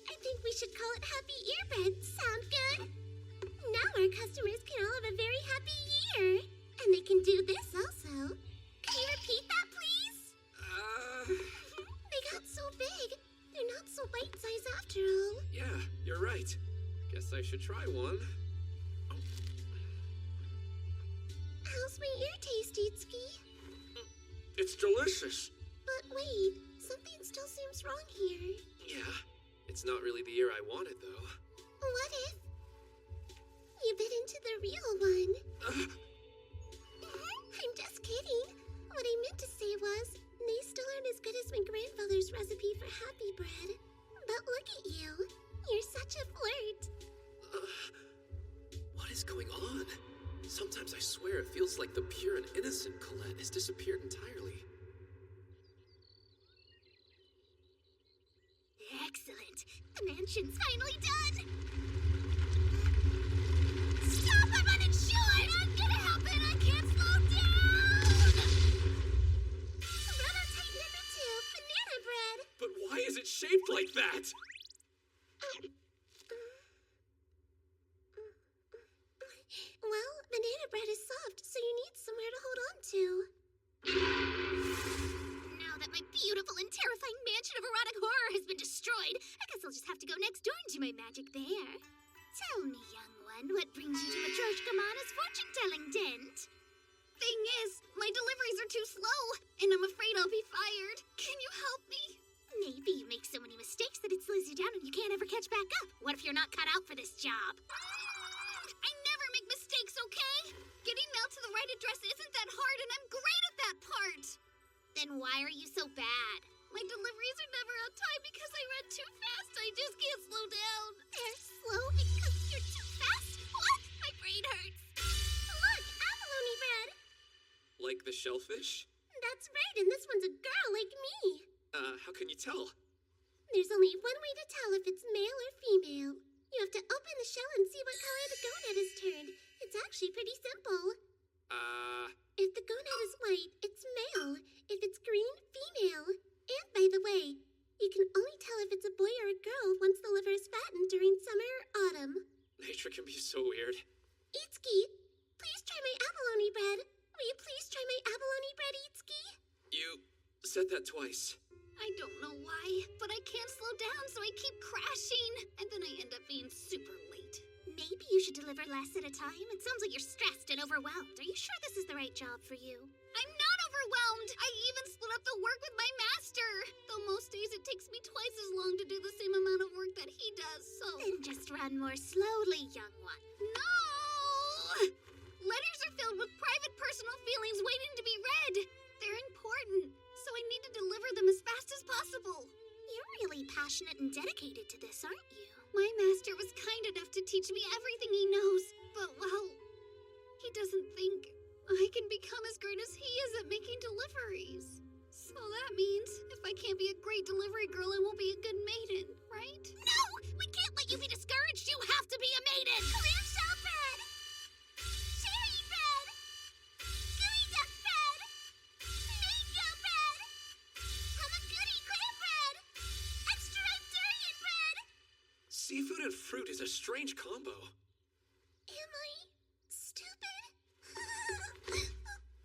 I think we should call it Happy Ear Bread. Sound good? Now our customers can all have a very happy year. And they can do this also. Can you repeat that, please? They got so big. They're not so bite-sized after all. Yeah, you're right. Guess I should try one. How's my ear taste, Itsuki? It's delicious. But wait, something still seems wrong here. Yeah, it's not really the ear I wanted, though. What if you bit into the real one? I'm just kidding. What I meant to say was, they still aren't as good as my grandfather's recipe for happy bread. But look at you. You're such a flirt. What is going on? Sometimes I swear it feels like the pure and innocent Colette has disappeared entirely. Excellent. The mansion's finally done. Stop! I'm uninsured! I'm gonna happen! I can't slow down! Prototype number 2, banana bread. But why is it shaped like that? Well, banana bread is soft, so you need somewhere to hold on to. Now that my beautiful and terrifying mansion of erotic horror has been destroyed, I guess I'll just have to go next door and do my magic there. Tell me, young one, what brings you to Matryoshka Mana's fortune-telling tent? Thing is, my deliveries are too slow, and I'm afraid I'll be fired. Can you help me? Maybe you make so many mistakes that it slows you down and you can't ever catch back up. What if you're not cut out for this job? I never make mistakes, okay? Getting mail to the right address isn't that hard, and I'm great at that part. Then why are you so bad? My deliveries are never on time because I run too fast. I just can't slow down. They're slow because you're too fast? What? My brain hurts. Look, abalone bread. Like the shellfish? That's right, and this one's a girl like me. How can you tell? There's only one way to tell if it's male or female. You have to open the shell and see what color the gonad is turned. It's actually pretty simple. If the gonad is white, it's male. If it's green, female. And by the way, you can only tell if it's a boy or a girl once the liver is fattened during summer or autumn. Nature can be so weird. Itsuki, please try my abalone bread. Will you please try my abalone bread, Itsuki? You said that twice. I don't know why, but I can't slow down, so I keep crashing. And then I end up being super late. Maybe you should deliver less at a time. It sounds like you're stressed and overwhelmed. Are you sure this is the right job for you? I'm not overwhelmed. I even split up the work with my master. Though most days it takes me twice as long to do the same amount of work that he does, so... Then just run more slowly, young one. No! Letters are filled with private personal feelings waiting to be read. They're important, so I need to deliver them as fast as possible. You're really passionate and dedicated to this, aren't you? My master was kind enough to teach me everything he knows, but, well, he doesn't think I can become as great as he is at making deliveries. So that means if I can't be a great delivery girl, I won't be a good maiden, right? No! We can't let you be discouraged! You have to be a maiden! Clear shell bread! Cherry bread! Gooey duck bread! Mango bread! Hamaguchi clam bread! Extra ripe durian bread! Seafood and fruit is a strange combo. Am I stupid?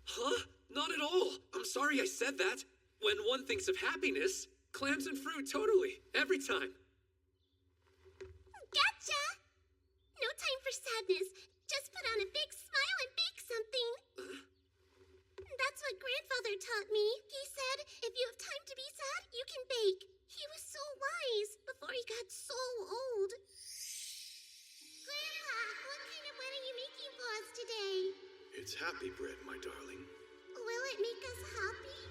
Huh? Not at all. I'm sorry I said that. When one thinks of happiness, clams and fruit totally. Every time. Gotcha! No time for sadness. Just put on a big smile and bake something. That's what grandfather taught me. He said, if you have time to be sad, you can bake. He was so wise before he got so old. Grandpa, what kind of bread are you making for us today? It's happy bread, my darling. Will it make us happy?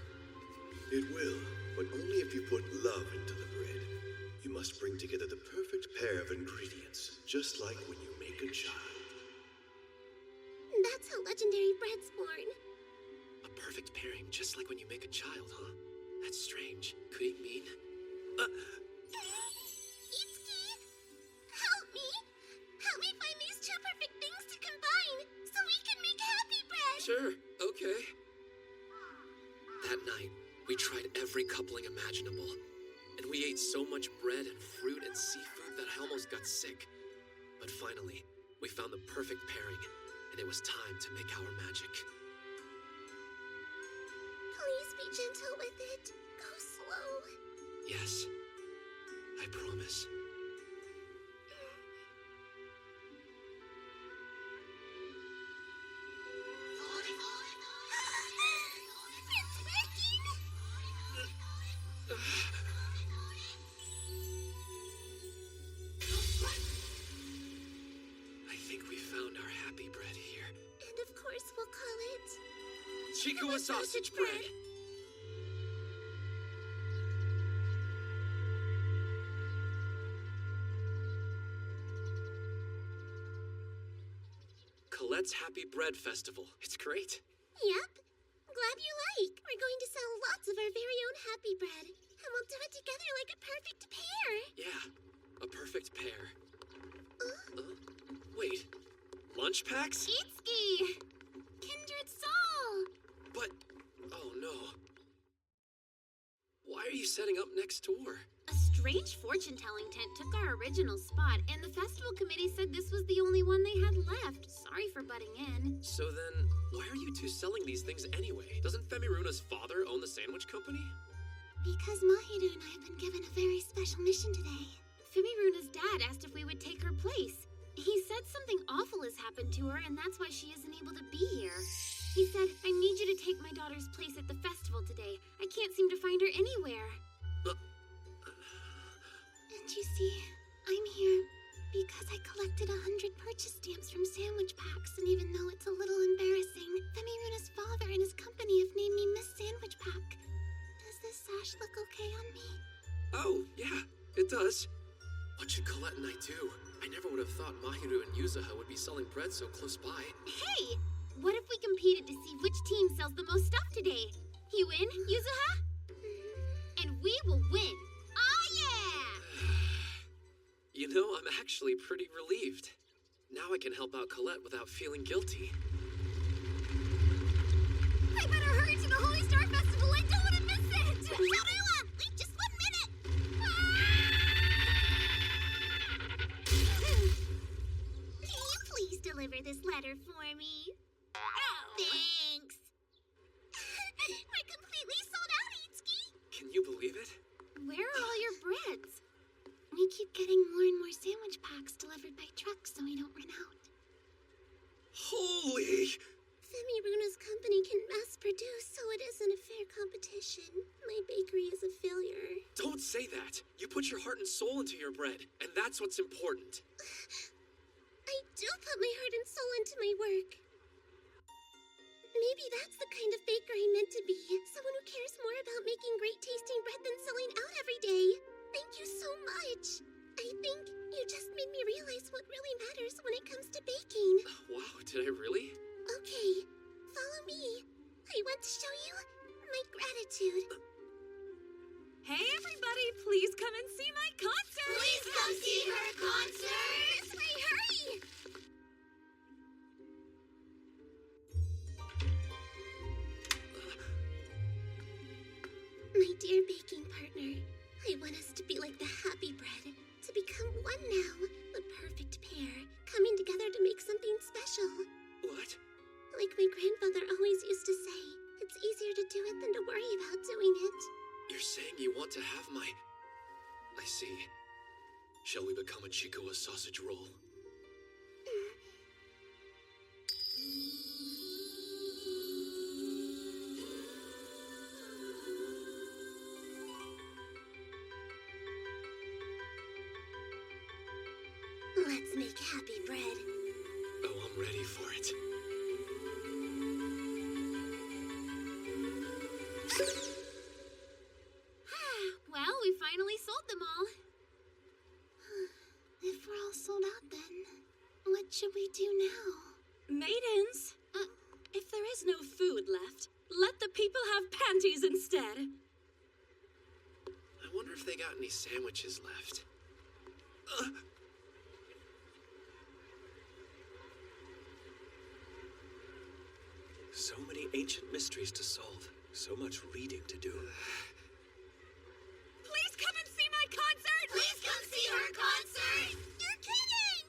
It will, but only if you put love into the bread. You must bring together the perfect pair of ingredients, just like when you make a child. That's how legendary bread's born. A perfect pairing, just like when you make a child, huh? That's strange. Could he mean... Itsuki, help me! Help me find these two perfect things to combine, so we can make happy bread! Sure, okay. That night, we tried every coupling imaginable. And we ate so much bread and fruit and seafood that I almost got sick. But finally, we found the perfect pairing, and it was time to make our magic. Please be gentle with it. Go slow. Yes, I promise. I think we found our happy bread here. And of course we'll call it... Chikuwa sausage bread! Colette's Happy Bread Festival. It's great. Yep. Glad you like. We're going to sell lots of our very own happy bread. And we'll do it together like a perfect pair. Yeah, a perfect pair. Wait, lunch packs? Itsuki! Kindred soul! But, oh no. Why are you setting up next door? A strange fortune-telling tent took our original spot, and the festival committee said this was the only one they had left. Sorry for butting in. So then, why are you two selling these things anyway? Doesn't Femiruna's father own the sandwich company? Because Mahiru and I have been given a very special mission today. Femiruna's dad asked if we would take her place. He said something awful has happened to her, and that's why she isn't able to be here. He said, I need you to take my daughter's place at the festival today. I can't seem to find her anywhere. And you see, I'm here because I collected 100 purchase stamps from sandwich packs, and even though it's a little embarrassing, Femiruna's father and his company have named me Miss Sandwich Pack. Does this sash look okay on me? Oh, yeah, it does. What should Colette and I do? I never would have thought Mahiru and Yuzuha would be selling bread so close by. Hey! What if we competed to see which team sells the most stuff today? You win, Yuzuha? And we will win. Oh, yeah! You know, I'm actually pretty relieved. Now I can help out Colette without feeling guilty. I better hurry to the Holy Star Festival. I don't want to miss it! Yorua! Wait just 1 minute! Can you please deliver this letter for me? Thanks. We're completely sold out, Itsuki. Can you believe it? Where are all your breads? We keep getting more and more sandwich packs delivered by truck so we don't run out. Holy! Femiruna's company can mass produce, so it isn't a fair competition. My bakery is a failure. Don't say that. You put your heart and soul into your bread, and that's what's important. I do put my heart and soul into my work. Maybe that's the kind of baker I meant to be. Someone who cares more about making great tasting bread than selling out every day. Thank you so much. I think you just made me realize what really matters when it comes to baking. Wow, did I really? Okay, follow me. I want to show you my gratitude. Hey everybody, please come and see my concert! Please come see her concert! Hurry! My dear baking partner, I want us to be like the happy bread, to become one now, the perfect pair, coming together to make something special. What? Like my grandfather always used to say, it's easier to do it than to worry about doing it. You're saying you want to have my... I see. Shall we become a Chikoa sausage roll? Let's make happy bread. Oh, I'm ready for it. Well, we finally sold them all. If we're all sold out then, what should we do now? Maidens, if there is no food left, let the people have panties instead. I wonder if they got any sandwiches left. So many ancient mysteries to solve. So much reading to do. Please come and see my concert! Please come see her concert! You're kidding!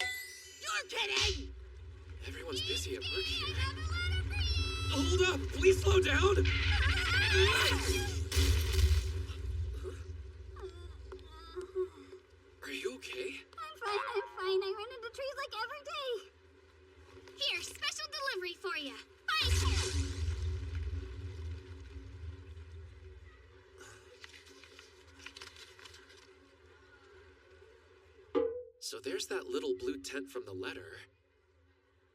You're kidding! Everyone's busy at work here. I have a letter for you! Hold up! Please slow down! Are you okay? I'm fine. I run into trees like every day. Here, special delivery for you. Bye! So there's that little blue tent from the letter.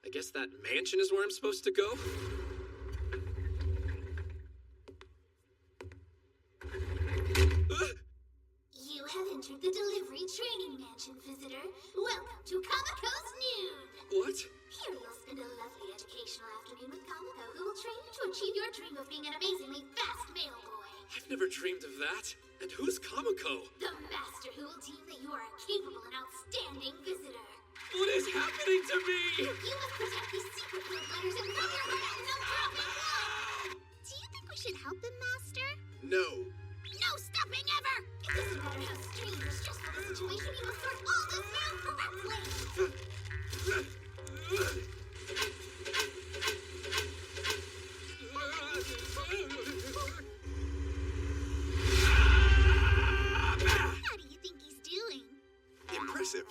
I guess that mansion is where I'm supposed to go? You have entered the delivery training mansion, visitor. Welcome to Kamako's Nude. What? Here you'll spend 11 your dream of being an amazingly fast mail boy. I've never dreamed of that. And who's Kamiko? The master who will deem that you are a capable and outstanding visitor. What is happening to me? You must protect these secret code letters and throw your heart at no dropping one. Do you think we should help him, Master? No. No stopping ever! It doesn't matter how strange or stressful the situation, you must sort all this out correctly! How do you think he's doing? Impressive.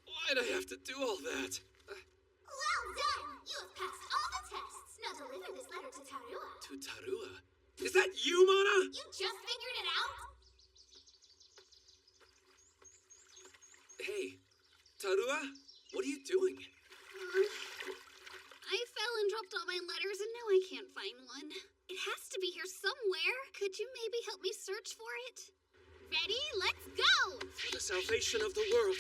Why'd I have to do all that? Well done! You have passed all the tests. Now deliver this letter to Tarua. To Tarua? Is that you, Mona? You just figured it out? Hey, Tarua, what are you doing? I fell and dropped all my letters and now I can't find one. It has to be here somewhere. Could you maybe help me search for it? Ready? Let's go! For the salvation of the world.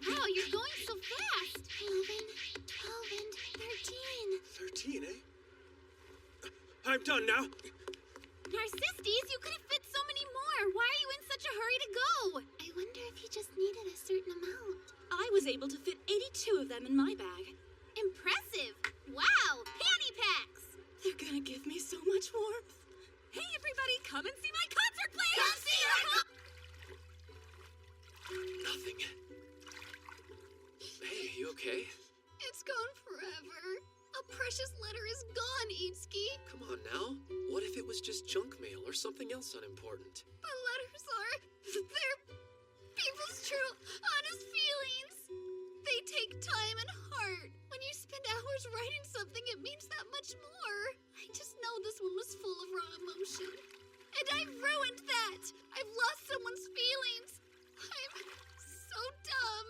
Wow, you're going so fast. 11, 12, and 13. 13, eh? I'm done now. Narcissus, you could have fit so many more. Why are you in such a hurry to go? I wonder if you just needed a certain amount. I was able to fit 82 of them in my bag. Impressive! Wow, panty packs! They're gonna give me so much warmth. Hey, everybody, come and see my concert play! Come see her! Nothing. Hey, you okay? It's gone forever. A precious letter is gone, Itsuki. Come on now. What if it was just junk mail or something else unimportant? But letters are... they're people's true, honest feelings. They take time and heart. When you spend hours writing something, it means that much more. I just know this one was full of raw emotion. And I've ruined that. I've lost someone's feelings. I'm so dumb.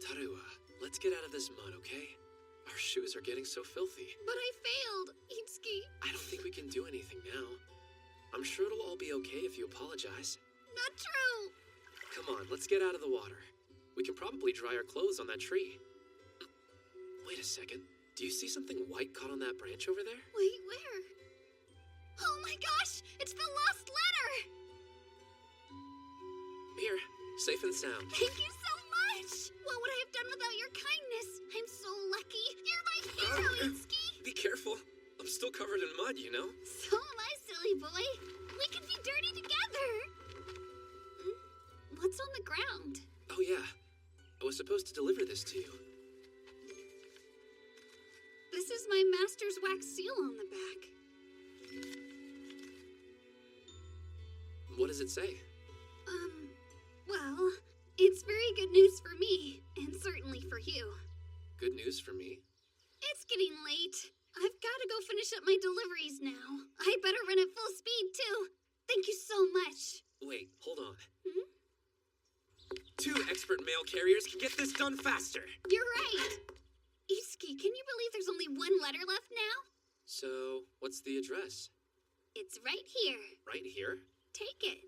Tarua, let's get out of this mud, okay? Our shoes are getting so filthy. But I failed, Itsuki. I don't think we can do anything now. I'm sure it'll all be okay if you apologize. Not true. Come on, let's get out of the water. We can probably dry our clothes on that tree. Wait a second. Do you see something white caught on that branch over there? Wait, where? Oh my gosh! It's the lost letter! Here, safe and sound. Thank you so much! What would I have done without your kindness? I'm so lucky. You're my hero, Itsuki! Be careful. I'm still covered in mud, you know? So am I, silly boy. We can be dirty together. What's on the ground? Oh yeah. I was supposed to deliver this to you. This is my master's wax seal on the back. What does it say? Well, it's very good news for me, and certainly for you. Good news for me. It's getting late. I've got to go finish up my deliveries now. I better run at full speed, too. Thank you so much. Wait, hold on. Hmm? 2 expert mail carriers can get this done faster. You're right. Itsuki, can you believe there's only one letter left now? So, what's the address? It's right here. Right here? Take it.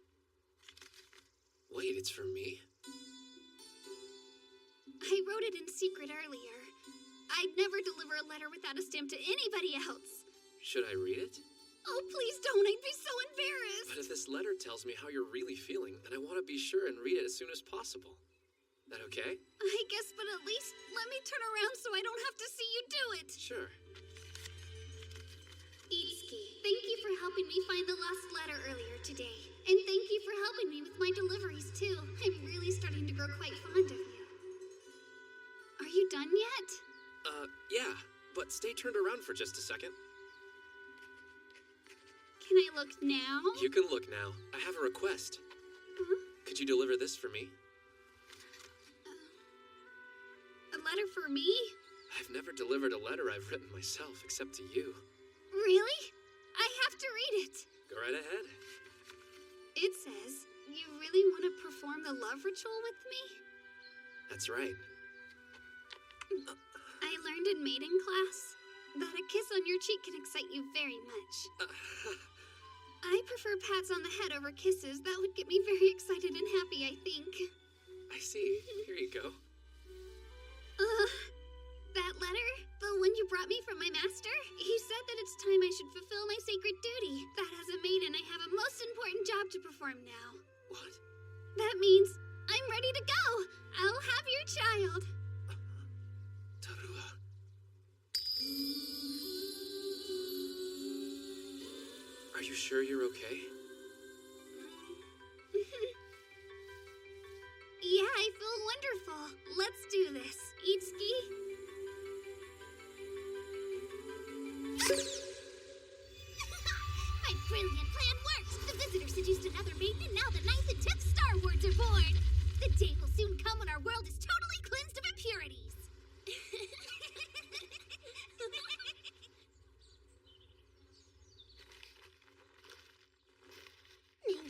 Wait, it's for me? I wrote it in secret earlier. I'd never deliver a letter without a stamp to anybody else. Should I read it? Oh, please don't. I'd be so embarrassed. But if this letter tells me how you're really feeling, then I want to be sure and read it as soon as possible. That okay? I guess, but at least let me turn around so I don't have to see you do it. Sure. Itsuki, thank you for helping me find the lost letter earlier today. And thank you for helping me with my deliveries, too. I'm really starting to grow quite fond of you. Are you done yet? Yeah, but stay turned around for just a second. Can I look now? You can look now. I have a request. Huh? Could you deliver this for me? A letter for me? I've never delivered a letter I've written myself, except to you. Really? I have to read it. Go right ahead. It says, you really want to perform the love ritual with me? That's right. I learned in maiden class that a kiss on your cheek can excite you very much. I prefer pats on the head over kisses. That would get me very excited and happy, I think. I see. Here you go. That letter? The one you brought me from my master? I should fulfill my sacred duty. That as a maiden, I have a most important job to perform now. What? That means I'm ready to go. I'll have your child. Tarua. Are you sure you're okay? Yeah, I feel wonderful. Let's do this. Itsuki? My brilliant plan worked! The visitor seduced another maiden, and now the 9th and 10th Star Wards are born! The day will soon come when our world is totally cleansed of impurities! 95,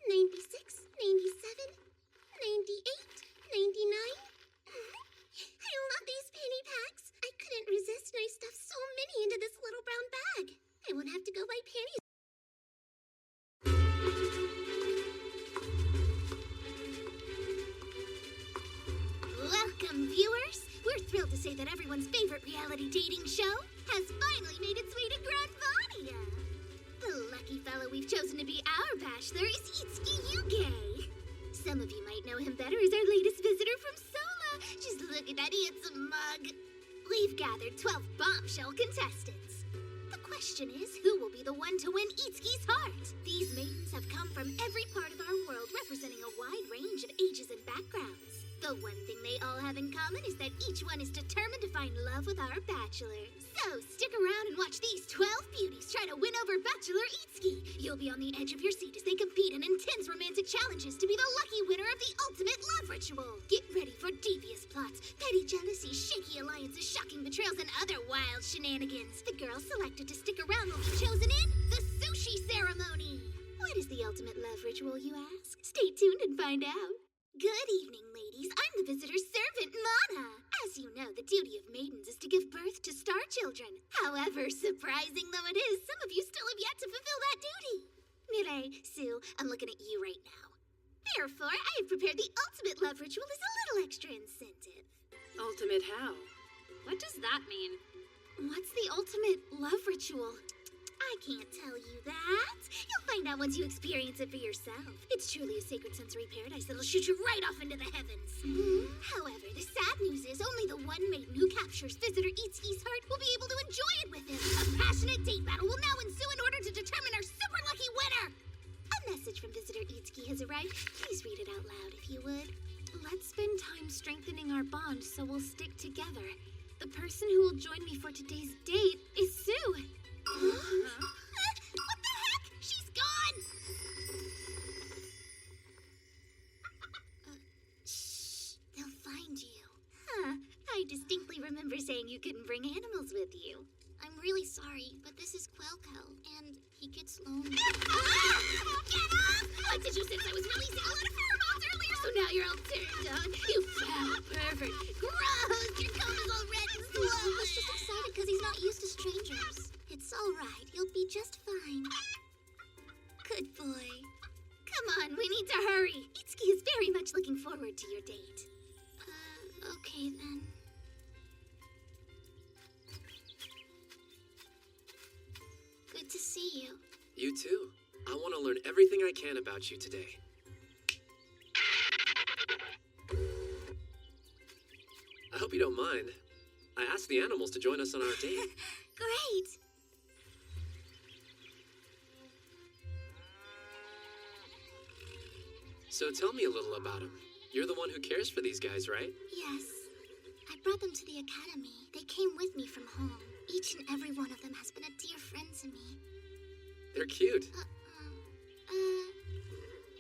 96, 97, 98, 99. I love these penny packs. I couldn't resist and I stuffed so many into this little brown bag. I won't have to go buy panties. Welcome, viewers. We're thrilled to say that everyone's favorite reality dating show has finally made its way to Grandvania. The lucky fellow we've chosen to be our bachelor is Itsuki Yuge. Some of you might know him better as our latest visitor from Sola. Just look at that handsome mug. We've gathered 12 bombshell contestants. The question is, who will be the one to win Itsuki's heart? These maidens have come from every part of our world, representing a wide range of ages and backgrounds. The one thing they all have in common is that each one is determined to find love with our bachelor. So stick around and watch these 12 beauties try to win over Bachelor Itsuki. You'll be on the edge of your seat as they compete in intense romantic challenges to be the lucky winner of the ultimate love ritual. Get ready for devious plots, petty jealousy, shaky alliances, shocking betrayals, and other wild shenanigans. The girls selected to stick around will be chosen in the sushi ceremony. What is the ultimate love ritual, you ask? Stay tuned and find out. Good evening, ladies. I'm the visitor's servant, Mana. As you know, the duty of maidens is to give birth to star children. However, surprising though it is, some of you still have yet to fulfill that duty. Mireille, Sue, I'm looking at you right now. Therefore, I have prepared the ultimate love ritual as a little extra incentive. Ultimate how? What does that mean? What's the ultimate love ritual? I can't tell you that. You'll find out once you experience it for yourself. It's truly a sacred sensory paradise that'll shoot you right off into the heavens. However, the sad news is only the one maiden who captures visitor Itsuki's heart will be able to enjoy it with him. A passionate date battle will now ensue in order to determine our super lucky winner. A message from visitor Itsuki has arrived. Please read it out loud if you would. Let's spend time strengthening our bond so we'll stick together. The person who will join me for today's date is Sue. What the heck? She's gone! Shh. They'll find you. Huh. I distinctly remember saying you couldn't bring animals with you. I'm really sorry, but this is Quelco, and he gets lonely. Get off! What did you since I was releasing a lot of pheromones earlier? So now you're all turned on? You foul pervert. Gross! Your coat is all red and swollen. He's just excited because he's not used to strangers. It's all right. You'll be just fine. Good boy. Come on, we need to hurry. Itsuki is very much looking forward to your date. Okay then. Good to see you. You too. I want to learn everything I can about you today. I hope you don't mind. I asked the animals to join us on our date. Great. So tell me a little about him. You're the one who cares for these guys, right? Yes. I brought them to the academy. They came with me from home. Each and every one of them has been a dear friend to me. They're cute.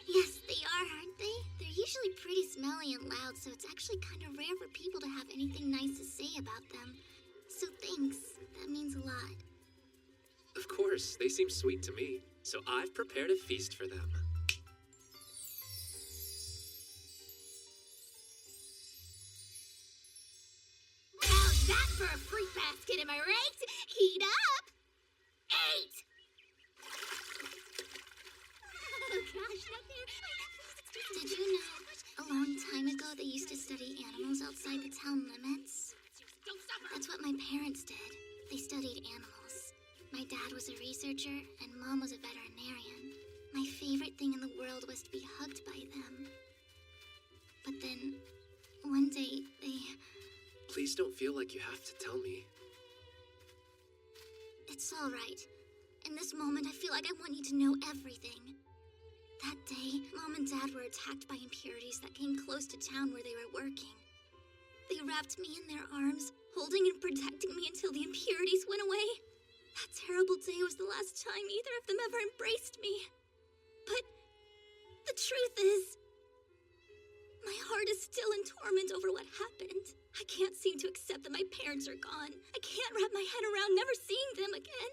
Yes, they are, aren't they? They're usually pretty smelly and loud, so it's actually kind of rare for people to have anything nice to say about them. So thanks. That means a lot. Of course, they seem sweet to me. So I've prepared a feast for them. How's that for a fruit basket, am I right? Heat up! 8! Oh gosh, not there. Did you know, a long time ago they used to study animals outside the town limits? That's what my parents did. They studied animals. My dad was a researcher and Mom was a veterinarian. My favorite thing in the world was to be hugged by them. But then, one day, they... Please don't feel like you have to tell me. It's all right. In this moment, I feel like I want you to know everything. That day, Mom and Dad were attacked by impurities that came close to town where they were working. They wrapped me in their arms, holding and protecting me until the impurities went away. That terrible day was the last time either of them ever embraced me. But the truth is, my heart is still in torment over what happened. I can't seem to accept that my parents are gone. I can't wrap my head around never seeing them again.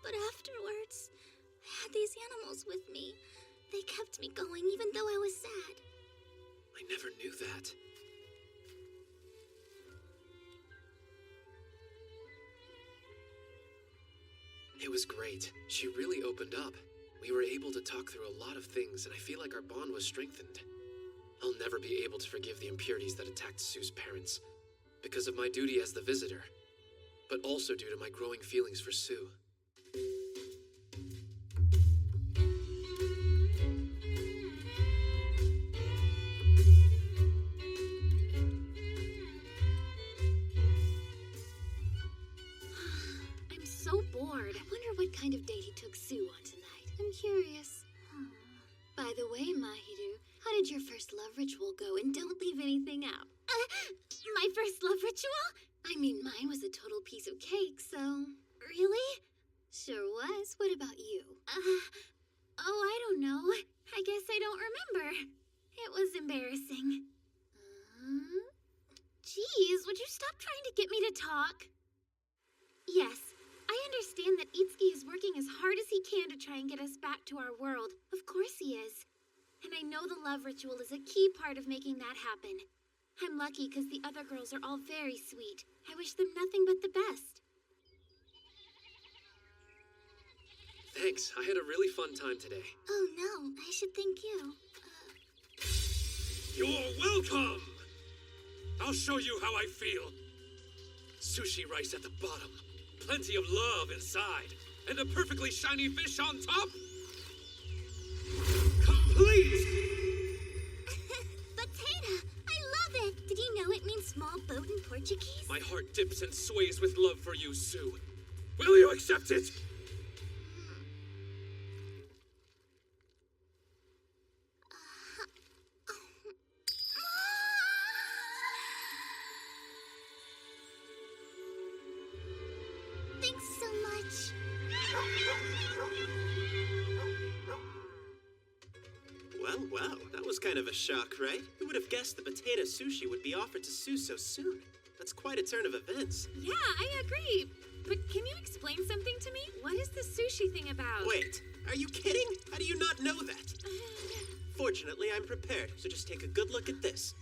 But afterwards, I had these animals with me. They kept me going even though I was sad. I never knew that. It was great. She really opened up. We were able to talk through a lot of things, and I feel like our bond was strengthened. I'll never be able to forgive the impurities that attacked Sue's parents, because of my duty as the visitor, but also due to my growing feelings for Sue. I'm so bored. I wonder what kind of date he took Sue on tonight. I'm curious. By the way, Mahiru, how did your first love ritual go? And don't leave anything out. My first love ritual? I mean, mine was a total piece of cake, so... Really? Sure was. What about you? I don't know. I guess I don't remember. It was embarrassing. Geez, would you stop trying to get me to talk? Yes, I understand that Itsuki is working as hard as he can to try and get us back to our world. Of course he is. And I know the love ritual is a key part of making that happen. I'm lucky because the other girls are all very sweet. I wish them nothing but the best. Thanks, I had a really fun time today. Oh no, I should thank you. You're welcome! I'll show you how I feel. Sushi rice at the bottom, plenty of love inside, and a perfectly shiny fish on top. Complete! Potato! I love it! Did you know it means small boat in Portuguese? My heart dips and sways with love for you, Sue. Will you accept it? Thanks so much. Well, that was kind of a shock, right? Who would have guessed the potato sushi would be offered to Sue so soon? That's quite a turn of events. Yeah, I agree. But can you explain something to me? What is this sushi thing about? Wait, are you kidding? How do you not know that? Fortunately, I'm prepared, so just take a good look at this.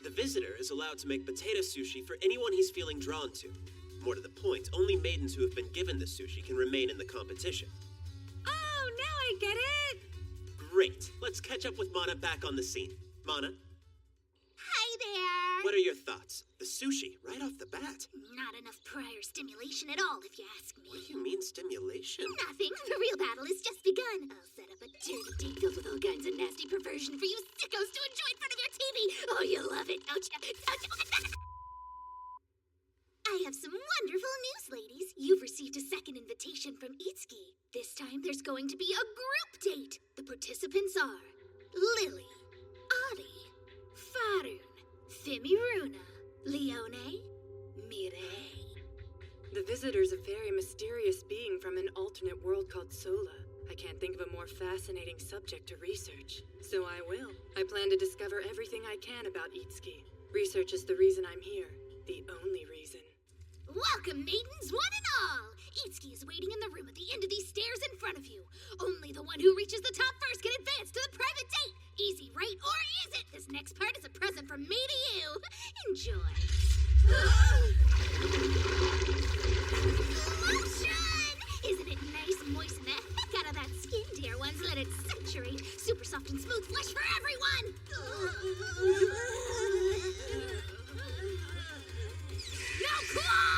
The visitor is allowed to make potato sushi for anyone he's feeling drawn to. More to the point, only maidens who have been given the sushi can remain in the competition. Oh, now I get it! Great. Let's catch up with Mana back on the scene. Mana? Hi there! What are your thoughts? The sushi, right off the bat. Not enough prior stimulation at all, if you ask me. What do you mean, stimulation? Nothing. The real battle has just begun. I'll set up a dirty date filled with all kinds of nasty perversion for you sickos to enjoy in front of your TV. Oh, you'll love it, don't you? I have some wonderful news, ladies. You've received a second invitation from Itsuki. This time there's going to be a group date. The participants are Lily, Adi, Farun, Fimiruna, Leone, Mireille. The visitor's a very mysterious being from an alternate world called Sola. I can't think of a more fascinating subject to research. So I will. I plan to discover everything I can about Itsuki. Research is the reason I'm here. The only reason. Welcome, maidens, one and all! Itsuki is waiting in the room at the end of these stairs in front of you. Only the one who reaches the top first can advance to the private date. Easy, right? Or is it? This next part is a present from me to you. Enjoy. Lotion! Isn't it nice, moist, and the heck out of that skin, dear ones? Let it saturate. Super soft and smooth flesh for everyone! Now climb!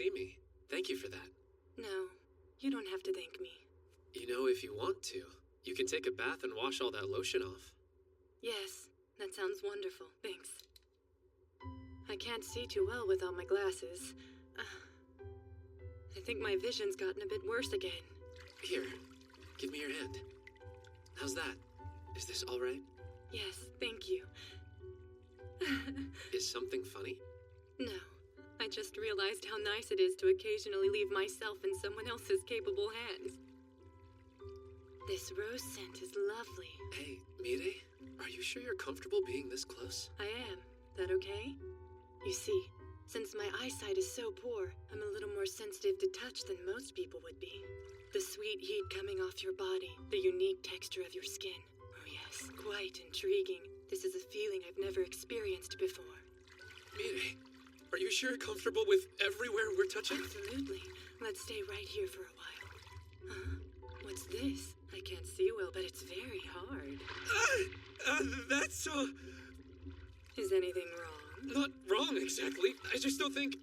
see me. Thank you for that. No, you don't have to thank me. You know, if you want to, you can take a bath and wash all that lotion off. Yes, that sounds wonderful. Thanks. I can't see too well without my glasses. I think my vision's gotten a bit worse again. Here, give me your hand. How's that? Is this all right? Yes, thank you. Is something funny? No, I just realized how nice it is to occasionally leave myself in someone else's capable hands. This rose scent is lovely. Hey, Mire, are you sure you're comfortable being this close? I am. That okay? You see, since my eyesight is so poor, I'm a little more sensitive to touch than most people would be. The sweet heat coming off your body, the unique texture of your skin. Oh yes, quite intriguing. This is a feeling I've never experienced before. Mire, are you sure you're comfortable with everywhere we're touching? Absolutely. Let's stay right here for a while. Huh? What's this? I can't see well, but it's very hard. That's, Is anything wrong? Not wrong, exactly. I just don't think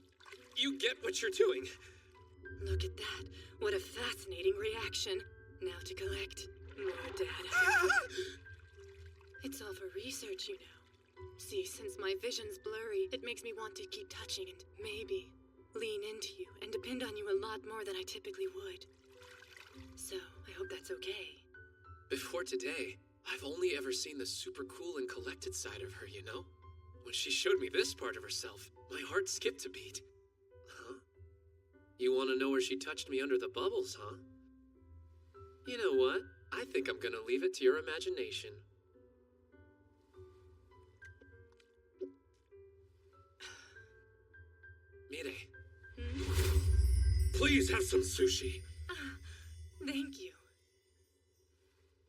you get what you're doing. Look at that. What a fascinating reaction. Now to collect more data. It's all for research, you know. See, since my vision's blurry, it makes me want to keep touching and maybe lean into you and depend on you a lot more than I typically would. So, I hope that's okay. Before today, I've only ever seen the super cool and collected side of her, you know? When she showed me this part of herself, my heart skipped a beat. Huh? You want to know where she touched me under the bubbles, huh? You know what? I think I'm gonna leave it to your imagination. Mire. Please have some sushi. Thank you.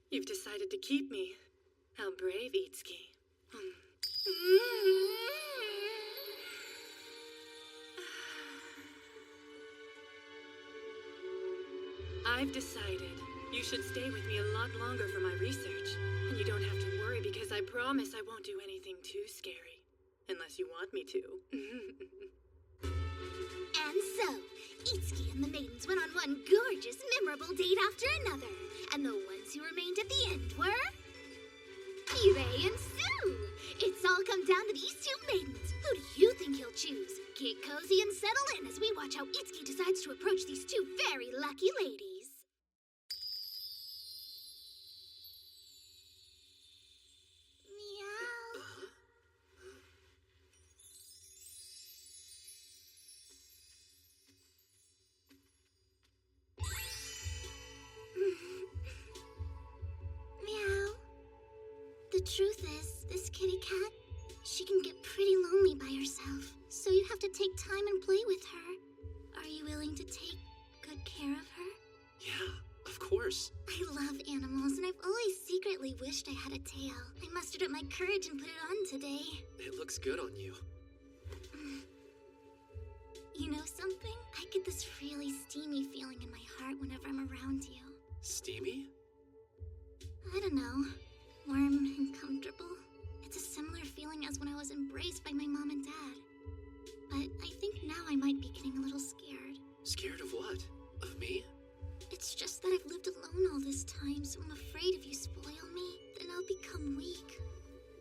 You've decided to keep me. How brave, Itsuki. I've decided you should stay with me a lot longer for my research. And you don't have to worry because I promise I won't do anything too scary. Unless you want me to. And so, Itsuki and the maidens went on one gorgeous, memorable date after another. And the ones who remained at the end were... Mireille and Sue! It's all come down to these two maidens. Who do you think he'll choose? Get cozy and settle in as we watch how Itsuki decides to approach these two very lucky ladies. Meow. Meow. The truth is, this kitty cat, she can get pretty lonely by herself. So you have to take time and play with her. Are you willing to take good care of her? Yeah, of course. I love animals, and I've always secretly wished I had a tail. I mustered up my courage and put it on today. It looks good on you. You know something? I get this really steamy feeling in my heart whenever I'm around you. Steamy? I don't know. Warm and comfortable. It's a similar feeling as when I was embraced by my mom and dad. But I think now I might be getting a little scared. Scared of what? Of me? It's just that I've lived alone all this time, so I'm afraid if you spoil me, then I'll become weak.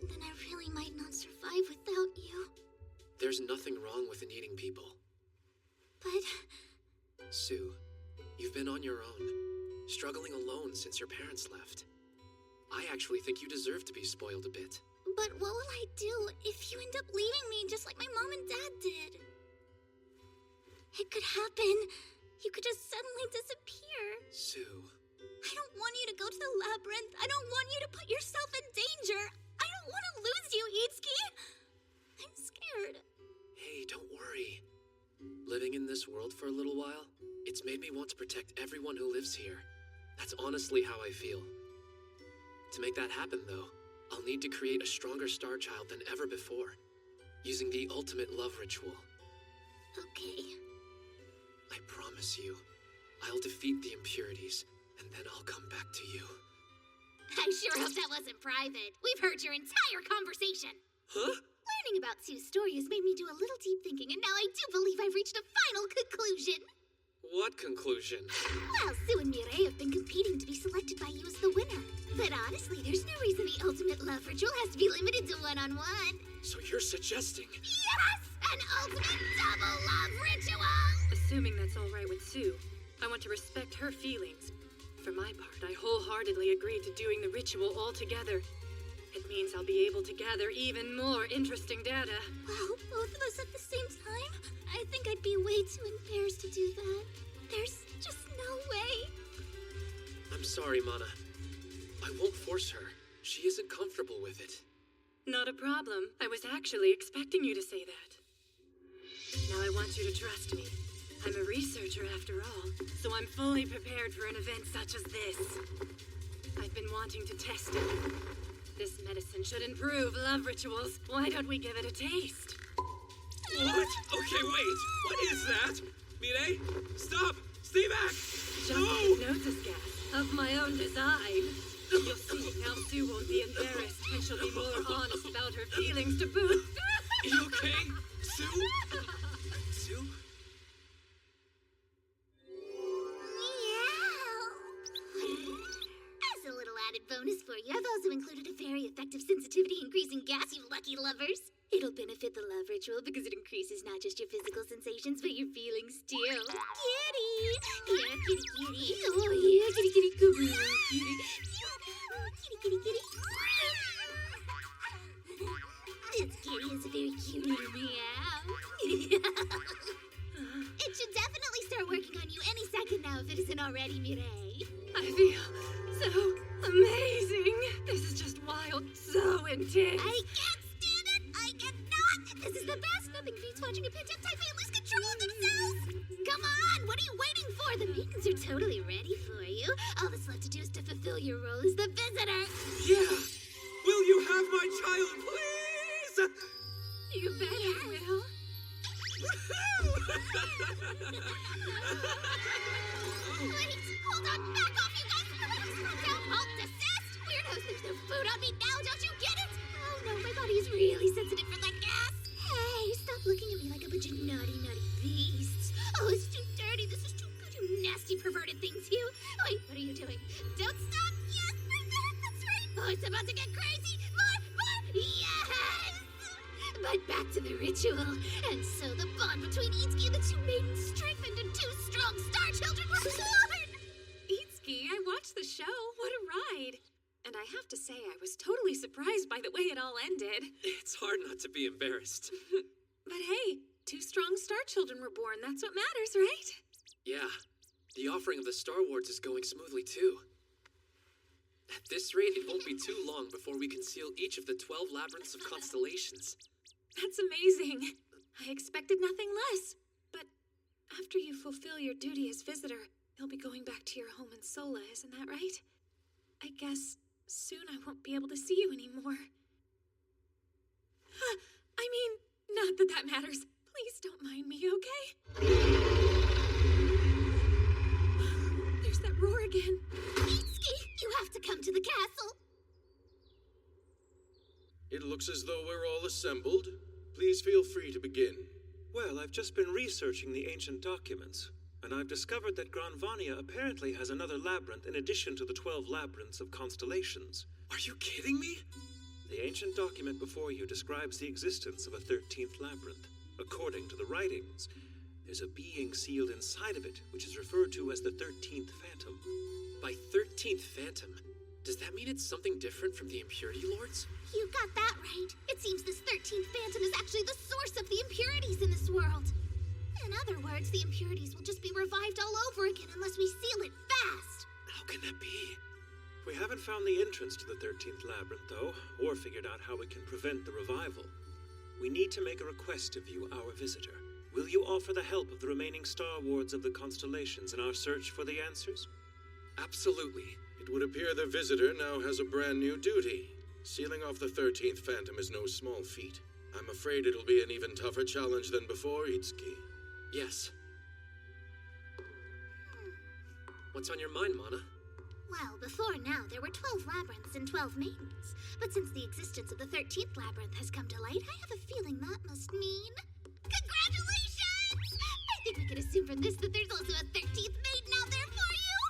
Then I really might not survive without you. There's nothing wrong with needing people. But... Sue, you've been on your own, struggling alone since your parents left. I actually think you deserve to be spoiled a bit. But what will I do if you end up leaving me just like my mom and dad did? It could happen. You could just suddenly disappear. Sue. I don't want you to go to the labyrinth. I don't want you to put yourself in danger. I don't want to lose you, Itsuki. I'm scared. Hey, don't worry. Living in this world for a little while, it's made me want to protect everyone who lives here. That's honestly how I feel. To make that happen, though, I'll need to create a stronger Star Child than ever before, using the ultimate love ritual. Okay. I promise you, I'll defeat the impurities, and then I'll come back to you. I sure hope that wasn't private. We've heard your entire conversation. Huh? Learning about Sue's story has made me do a little deep thinking, and now I do believe I've reached a final conclusion. What conclusion? Well, Sue and Mireille have been competing to be selected by you as the winner. But honestly, there's no reason the ultimate love ritual has to be limited to one-on-one. So you're suggesting... Yes! An ultimate double love ritual! Assuming that's all right with Sue, I want to respect her feelings. For my part, I wholeheartedly agreed to doing the ritual all together. It means I'll be able to gather even more interesting data. Wow, both of us at the same time? I think I'd be way too embarrassed to do that. There's just no way. I'm sorry, Mana. I won't force her. She isn't comfortable with it. Not a problem. I was actually expecting you to say that. Now I want you to trust me. I'm a researcher after all, so I'm fully prepared for an event such as this. I've been wanting to test it. This medicine should improve love rituals. Why don't we give it a taste? What? Okay, wait. What is that? Mireille, stop! Stay back! Just hypnosis gas of my own design. You'll see now Sue won't be embarrassed and she'll be more honest about her feelings to boot. You okay? Sue? Sue? As a little added bonus for you, I've also included a very effective sensitivity-increasing gas, you lucky lovers. It'll benefit the love ritual because it increases not just your physical sensations, but your feelings too. Kitty! Yeah, kitty, kitty. Oh, yeah, kitty, kitty, come on, kitty. Kitty, kitty, kitty. This kitty is a very cute little meow. It should definitely start working on you any second now if it isn't already, Mireille. I feel so amazing. This is just wild, so intense. I can't stand it. I cannot. This is the best. Nothing beats watching a pent-up type fan lose control of themselves. Come on. What are you waiting for? The maidens are totally ready for you. All that's left to do is to fulfill your role as the visitor. Yeah! Will you have my child, please? You bet I will. Wait, hold on, back off, you guys! Don't halt, desist! Weirdos, there's no food on me now, don't you get it? Oh no, my body is really sensitive for that gas. Hey, stop looking at me like a bunch of naughty, naughty beasts. Oh, it's too dirty, this is too good, you nasty, perverted things, you. Wait, what are you doing? Don't stop! Yes, that's right! Oh, it's about to get crazy! More! Yes! But back to the ritual. And so the bond between Itsuki and the two maidens strengthened and two strong star children were born! Itsuki, I watched the show. What a ride. And I have to say, I was totally surprised by the way it all ended. It's hard not to be embarrassed. But hey, two strong star children were born. That's what matters, right? Yeah. The offering of the Star Awards is going smoothly, too. At this rate, it won't be too long before we can seal each of the 12 labyrinths of constellations. That's amazing. I expected nothing less. But after you fulfill your duty as visitor, you'll be going back to your home in Sola, isn't that right? I guess soon I won't be able to see you anymore. I mean, not that that matters. Please don't mind me, okay? There's that roar again. Itsuki, you have to come to the castle. It looks as though we're all assembled. Please feel free to begin. Well, I've just been researching the ancient documents, and I've discovered that Granvania apparently has another labyrinth in addition to the 12 labyrinths of constellations. Are you kidding me? The ancient document before you describes the existence of a 13th labyrinth. According to the writings, there's a being sealed inside of it, which is referred to as the 13th Phantom. By 13th Phantom, does that mean it's something different from the Impurity Lords? You got that right. It seems this 13th Phantom is actually the source of the impurities in this world. In other words, the impurities will just be revived all over again unless we seal it fast. How can that be? We haven't found the entrance to the 13th labyrinth, though, or figured out how we can prevent the revival. We need to make a request of you, our visitor. Will you offer the help of the remaining Star Wards of the constellations in our search for the answers? Absolutely. It would appear the visitor now has a brand new duty. Sealing off the 13th Phantom is no small feat. I'm afraid it'll be an even tougher challenge than before, Itsuki. Yes. What's on your mind, Mana? Well, before now, there were 12 labyrinths and 12 maidens. But since the existence of the 13th labyrinth has come to light, I have a feeling that must mean... Congratulations! I think we can assume from this that there's also a 13th maiden out there for you!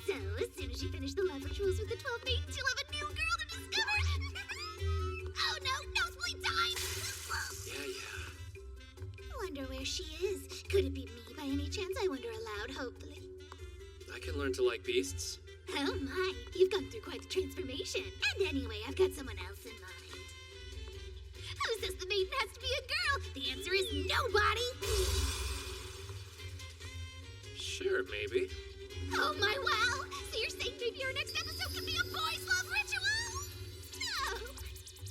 So, as soon as you finish the love rituals with the 12 maidens, you'll have a new girl to discover! Oh no, nosebleed time! Yeah. Wonder where she is. Could it be me by any chance? I wonder aloud, hopefully. I can learn to like beasts. Oh my, you've gone through quite the transformation. And anyway, I've got someone else in mind. Who says the maiden has to be a girl? The answer is nobody! Sure, maybe. Oh my, wow! So you're saying maybe our next episode could be a boys' love ritual? No!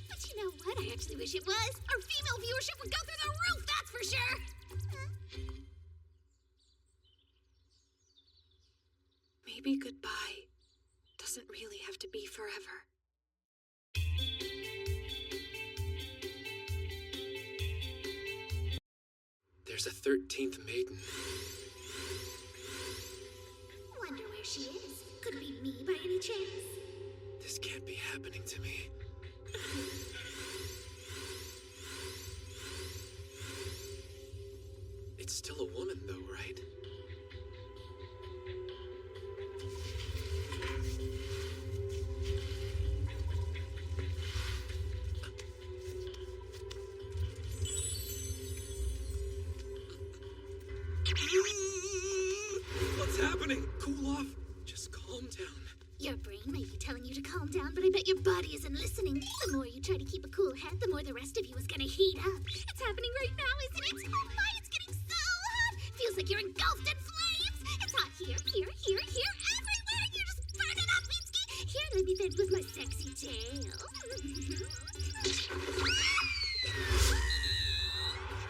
But you know what? I actually wish it was. Our female viewership would go through the roof, that's for sure! Maybe goodbye doesn't really have to be forever. There's a 13th maiden. Wonder where she is. Could it be me by any chance? This can't be happening to me. It's still a woman, though, right? What's happening? Cool off. Just calm down. Your brain may be telling you to calm down, but I bet your body isn't listening. The more you try to keep a cool head, the more the rest of you is gonna heat up. It's happening right now, isn't it? Oh my, it's getting so hot! Feels like you're engulfed in flames! It's hot here, everywhere! You're just burning up, Mitsuki! Here, let me vent with my sexy tail.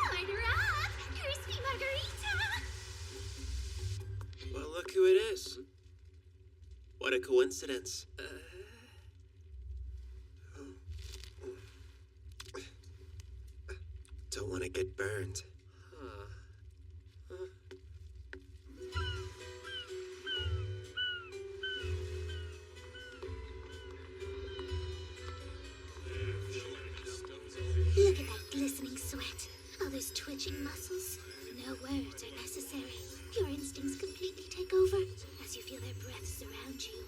Order up! Crispy margarita! Well, look who it is. What a coincidence. Don't want to get burned. Look at that glistening sweat. All those twitching muscles. No words are necessary. Your instincts completely take over as you feel their breath surround you.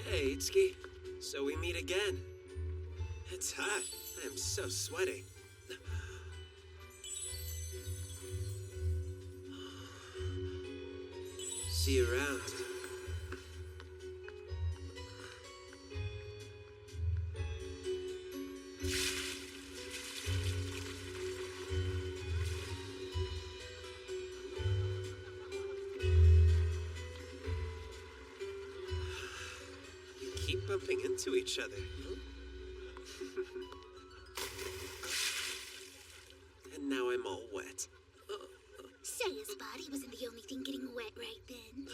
Hey, Itsuki. So we meet again. It's hot. I am so sweaty. See you around. You keep bumping into each other. And now I'm all wet. Saya's body wasn't the only thing getting wet right then.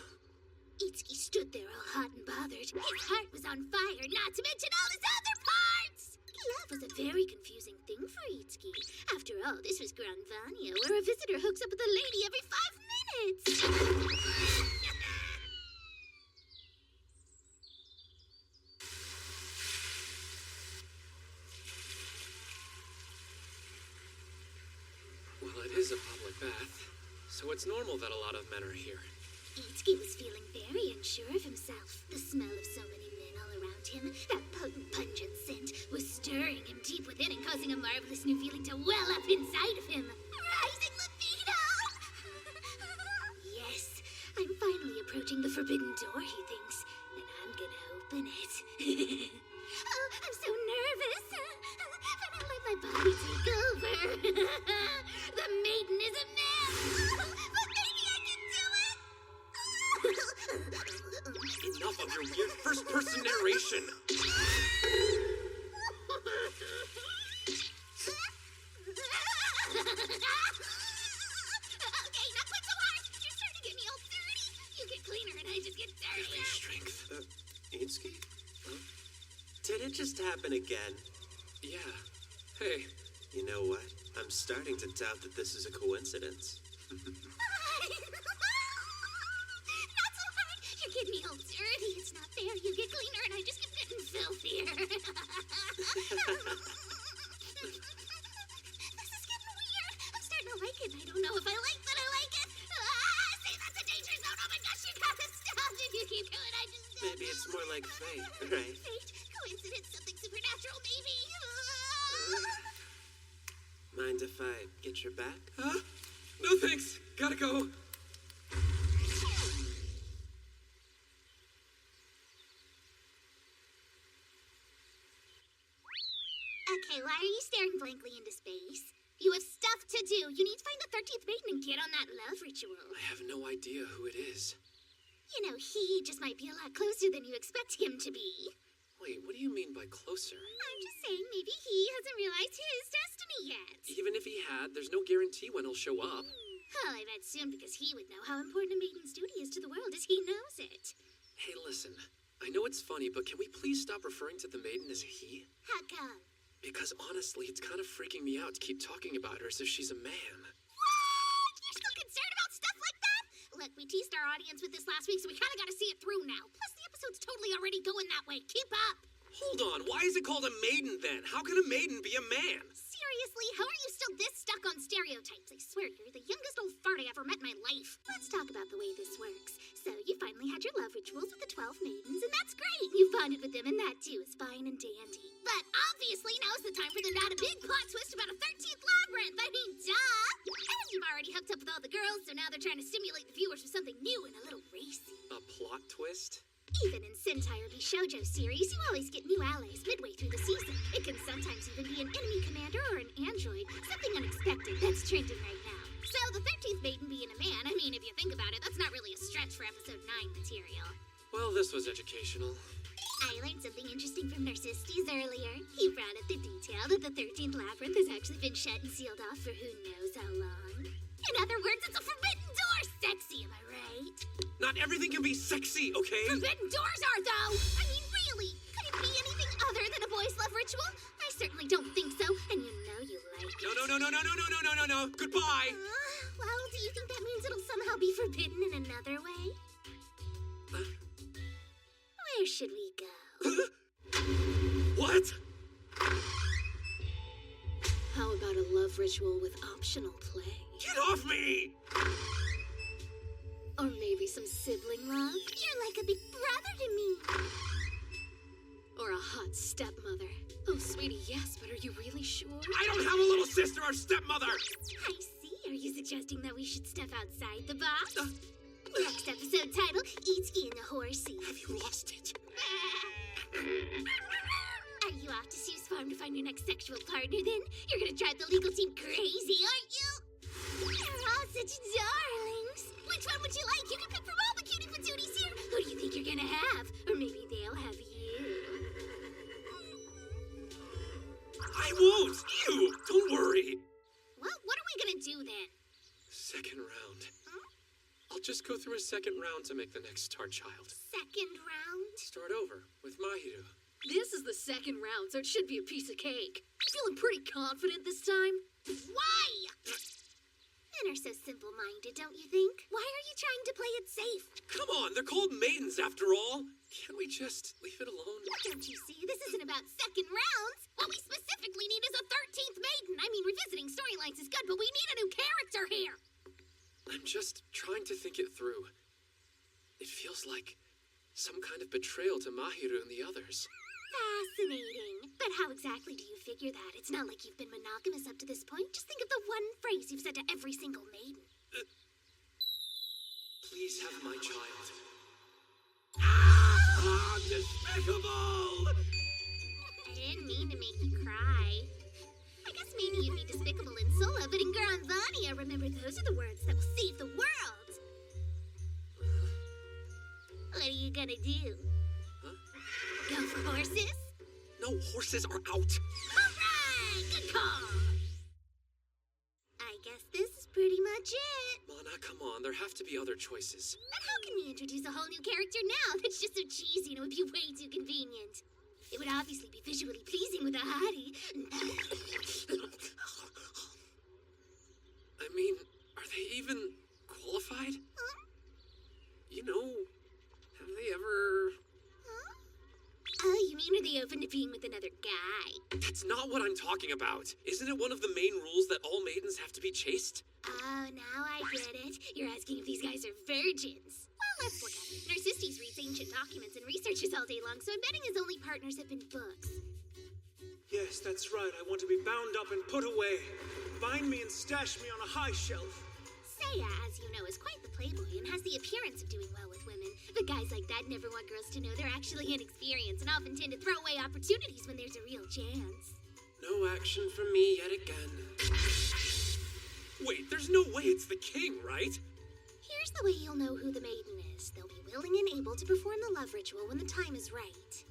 Itsuki stood there all hot and bothered. His heart was on fire, not to mention all his other parts! Love was a very confusing thing for Itsuki. After all, this was Grand Vania, where a visitor hooks up with a lady every 5 minutes! Well, it is a public bath, so it's normal that a lot of men are here. Itsuki was feeling very unsure of himself. The smell of so many men all around him, that potent, pungent scent, was stirring him deep within and causing a marvelous new feeling to well up inside of him. Rising libido! Yes, I'm finally approaching the forbidden door, he thinks, and I'm gonna open it. Oh, I'm so nervous. But I'll let my body take over. The maiden is a man. But maybe I can do it. Enough of your weird first-person narration! Okay, not quite so hard. Just cleaner and I just get dirtier. Strength. Itsuki? Huh? Did it just happen again? Yeah. Hey. You know what? I'm starting to doubt that this is a coincidence. Not so hard. You're getting me all dirty. It's not fair. You get cleaner and I just keep getting filthier. This is getting weird. I'm starting to like it. I don't know if I like that I like it. See, that's a danger zone. Oh my gosh, you gotta stop. If you keep doing it, I just don't Maybe it's know. more like fate, right? Fate? Coincidence? Something supernatural, maybe? Mind if I get your back? Huh? No thanks. Gotta go. Okay, why are you staring blankly into space? You have stuff to do. You need to find the 13th maiden and get on that love ritual. I have no idea who it is. You know, he just might be a lot closer than you expect him to be. Wait, what do you mean by closer? I'm just saying maybe he hasn't realized his destiny yet. Even if he had, there's no guarantee when he'll show up. Well, I bet soon because he would know how important a maiden's duty is to the world as he knows it. Hey, listen. I know it's funny, but can we please stop referring to the maiden as he? How come? Because honestly, it's kind of freaking me out to keep talking about her as if she's a man. What? You're still concerned about stuff like that? Look, we teased our audience with this last week, so we kind of got to see it through now. Plus, the episode's totally already going that way. Keep up. Hold on, why is it called a maiden then? How can a maiden be a man? Seriously, how are you still this stuck on stereotypes? I swear, you're the youngest old fart I ever met in my life. Let's talk about the way this works. So, you finally had your love rituals with the 12 maidens, and that's great. You bonded with them, and that too is fine and dandy. But obviously, now's the time for them to add a big plot twist about a 13th labyrinth. I mean, duh! And you've already hooked up with all the girls, so now they're trying to stimulate the viewers with something new and a little racy. A plot twist? Even in Sentai or the shoujo series, you always get new allies midway through the season. It can sometimes even be an enemy commander or an android, something unexpected that's trending right now. So the 13th maiden being a man, I mean, if you think about it, that's not really a stretch for episode 9 material. Well, this was educational. I learned something interesting from Narcissus earlier. He brought up the detail that the 13th labyrinth has actually been shut and sealed off for who knows how long. In other words, it's a forbidden door! Sexy, am I right? Not everything can be sexy, okay? Forbidden doors are, though! I mean, really? Could it be anything other than a boys' love ritual? I certainly don't think so, and you know you like it. No. Goodbye! Well, do you think that means it'll somehow be forbidden in another way? Where should we go? What? How about a love ritual with optional play? Get off me! Or maybe some sibling love? You're like a big brother to me. Or a hot stepmother? Oh, sweetie, yes, but are you really sure? I don't have a little sister or stepmother! I see. Are you suggesting that we should step outside the box? Next episode title, Itsuki and the Horsey. Have you lost it? Are you off to Sue's farm to find your next sexual partner then? You're gonna drive the legal team crazy, aren't you? You're all such darlings. Which one would you like? You can pick from all the cutie patooties here. Who do you think you're gonna have? Or maybe they'll have you. I won't! You! Don't worry! Well, what are we gonna do then? Second round. I'll just go through a second round to make the next star child. Second round? Start over with Mahiru. This is the second round, so it should be a piece of cake. You feeling pretty confident this time? Why? Men are so simple-minded, don't you think? Why are you trying to play it safe? Come on, they're called maidens after all. Can't we just leave it alone? Don't you see? This isn't about second rounds. What we specifically need is a 13th maiden. I mean, revisiting storylines is good, but we need a new character here. I'm just trying to think it through. It feels like some kind of betrayal to Mahiru and the others. Fascinating. But how exactly do you figure that? It's not like you've been monogamous up to this point. Just think of the one phrase you've said to every single maiden. Please have my child. Despicable! I didn't mean to make you cry. I guess maybe you'd be despicable in Sola, but in Granvania, remember those are the words that will save the world. What are you gonna do? Huh? Go for horses? No, horses are out. Alright! Good call! I guess this is pretty much it. Mana, come on, there have to be other choices. But how can we introduce a whole new character now that's just so cheesy and it would be way too convenient? It would obviously be visually pleasing with a hottie. I mean, are they even qualified? Huh? You know, have they ever... Oh, you mean are they open to being with another guy? That's not what I'm talking about. Isn't it one of the main rules that all maidens have to be chaste? Oh, now I get it. You're asking if these guys are virgins. Well, let's look at it. Narcissus reads ancient documents and researches all day long, so I'm betting his only partners have been books. Yes, that's right. I want to be bound up and put away. Bind me and stash me on a high shelf. Seiya, as you know, is quite the playboy and has the appearance of doing well with women. But guys like that never want girls to know they're actually inexperienced and often tend to throw away opportunities when there's a real chance. No action from me yet again. Wait, there's no way it's the king, right? Here's the way you'll know who the maiden is. They'll be willing and able to perform the love ritual when the time is right.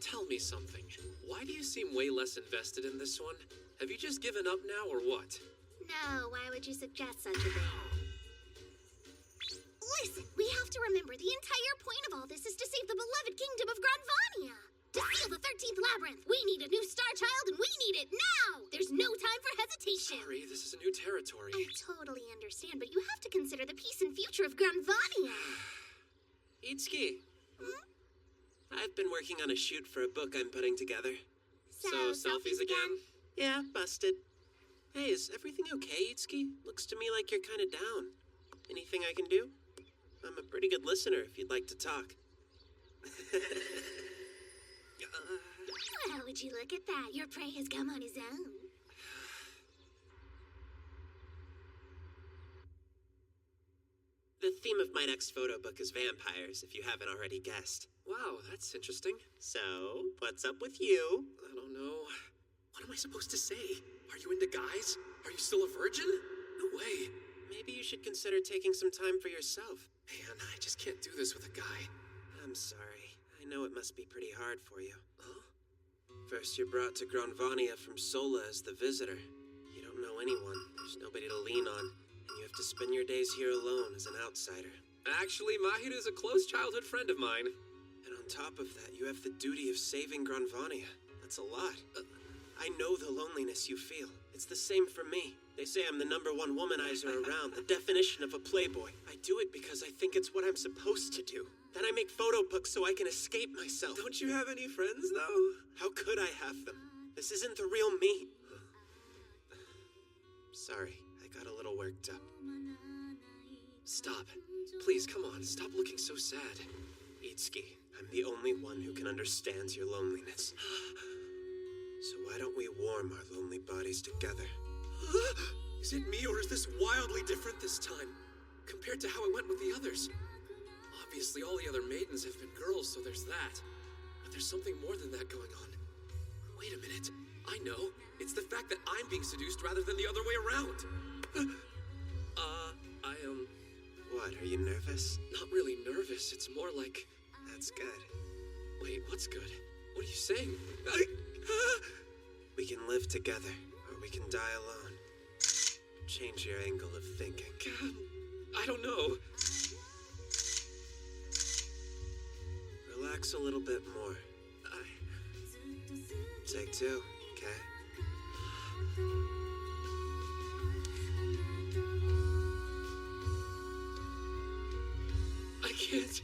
Tell me something. Why do you seem way less invested in this one? Have you just given up now or what? No, why would you suggest such a thing? Listen, we have to remember the entire point of all this is to save the beloved kingdom of Granvania. To seal the 13th labyrinth, we need a new star child and we need it now! There's no time for hesitation. Sorry, this is a new territory. I totally understand, but you have to consider the peace and future of Granvania. Itsuki, Hmm? I've been working on a shoot for a book I'm putting together. So, selfies again? Yeah, busted. Hey, is everything okay, Itsuki? Looks to me like you're kind of down. Anything I can do? I'm a pretty good listener if you'd like to talk. Well, would you look at that? Your prey has come on his own. The theme of my next photo book is vampires, if you haven't already guessed. Wow, that's interesting. So, what's up with you? I don't know. What am I supposed to say? Are you into guys? Are you still a virgin? No way. Maybe you should consider taking some time for yourself. Man, I just can't do this with a guy. I'm sorry. I know it must be pretty hard for you. Huh? First you're brought to Granvania from Sola as the visitor. You don't know anyone. There's nobody to lean on. And you have to spend your days here alone as an outsider. Actually, Mahiru's a close childhood friend of mine. And on top of that, you have the duty of saving Granvania. That's a lot. I know the loneliness you feel. It's the same for me. They say I'm the #1 womanizer around, the definition of a playboy. I do it because I think it's what I'm supposed to do. Then I make photo books so I can escape myself. Don't you have any friends, though? How could I have them? This isn't the real me. Sorry, I got a little worked up. Stop. Please, come on. Stop looking so sad. Itsuki, I'm the only one who can understand your loneliness. So why don't we warm our lonely bodies together? Is it me, or is this wildly different this time, compared to how it went with the others? Obviously, all the other maidens have been girls, so there's that. But there's something more than that going on. Wait a minute. I know. It's the fact that I'm being seduced rather than the other way around. What, are you nervous? Not really nervous. It's more like... That's good. Wait, what's good? What are you saying? We can live together, or we can die alone. Change your angle of thinking. I don't know. Relax a little bit more. Take two, okay? I can't.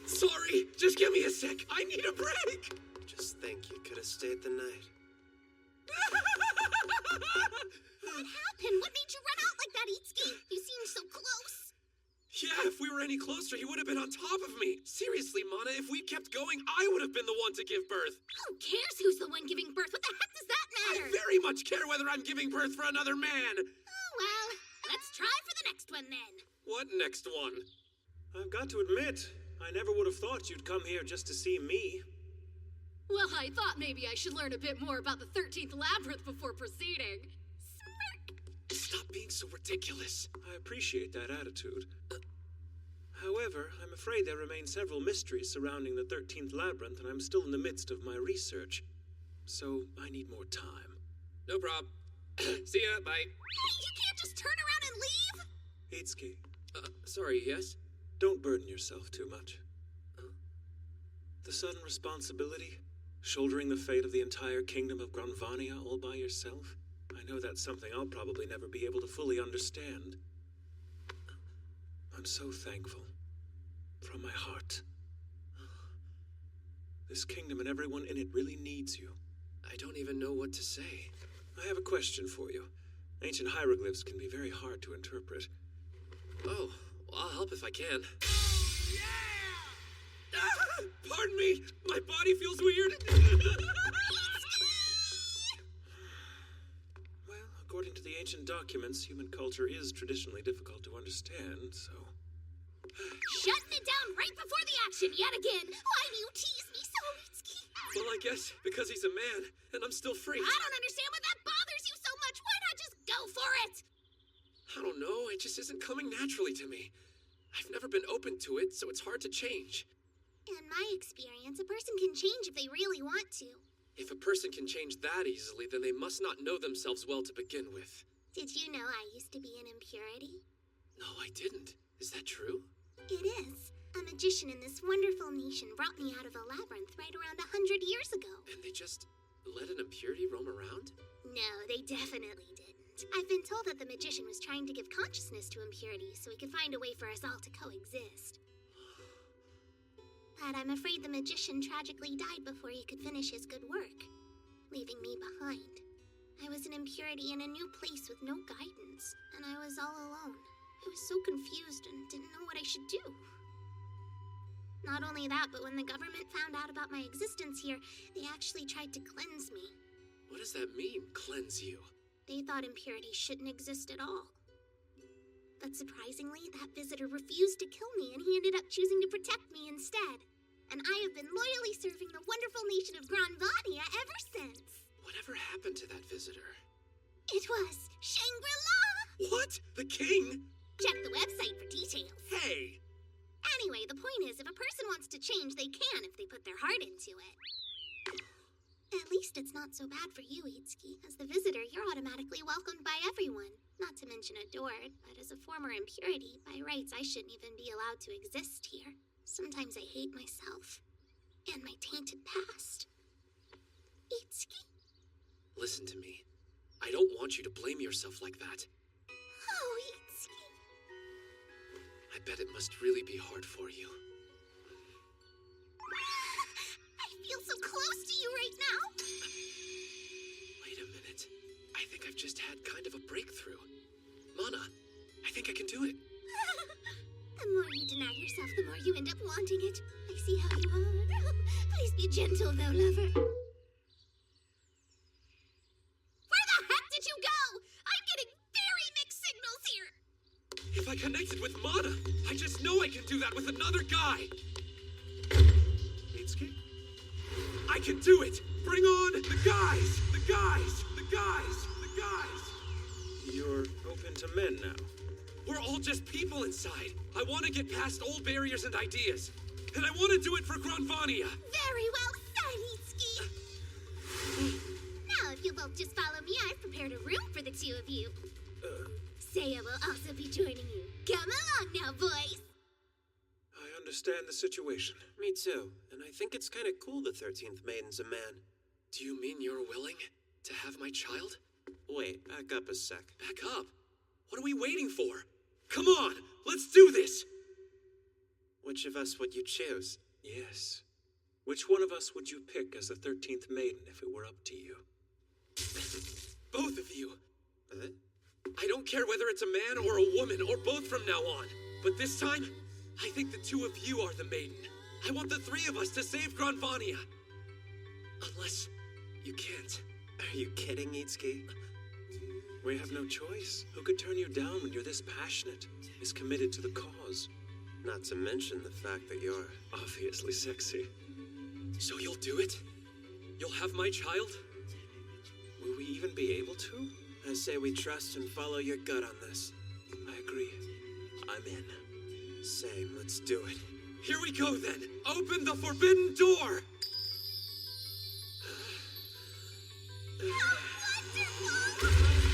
Sorry, just give me a sec. I need a break. Just think you could have stayed the night. What happened? What made you run out like that, Itsuki? You seemed so close. Yeah, if we were any closer, he would have been on top of me. Seriously, Mana, if we kept going, I would have been the one to give birth. Who cares who's the one giving birth? What the heck does that matter? I very much care whether I'm giving birth for another man. Oh, well, let's try for the next one then. What next one? I've got to admit, I never would have thought you'd come here just to see me. Well, I thought maybe I should learn a bit more about the 13th labyrinth before proceeding. Stop being so ridiculous. I appreciate that attitude. However, I'm afraid there remain several mysteries surrounding the 13th labyrinth, and I'm still in the midst of my research. So, I need more time. No prob. See ya, bye. Hey, you can't just turn around and leave! Itsuki, Sorry, yes? don't burden yourself too much. The sudden responsibility, shouldering the fate of the entire kingdom of Granvania all by yourself, I know that's something I'll probably never be able to fully understand. I'm so thankful. From my heart. This kingdom and everyone in it really needs you. I don't even know what to say. I have a question for you. Ancient hieroglyphs can be very hard to interpret. Oh, well, I'll help if I can. Pardon me! My body feels weird! Well, according to the ancient documents, human culture is traditionally difficult to understand, so... Shutting it down right before the action yet again! Why do you tease me so, Itsuki? Well, I guess because he's a man, and I'm still free. I don't understand why that bothers you so much. Why not just go for it? I don't know, it just isn't coming naturally to me. I've never been open to it, so it's hard to change. In my experience, a person can change if they really want to. If a person can change that easily, then they must not know themselves well to begin with. Did you know I used to be an impurity? No, I didn't. Is that true? It is. A magician in this wonderful nation brought me out of a labyrinth right around 100 years ago. And they just let an impurity roam around? No, they definitely didn't. I've been told that the magician was trying to give consciousness to impurity so he could find a way for us all to coexist. But I'm afraid the magician tragically died before he could finish his good work, leaving me behind. I was an impurity in a new place with no guidance, and I was all alone. I was so confused and didn't know what I should do. Not only that, but when the government found out about my existence here, they actually tried to cleanse me. What does that mean, cleanse you? They thought impurity shouldn't exist at all. But surprisingly, that visitor refused to kill me, and he ended up choosing to protect me instead. And I have been loyally serving the wonderful nation of Granvania ever since. Whatever happened to that visitor? It was Shangri-La! What? The king? Check the website for details. Hey! Anyway, the point is, if a person wants to change, they can if they put their heart into it. At least it's not so bad for you, Itsuki. As the visitor, you're automatically welcomed by everyone. Not to mention adored, but as a former impurity, by rights I shouldn't even be allowed to exist here. Sometimes I hate myself. And my tainted past. Itsuki? Listen to me. I don't want you to blame yourself like that. Oh, Itsuki. I bet it must really be hard for you. I feel so close to you right now. Wait a minute. I think I've just had kind of a breakthrough. Mana, I think I can do it. The more you deny yourself, the more you end up wanting it. I see how you are. Please be gentle, though, lover. Where the heck did you go? I'm getting very mixed signals here. If I connected with Mana, I just know I can do that with another guy. Itsuki? I can do it! Bring on the guys! The guys! The guys! The guys! You're open to men now. We're all just people inside. I want to get past old barriers and ideas. And I want to do it for Granvania. Very well said, Itsuki. Now, if you'll both just follow me, I've prepared a room for the two of you. Seiya will also be joining you. Come along now, boys. I understand the situation. Me too, and I think it's kind of cool the 13th Maiden's a man. Do you mean you're willing to have my child? Wait, back up a sec. Back up? What are we waiting for? Come on, let's do this! Which of us would you choose? Yes. Which one of us would you pick as the 13th Maiden if it were up to you? Both of you. I don't care whether it's a man or a woman or both from now on. But this time, I think the two of you are the Maiden. I want the three of us to save Granvania. Unless you can't. Are you kidding, Itsuki? We have no choice. Who could turn you down when you're this passionate, is committed to the cause? Not to mention the fact that you're obviously sexy. So you'll do it? You'll have my child? Will we even be able to? I say we trust and follow your gut on this. I agree. I'm in. Same, let's do it. Here we go then! Open the forbidden door! How wonderful!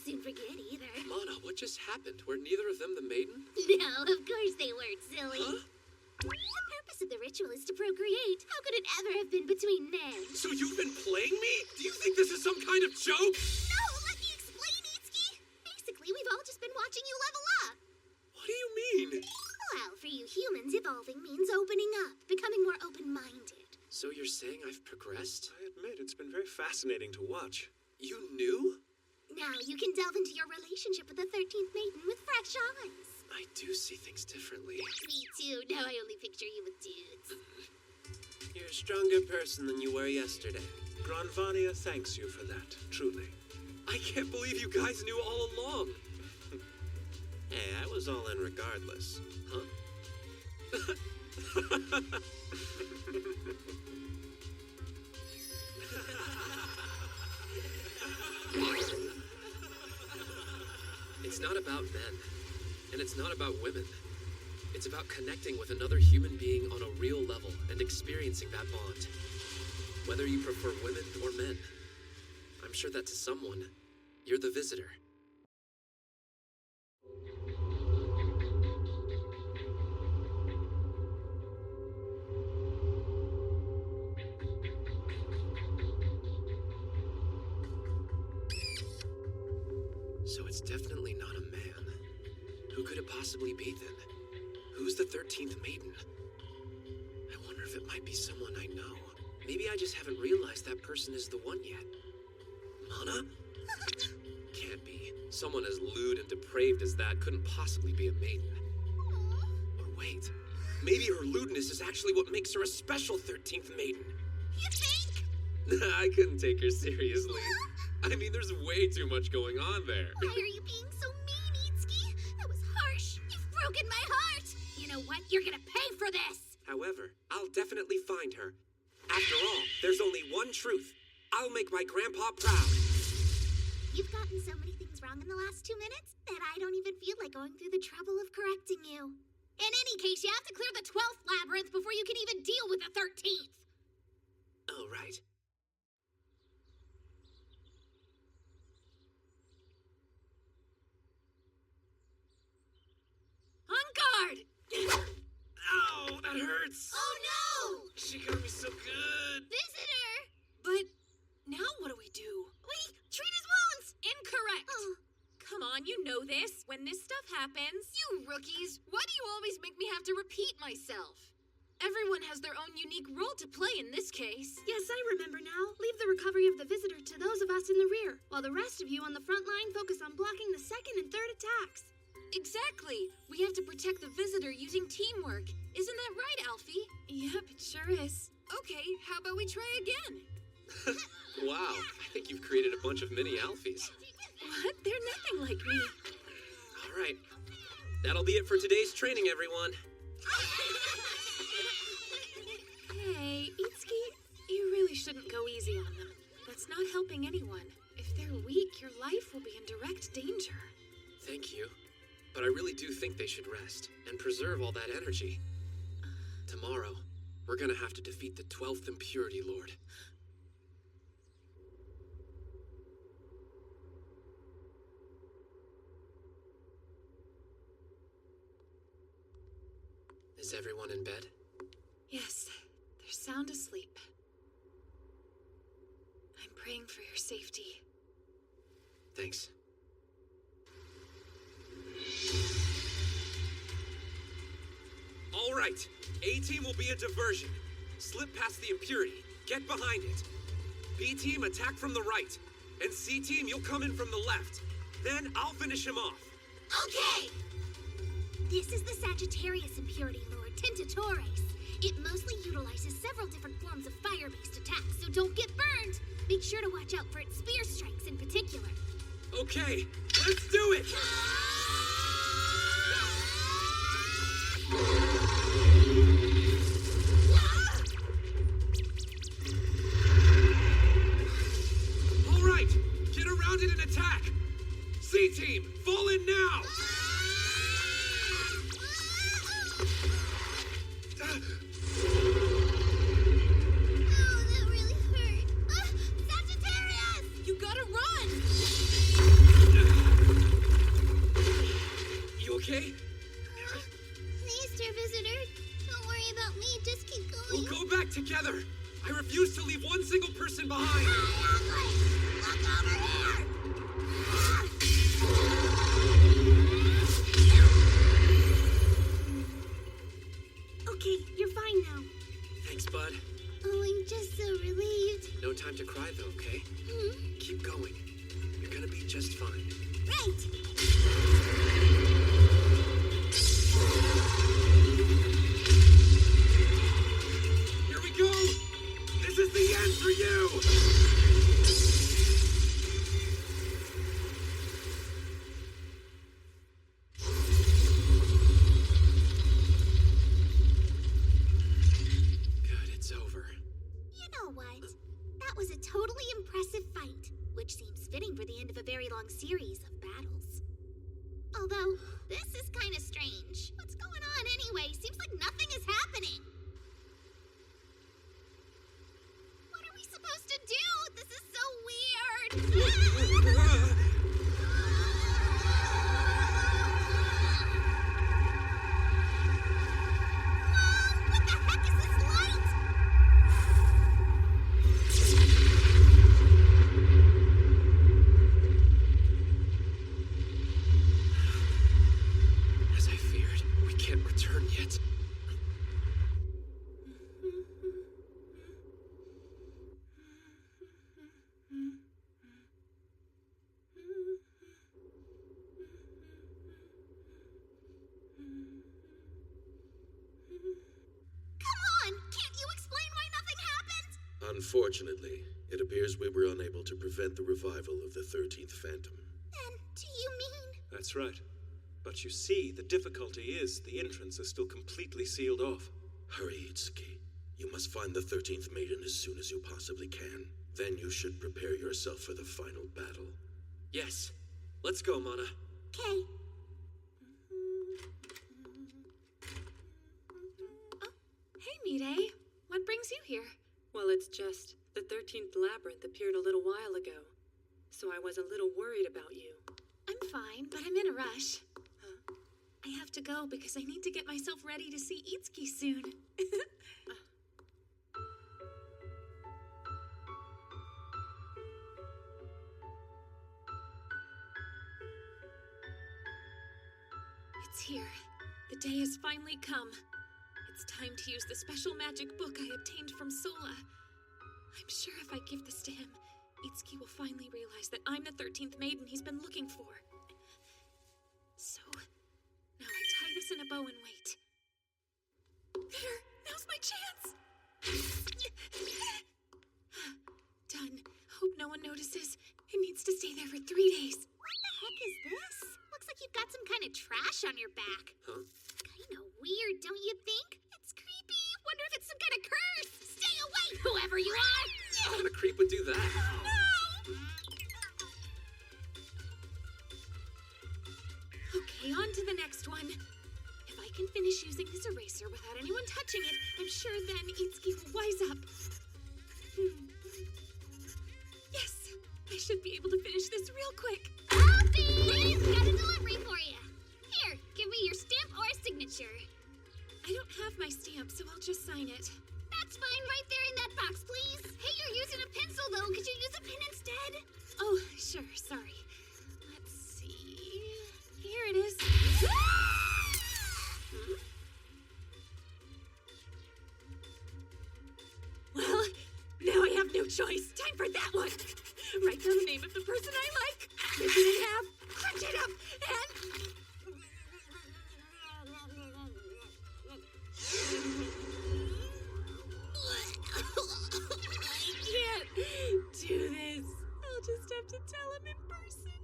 soon forget either. Mana, what just happened? Were neither of them the maiden? No, of course they weren't, silly. Huh? The purpose of the ritual is to procreate. How could it ever have been between men? So you've been playing me? Do you think this is some kind of joke? No, let me explain, Itsuki. Basically, we've all just been watching you level up. What do you mean? Well, for you humans, evolving means opening up, becoming more open-minded. So you're saying I've progressed? I admit, it's been very fascinating to watch. You knew? Now you can delve into your relationship with the 13th maiden with fresh eyes. I do see things differently. Me too. Now I only picture you with dudes. You're a stronger person than you were yesterday. Granvania thanks you for that, truly. I can't believe you guys knew all along. Hey, I was all in regardless. Huh? It's not about men, and it's not about women. It's about connecting with another human being on a real level and experiencing that bond. Whether you prefer women or men, I'm sure that to someone, you're the visitor. So it's definitely not a man. Who could it possibly be then? Who's the 13th maiden? I wonder if it might be someone I know. Maybe I just haven't realized that person is the one yet. Mana? Can't be. Someone as lewd and depraved as that couldn't possibly be a maiden. Or wait, maybe her lewdness is actually what makes her a special 13th maiden. You think? I couldn't take her seriously. I mean, there's way too much going on there. Why are you being so mean, Itsuki? That was harsh. You've broken my heart. You know what? You're gonna pay for this. However, I'll definitely find her. After all, there's only one truth. I'll make my grandpa proud. You've gotten so many things wrong in the last 2 minutes that I don't even feel like going through the trouble of correcting you. In any case, you have to clear the 12th labyrinth before you can even deal with the 13th. Oh, right. On guard! Ow, that hurts! Oh no! She got me so good! Visitor! But now what do we do? We treat his wounds! Incorrect! Oh. Come on, you know this. When this stuff happens... You rookies, why do you always make me have to repeat myself? Everyone has their own unique role to play in this case. Yes, I remember now. Leave the recovery of the visitor to those of us in the rear, while the rest of you on the front line focus on blocking the second and third attacks. Exactly. We have to protect the visitor using teamwork. Isn't that right, Alfie? Yep, it sure is. Okay, how about we try again? Wow, I think you've created a bunch of mini Alfies. What? They're nothing like me. All right. That'll be it for today's training, everyone. Hey, Itsuki, you really shouldn't go easy on them. That's not helping anyone. If they're weak, your life will be in direct danger. Thank you. But I really do think they should rest and preserve all that energy. Tomorrow, we're gonna have to defeat the 12th Impurity Lord. Is everyone in bed? Yes, they're sound asleep. I'm praying for your safety. Thanks. All right, A-Team will be a diversion. Slip past the Impurity. Get behind it. B-Team, attack from the right. And C-Team, you'll come in from the left. Then I'll finish him off. Okay! This is the Sagittarius Impurity Lord, Tentatoris. It mostly utilizes several different forms of fire-based attacks, so don't get burned! Make sure to watch out for its spear strikes in particular. Okay, let's do it! All right, get around it and attack! C-Team, fall in now! Oh, that really hurt. Sagittarius! You gotta run! stick together. I refuse to leave one single person behind. Look over here! Okay, you're fine now. Thanks, bud. Oh, I'm just so relieved. No time to cry, though, okay? Keep going. You're gonna be just fine. Right! Here we go! This is the end for you! Good, it's over. You know what? That was a totally impressive fight, which seems fitting for the end of a very long series of battles. Although, this is kind of strange. What's going on anyway? Seems like nothing is happening. What are we supposed to do? This is so weird. Whoa! What the heck is this light? As I feared, we can't return yet. Come on! Can't you explain why nothing happened? Unfortunately, it appears we were unable to prevent the revival of the 13th Phantom. Then, do you mean? That's right. But you see, the difficulty is the entrance is still completely sealed off. Hurry, Itsuki. You must find the 13th Maiden as soon as you possibly can. Then you should prepare yourself for the final battle. Yes. Let's go, Mana. Okay. Hey, Mide. What brings you here? Well, it's just the 13th labyrinth appeared a little while ago, so I was a little worried about you. I'm fine, but I'm in a rush. I have to go because I need to get myself ready to see Itsuki soon. It's here. The day has finally come. It's time to use the special magic book I obtained from Sola. I'm sure if I give this to him, Itsuki will finally realize that I'm the 13th maiden he's been looking for. So, now I tie this in a bow and wait. There! Now's my chance! Done. Hope no one notices. It needs to stay there for 3 days. What the heck is this? Looks like you've got some kind of trash on your back. Huh? Kinda weird, don't you think? It's creepy. Wonder if it's some kind of curse. Stay away, whoever you are! What kind of creep would do that? Okay, on to the next one. If I can finish using this eraser without anyone touching it, I'm sure then Itsuki will wise up. Yes! I should be able to finish this real quick. Alfie! Got a delivery for you. Here, give me your stamp or signature. I don't have my stamp, so I'll just sign it. That's fine, right there in that box, please. Hey, you're using a pencil, though. Could you use a pen instead? Oh, sure, sorry. Let's see. Here it is. Well, now I have no choice. Time for that one. Write down the name of the person I like, rip it in half, crunch it up, and... I can't do this. I'll just have to tell him in person.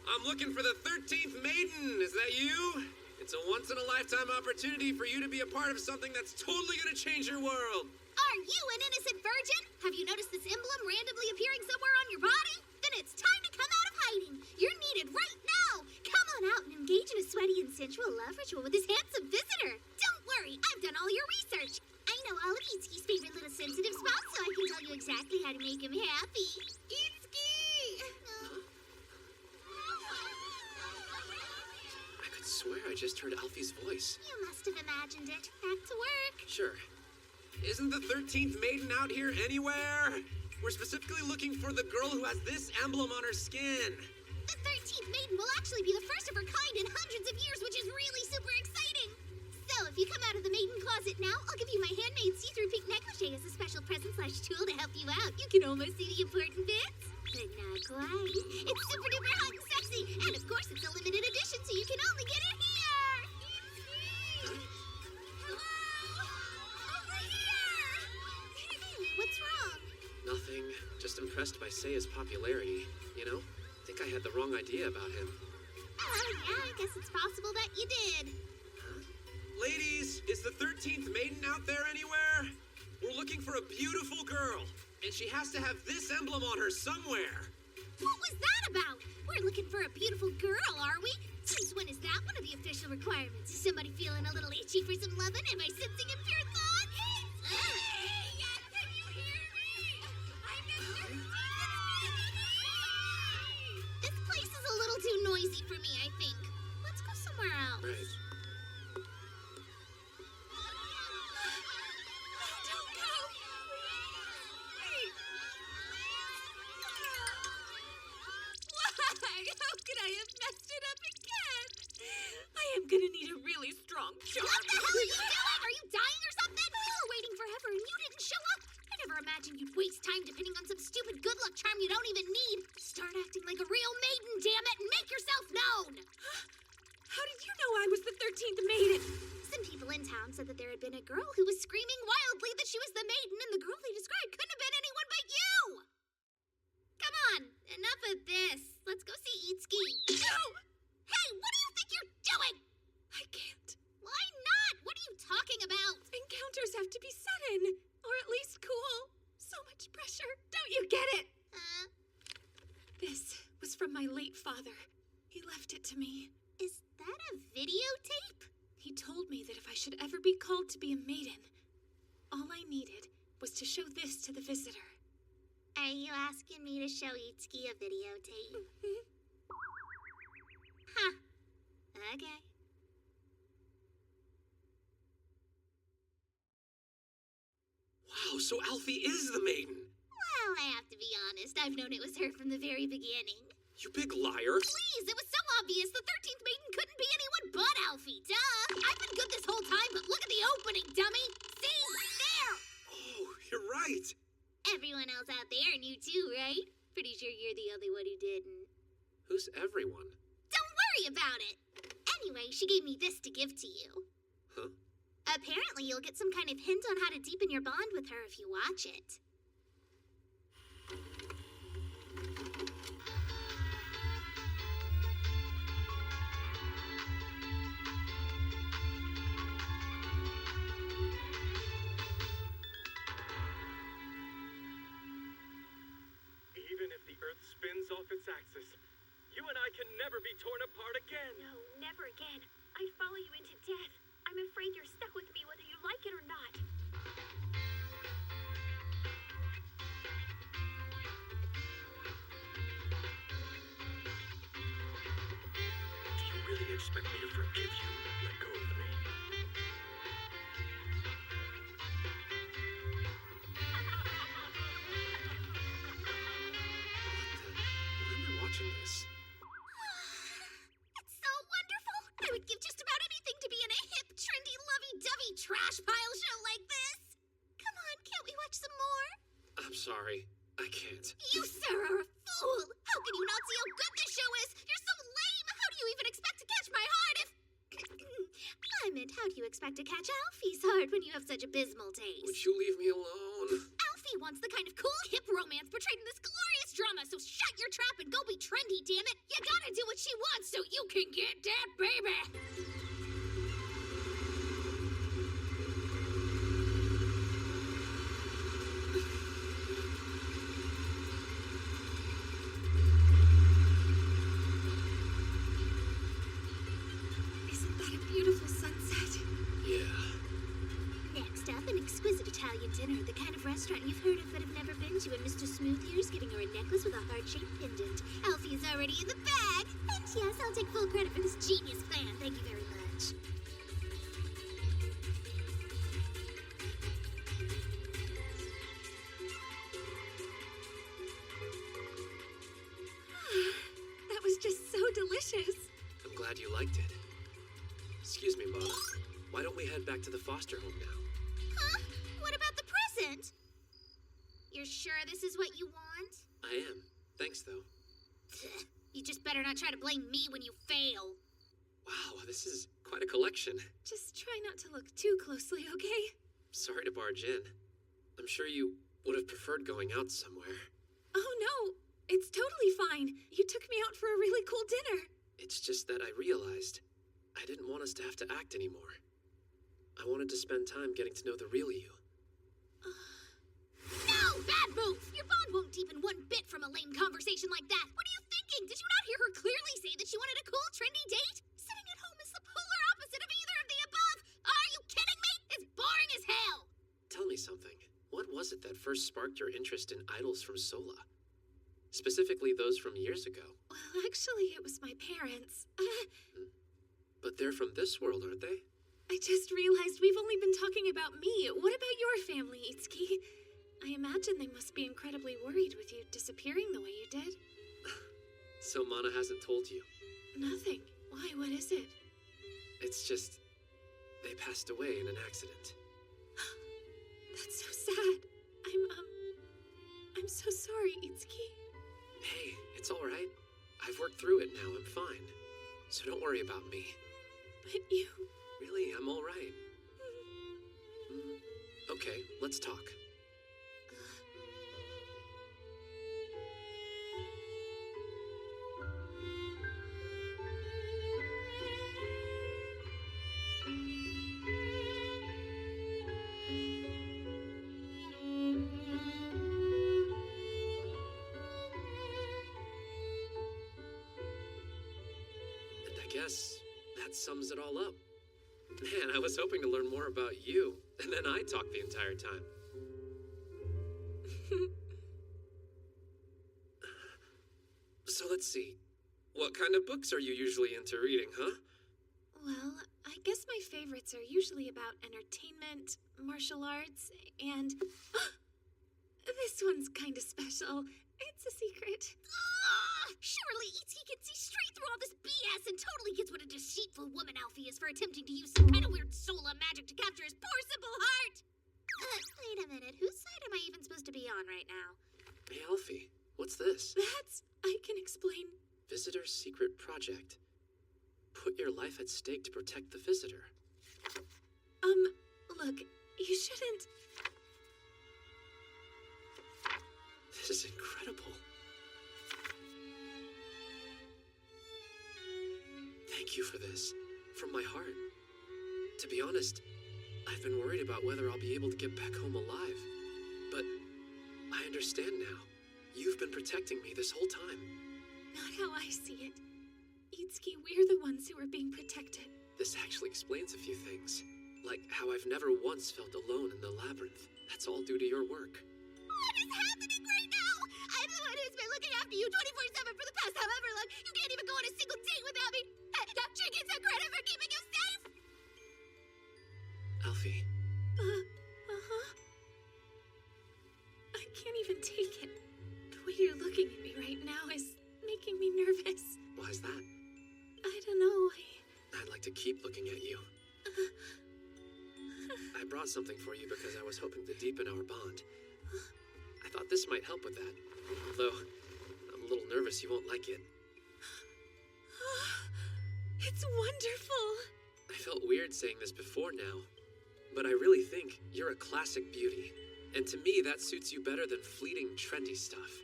I'm looking for the 13th Maiden. Is that you? It's a once-in-a-lifetime opportunity for you to be a part of something that's totally gonna change your world. Are you an innocent virgin? Have you noticed this emblem randomly appearing somewhere on your body? Then it's time to come out of hiding. You're needed right now. Come on out and engage in a sweaty and sensual love ritual with this handsome visitor. Don't worry, I've done all your research. I know all of Itsuki's favorite little sensitive spots, so I can tell you exactly how to make him happy. Itsuki! I could swear I just heard Alfie's voice. You must have imagined it. Back to work. Sure. Isn't the 13th maiden out here anywhere? We're specifically looking for the girl who has this emblem on her skin. The 13th maiden will actually be the first of her kind in hundreds of years, which is really super exciting. So, if you come out of the maiden closet now, I'll give you my handmade see-through pink negligee as a special present/tool to help you out. You can almost see the important bits, but not quite. It's super duper hot and sexy, and of course it's a limited edition, so you can only get it here. Hello? Over here! What's wrong? Nothing. Just impressed by Seiya's popularity, you know? I think I had the wrong idea about him. Yeah, I guess it's possible that you did. Ladies, is the 13th maiden out there anywhere? We're looking for a beautiful girl, and she has to have this emblem on her somewhere. What was that about? We're looking for a beautiful girl, are we? Since when is that one of the official requirements? Is somebody feeling a little itchy for some lovin'? Am I sensing impure thoughts? Hey, can you hear me? I'm This place is a little too noisy for me, I think. Let's go somewhere else. Right. How could I have messed it up again? I am gonna need a really strong charm. What the hell are you doing? Are you dying or something? We were waiting forever and you didn't show up. I never imagined you'd waste time depending on some stupid good luck charm you don't even need. Start acting like a real maiden, damn it, and make yourself known. How did you know I was the 13th maiden? Some people in town said that there had been a girl who was screaming wildly that she was the maiden, and the girl they described couldn't have been anyone but you. Come on, enough of this. Let's go see Itsuki. No! Hey, what do you think you're doing? I can't. Why not? What are you talking about? Encounters have to be sudden, or at least cool. So much pressure. Don't you get it? This was from my late father. He left it to me. Is that a videotape? He told me that if I should ever be called to be a maiden, all I needed was to show this to the visitor. Are you asking me to show Itsuki a videotape? Huh. Okay. Wow, so Alfie is the maiden. Well, I have to be honest. I've known it was her from the very beginning. You big liar. Please, it was so obvious. The 13th maiden couldn't be anyone but Alfie. Duh. I've been good this whole time, but look at the opening, dummy. See? There. Oh, you're right. Everyone else out there knew too, right? Pretty sure you're the only one who didn't. Who's everyone? Don't worry about it. Anyway, she gave me this to give to you. Huh? Apparently, you'll get some kind of hint on how to deepen your bond with her if you watch it. Even if the Earth spins off its axis, you and I can never be torn apart again. No, never again. I'd follow you into death. I'm afraid you're stuck with me whether you like it or not. Do you really expect me to forgive you? Let go of me. Why am I watching this? It's so wonderful. I would give just about anything to be in a hip, trendy, lovey-dovey trash pile show like this. Come on, can't we watch some more? I'm sorry. I can't. You, sir, are a fool. How can you not see how good this show is? You're so lame. How do you even expect to catch my heart if... I meant, how do you expect to catch Alfie's heart when you have such abysmal taste? Would you leave me alone? Alfie wants the kind of cool, hip romance portrayed in this glorious drama, so shut your trap and go be trendy, damn it! You gotta do what she wants so you can get that baby! Isn't that a beautiful sunset? Yeah. Next up, an exquisite Italian dinner, the kind of restaurant you've heard of but have never been to, and Mr. Smoothiear's giving her a necklace with a heart-shaped pendant. Alfie is already in the bag! And yes, I'll take full credit for this genius plan. Thank you very much. delicious. I'm glad you liked it. Excuse me, Mama. Why don't we head back to the foster home now? Huh? What about the present? You're sure this is what you want? I am. Thanks, though. You just better not try to blame me when you fail. Wow, this is quite a collection. Just try not to look too closely, okay? Sorry to barge in. I'm sure you would have preferred going out somewhere. Oh no, it's totally fine. You took me out for a really cool dinner. It's just that I realized I didn't want us to have to act anymore. I wanted to spend time getting to know the real you. No! Bad move! Your bond won't deepen one bit from a lame conversation like that. What are you thinking? Did you not hear her clearly say that she wanted a cool, trendy date? Sitting at home is the polar opposite of either of the above. Are you kidding me? It's boring as hell. Tell me something. What was it that first sparked your interest in idols from Sola? Specifically those from years ago. Well, actually, it was my parents. But they're from this world, aren't they? I just realized we've only been talking about me. What about your family, Itsuki? I imagine they must be incredibly worried with you disappearing the way you did. So Mana hasn't told you? Nothing. Why? What is it? It's just... they passed away in an accident. That's so sad. I'm so sorry, Itsuki. Hey, it's all right. I've worked through it now. I'm fine. So don't worry about me. But you... Really, I'm all right. Okay, let's talk. And I guess that sums it all up. Man, I was hoping to learn more about you, and then I talked the entire time. So let's see. What kind of books are you usually into reading, huh? Well, I guess my favorites are usually about entertainment, martial arts, and... this one's kind of special. It's a secret. Surely Itsuki can see straight through all this BS and totally gets what a deceitful woman Alfie is for attempting to use some kind of weird Sola magic to capture his poor simple heart. Wait a minute. Whose side am I even supposed to be on right now? Hey, Alfie, what's this? That's... I can explain. Visitor's Secret Project. Put your life at stake to protect the visitor. Look, you shouldn't... This is incredible. Thank you for this, from my heart. To be honest, I've been worried about whether I'll be able to get back home alive. But I understand now. You've been protecting me this whole time. Not how I see it. Itsuki, we're the ones who are being protected. This actually explains a few things. Like how I've never once felt alone in the labyrinth. That's all due to your work. What is happening right now? I'm the one who's been looking after you 24/7 for the past however long. You can't even go on a single date without me. Doctor gets some credit for keeping you safe. Alfie. I can't even take it. The way you're looking at me right now is making me nervous. Why's that? I don't know. I'd like to keep looking at you. I brought something for you because I was hoping to deepen our bond. I thought this might help with that. Although, I'm a little nervous you won't like it. It's wonderful. I felt weird saying this before now, but I really think you're a classic beauty. And to me, that suits you better than fleeting, trendy stuff.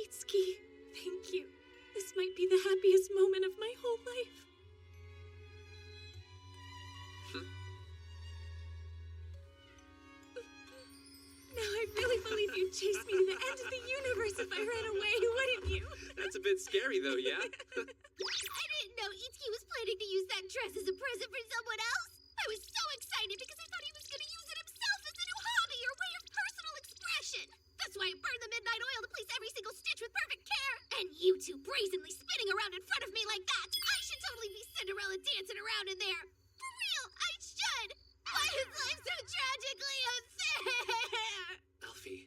Itsuki, thank you. This might be the happiest moment of my whole life. Now I really believe you'd chase me to the end of the universe if I ran away, wouldn't you? That's a bit scary, though, yeah? I didn't know Itsuki was planning to use that dress as a present for someone else. I was so excited because I thought he was going to use it himself as a new hobby or way of personal expression. That's why I burned the midnight oil to place every single stitch with perfect care. And you two brazenly spinning around in front of me like that. I should totally be Cinderella dancing around in there. For real, I should. Why is life so tragically unfair? Alfie,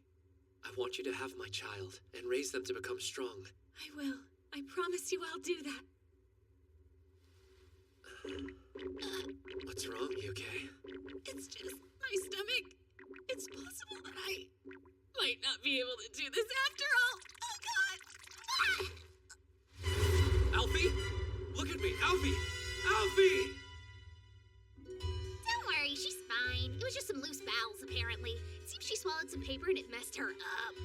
I want you to have my child and raise them to become strong. I will. I promise you I'll do that. What's wrong? You okay? It's just my stomach. It's possible that I might not be able to do this after all. Oh, God! Alfie? Look at me! Alfie! Alfie! Don't worry, she's fine. It was just some loose bowels, apparently. It seems she swallowed some paper and it messed her up.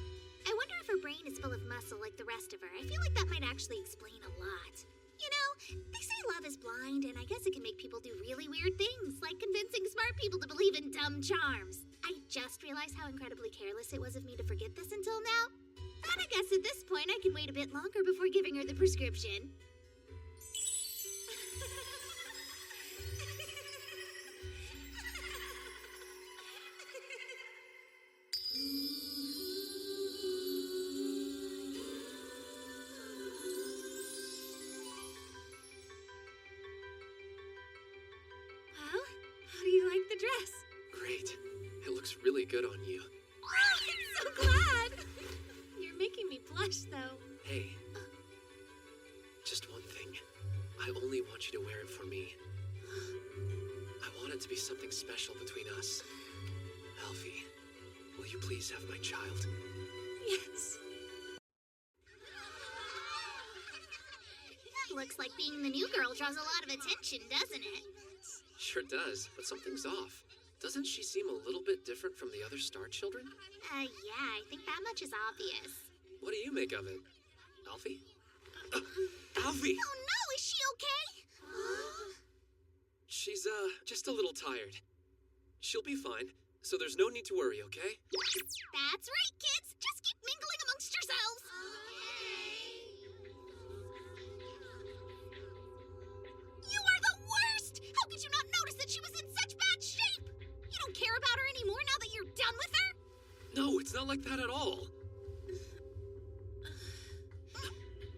I wonder if her brain is full of muscle like the rest of her. I feel like that might actually explain a lot. You know, they say love is blind, and I guess it can make people do really weird things, like convincing smart people to believe in dumb charms. I just realized how incredibly careless it was of me to forget this until now. But I guess at this point I can wait a bit longer before giving her the prescription. Well, how do you like the dress? Great. It looks really good on you. Oh, I'm so glad! You're making me blush, though. Hey. Just one thing. I only want you to wear it for me. I want it to be something special between us. Alfie, will you please have my child? Yes. Looks like being the new girl draws a lot of attention, doesn't it? Sure does, but something's off. Doesn't she seem a little bit different from the other star children? Yeah, I think that much is obvious. What do you make of it? Alfie? Alfie! Oh no, is she okay? She's, just a little tired. She'll be fine, so there's no need to worry, okay? That's right, kids! Just keep mingling amongst yourselves! You are the worst! How could you not notice that she was in such bad shape? You don't care about her anymore now that you're done with her? No, it's not like that at all.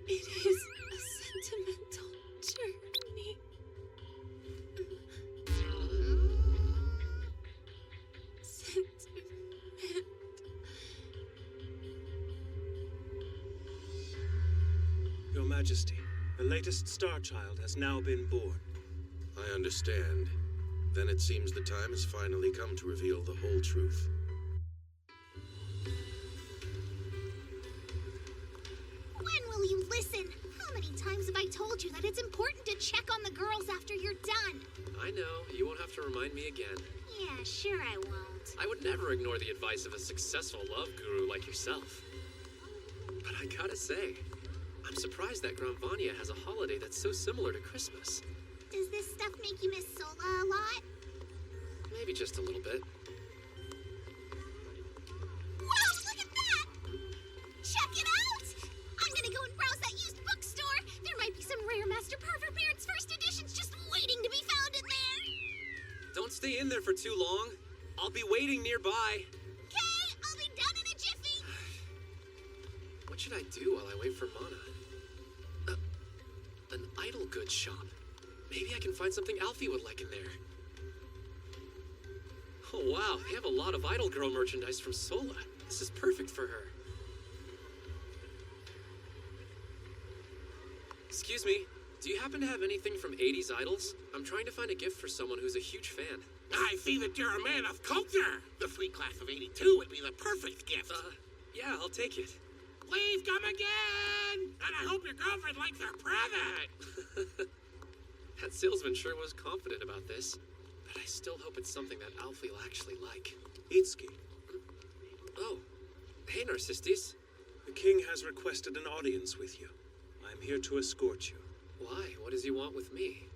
It is a sentimental journey. Your Majesty, the latest Star Child has now been born. I understand. Then it seems the time has finally come to reveal the whole truth. When will you listen? How many times have I told you that it's important to check on the girls after you're done? I know, you won't have to remind me again. Yeah, sure I won't. I would never ignore the advice of a successful love guru like yourself. But I gotta say, I'm surprised that Granvania has a holiday that's so similar to Christmas. Does this stuff make you miss Sola a lot? Maybe just a little bit. Whoa, look at that! Check it out! I'm gonna go and browse that used bookstore. There might be some rare Master Pervert Parents first editions just waiting to be found in there. Don't stay in there for too long. I'll be waiting nearby. Okay, I'll be done in a jiffy. What should I do while I wait for Mana? An idol goods shop. Maybe I can find something Alfie would like in there. Oh wow, they have a lot of Idol Girl merchandise from Sola. This is perfect for her. Excuse me, do you happen to have anything from 80s idols? I'm trying to find a gift for someone who's a huge fan. I see that you're a man of culture. The free class of 82 would be the perfect gift. Yeah, I'll take it. Please come again! And I hope your girlfriend likes her present! That salesman sure was confident about this. But I still hope it's something that Alfie will actually like. Itsuki. Oh. Hey, Narcissus. The king has requested an audience with you. I'm here to escort you. Why? What does he want with me?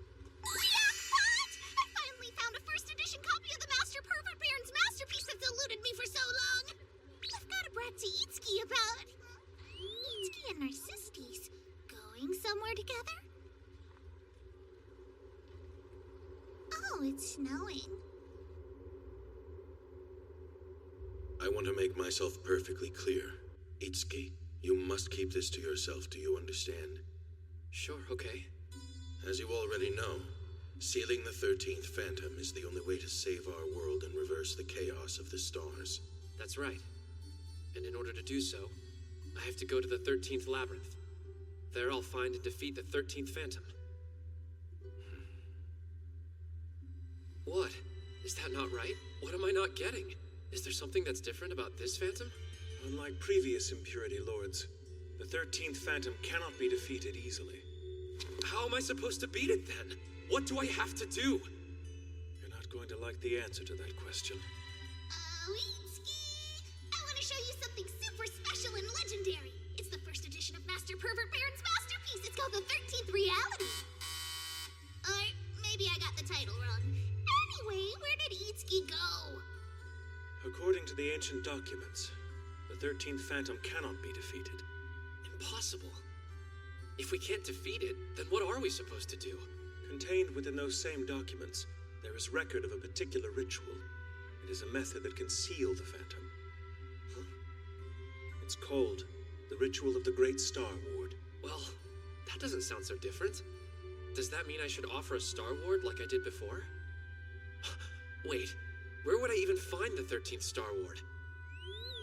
Oh yeah, what? I finally found a first edition copy of the Master Pervert Baron's masterpiece that's eluded me for so long. I've got to brag to Itsuki about... Itsuki and Narcissus going somewhere together? Oh, it's snowing. I want to make myself perfectly clear. Itsuki, you must keep this to yourself, do you understand? Sure, okay. As you already know, sealing the 13th Phantom is the only way to save our world and reverse the chaos of the stars. That's right. And in order to do so, I have to go to the 13th Labyrinth. There I'll find and defeat the 13th Phantom. What? Is that not right? What am I not getting? Is there something that's different about this phantom? Unlike previous Impurity Lords, the 13th Phantom cannot be defeated easily. How am I supposed to beat it then? What do I have to do? You're not going to like the answer to that question. Itsuki! I want to show you something super special and legendary. It's the first edition of Master Pervert Baron's masterpiece. It's called the 13th Reality. Or maybe I got the title wrong. Anyway, where did Itsuki go? According to the ancient documents, the 13th Phantom cannot be defeated. Impossible. If we can't defeat it, then what are we supposed to do? Contained within those same documents, there is record of a particular ritual. It is a method that can seal the Phantom. Huh? It's called the Ritual of the Great Star Ward. Well, that doesn't sound so different. Does that mean I should offer a Star Ward like I did before? Wait, where would I even find the 13th Star Ward?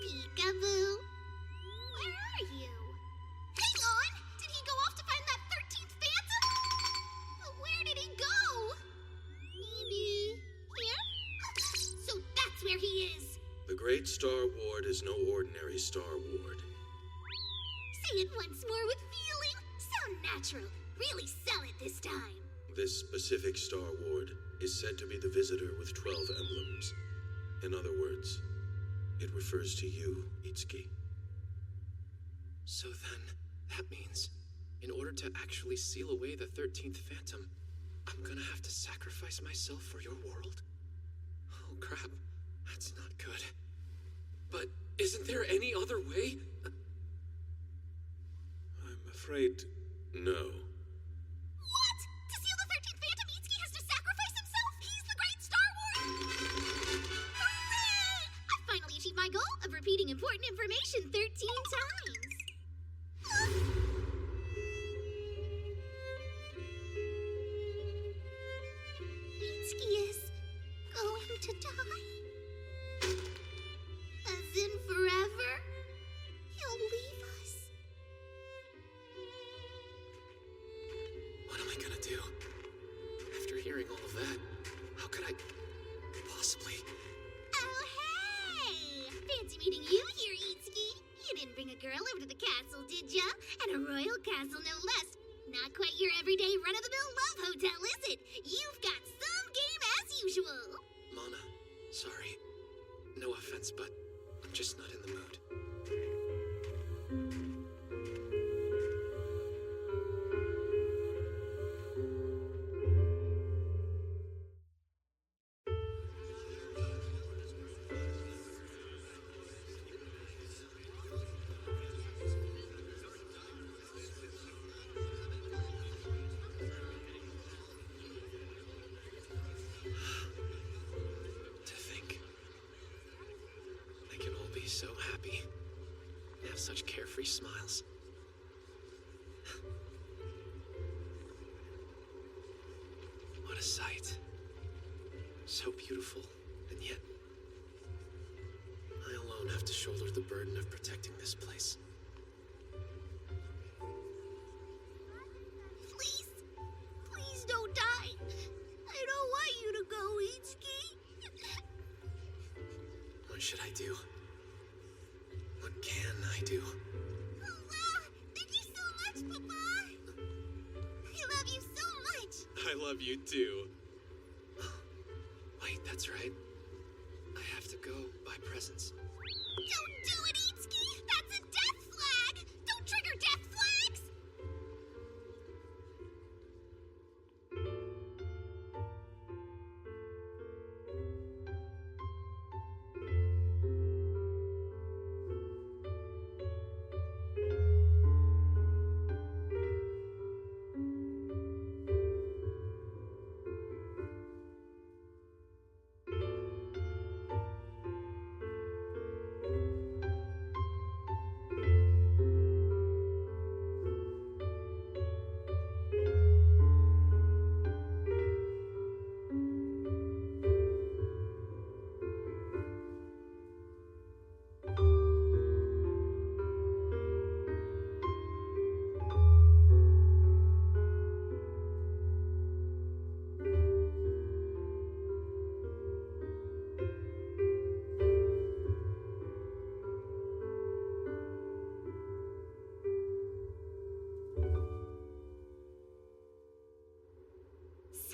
Peekaboo. Where are you? Hang on! Did he go off to find that 13th Phantom? But where did he go? Maybe here? So that's where he is! The Great Star Ward is no ordinary Star Ward. Say it once more with feeling. Sound natural. Really sell it this time. This specific Star Ward is said to be the visitor with 12 emblems. In other words, it refers to you, Itsuki. So then, that means, in order to actually seal away the 13th Phantom, I'm gonna have to sacrifice myself for your world? Oh crap, that's not good. But isn't there any other way? I'm afraid... no. What? To seal the 13th Phantom, Itsuki has to sacrifice himself? He's the Great Star Ward? Hooray! I finally achieved my goal of repeating important information 13 times. Itsuki is going to die? As in forever? He'll leave us? What am I gonna do? After hearing all of that, how could I possibly... Oh, hey! Fancy meeting you here, Itsuki. You didn't bring a girl over to the castle, did ya? And a royal castle, no less. Not quite your everyday run-of-the-mill love hotel, is it? You've got some game as usual. Mana, sorry. No offense, but I'm just not in the mood. To think they can all be so happy and have such carefree smiles. What a sight. So beautiful, and yet I alone have to shoulder the burden of protecting this place. Please, please don't die. I don't want you to go, Itsuki. What should I do? What can I do? Wow, thank you so much, Papa. I love you so much. I love you too. Wait, that's right. I have to go buy presents. Don't do it, Itsuki. That's a death flag. Don't trigger death flags.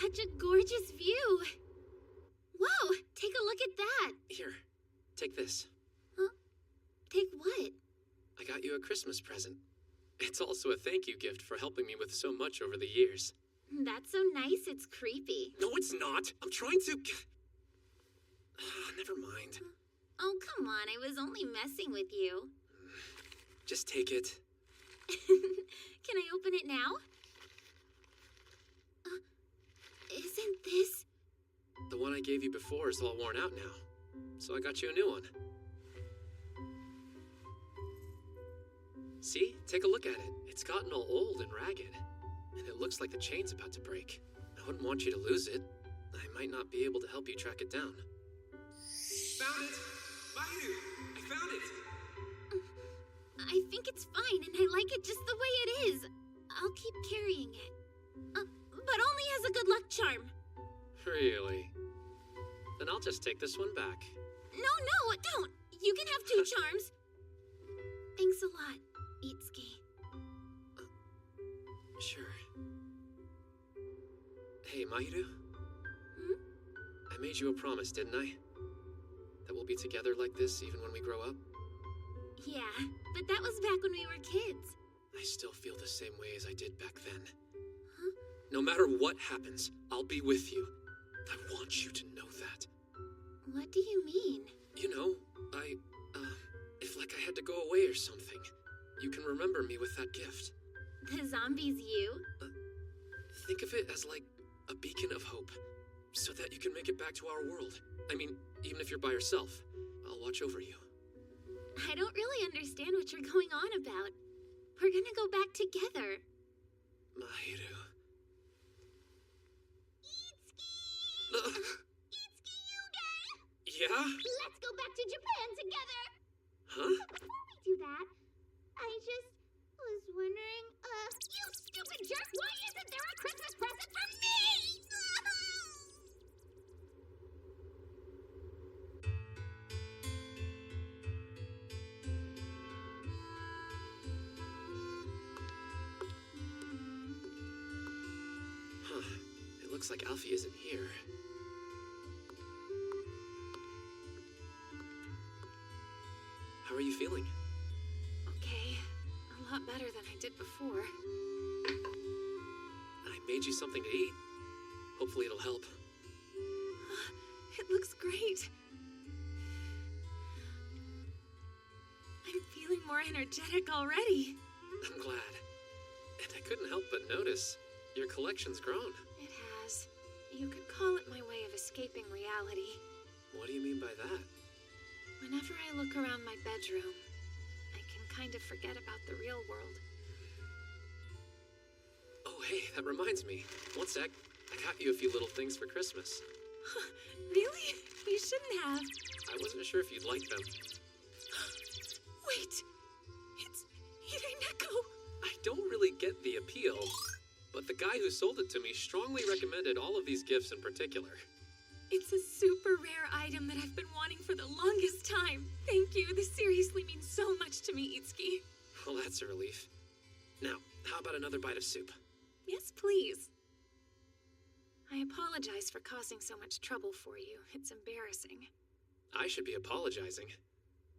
such a gorgeous view. Whoa, take a look at that. Here, take this. Huh? Take what? I got you a Christmas present. It's also a thank you gift for helping me with so much over the years. That's so nice, it's creepy. No, it's not. I'm trying to... Never mind. Oh, come on, I was only messing with you. Just take it. Can I open it now? Isn't this... The one I gave you before is all worn out now, so I got you a new one. See? Take a look at it. It's gotten all old and ragged, and it looks like the chain's about to break. I wouldn't want you to lose it. I might not be able to help you track it down. Found it! Mahiru! I found it! I think it's fine, and I like it just the way it is. I'll keep carrying it. But only as a good luck charm. Really? Then I'll just take this one back. No, don't! You can have 2 charms. Thanks a lot, Itsuki. Sure. Hey, Mahiru? I made you a promise, didn't I? That we'll be together like this even when we grow up? Yeah, but that was back when we were kids. I still feel the same way as I did back then. Huh? No matter what happens, I'll be with you. I want you to know that. What do you mean? You know, if like I had to go away or something, you can remember me with that gift. The zombie's you? Think of it as like a beacon of hope, so that you can make it back to our world. I mean, even if you're by yourself, I'll watch over you. I don't really understand what you're going on about. We're gonna go back together. Mahiru. Yeah? Let's go back to Japan together! Huh? Before we do that, I just was wondering, you stupid jerk, why isn't there a Christmas present for me? Huh. It looks like Alfie isn't here. How are you feeling? Okay. A lot better than I did before. I made you something to eat. Hopefully it'll help. It looks great. I'm feeling more energetic already. I'm glad. And I couldn't help but notice your collection's grown. It has. You could call it my way of escaping reality. What do you mean by that? Whenever I look around my bedroom, I can kind of forget about the real world. Oh, hey, that reminds me. One sec. I got you a few little things for Christmas. Really? You shouldn't have. I wasn't sure if you'd like them. Wait! It's Hideneko! I don't really get the appeal, but the guy who sold it to me strongly recommended all of these gifts in particular. It's a super rare item that I've been wanting for the longest time. Thank you. This seriously means so much to me, Itsuki. Well, that's a relief. Now, how about another bite of soup? Yes, please. I apologize for causing so much trouble for you. It's embarrassing. I should be apologizing.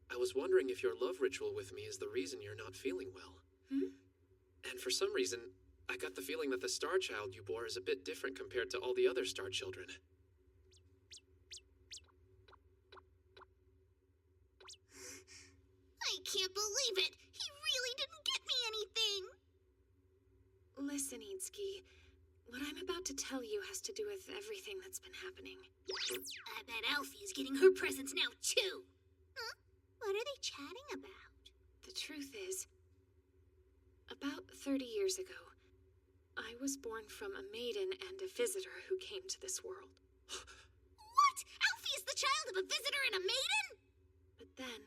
I was wondering if your love ritual with me is the reason you're not feeling well. And for some reason, I got the feeling that the star child you bore is a bit different compared to all the other star children. I can't believe it! He really didn't get me anything! Listen, Itsuki. What I'm about to tell you has to do with everything that's been happening. I bet Alfie's getting her presents now, too! Huh? What are they chatting about? The truth is, about 30 years ago, I was born from a maiden and a visitor who came to this world. What? Alfie is the child of a visitor and a maiden? But then,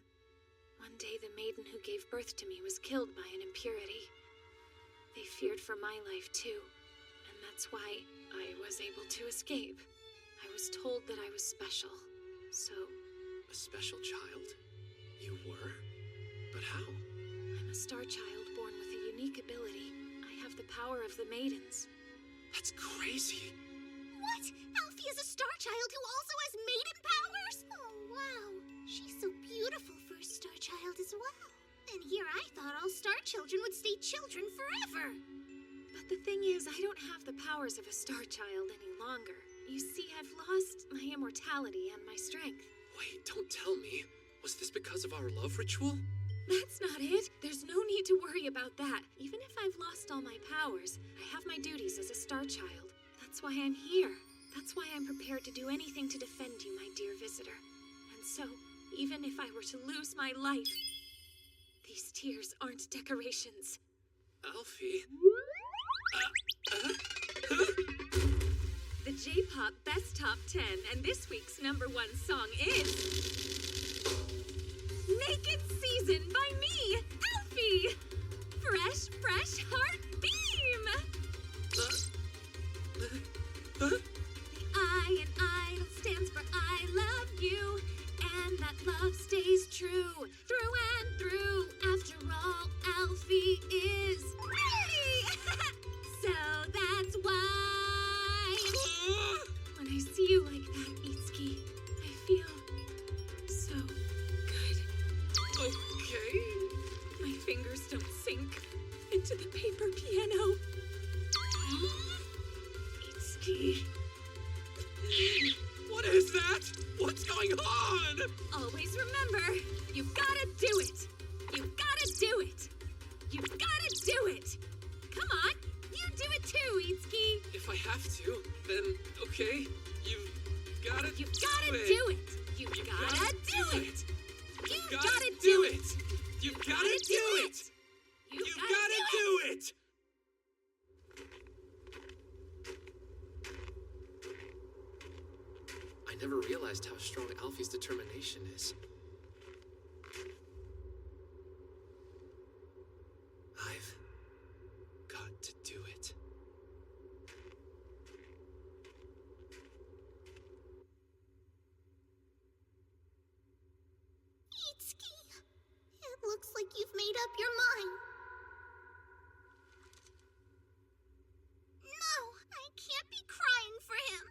one day the maiden who gave birth to me was killed by an impurity. They feared for my life too, and that's why I was able to escape. I was told that I was special, so... A special child? You were? But how? I'm a star child born with a unique ability. I have the power of the maidens. That's crazy. What? Alfie is a star child who also has maiden powers? Oh, wow. She's so beautiful for a star child as well. And here I thought all star children would stay children forever. But the thing is, I don't have the powers of a star child any longer. You see, I've lost my immortality and my strength. Wait, don't tell me. Was this because of our love ritual? That's not it. There's no need to worry about that. Even if I've lost all my powers, I have my duties as a star child. That's why I'm here. That's why I'm prepared to do anything to defend you, my dear visitor. And so, even if I were to lose my life, these tears aren't decorations. Alfie? The J-Pop Best Top 10, and this week's #1 song is Naked Season by me, Alfie! Fresh, fresh heart beam! The I in idol stands for I love you, and that love stays true through and through. After all, Alfie is pretty! So that's why when I see you like that, Itsuki, I feel so good. Okay. My fingers don't sink into the paper piano. Itsuki. What is that? What's going on? Always remember, you've gotta do it. You've gotta do it. You've gotta do it. Come on, you do it too, Itsuki. If I have to, then okay. You've gotta do it. You've gotta do it. You've gotta do it. You've gotta do it. You've gotta do it. I never realized how strong Alfie's determination is. I've got to do it. Itsuki, it looks like you've made up your mind. No, I can't be crying for him.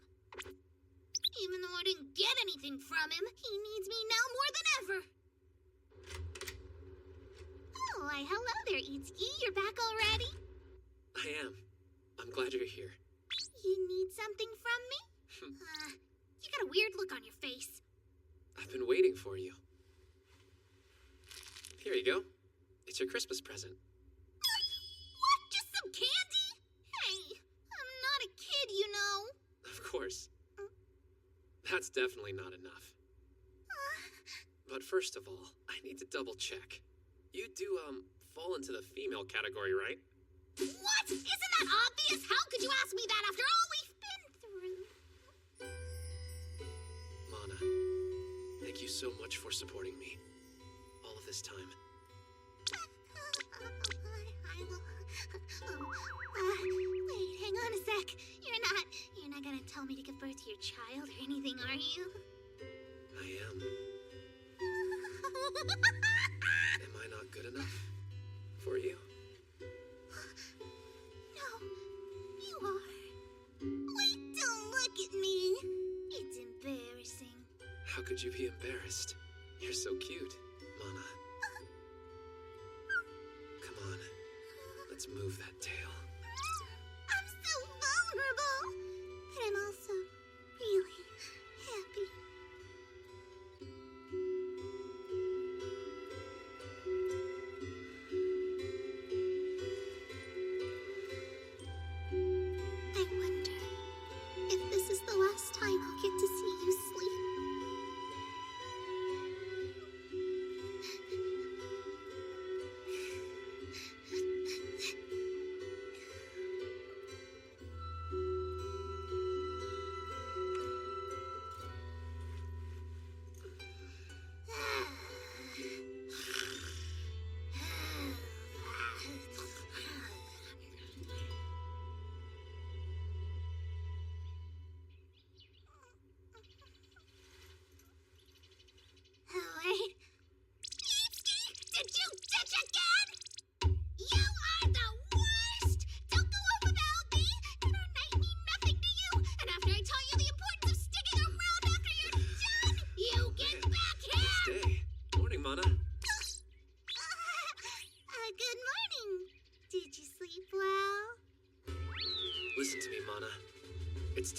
Even though I didn't get anything from him, he needs me now more than ever. Oh, why, hello there, Itsuki. You're back already? I am. I'm glad you're here. You need something from me? You got a weird look on your face. I've been waiting for you. Here you go. It's your Christmas present. What? Just some candy? Hey, I'm not a kid, you know. Of course. That's definitely not enough. But first of all, I need to double check. You do, fall into the female category, right? What? Isn't that obvious? How could you ask me that after all we've been through? Mana, thank you so much for supporting me. All of this time. Wait, hang on a sec. You're not gonna tell me to give birth to your child or anything, are you? I am. Am I not good enough for you? No, you are. Wait, don't look at me. It's embarrassing. How could you be embarrassed? You're so cute, Mana. Come on, let's move that tail. I'm so vulnerable, but I'm also really happy. I wonder if this is the last time I'll get to see you sleep.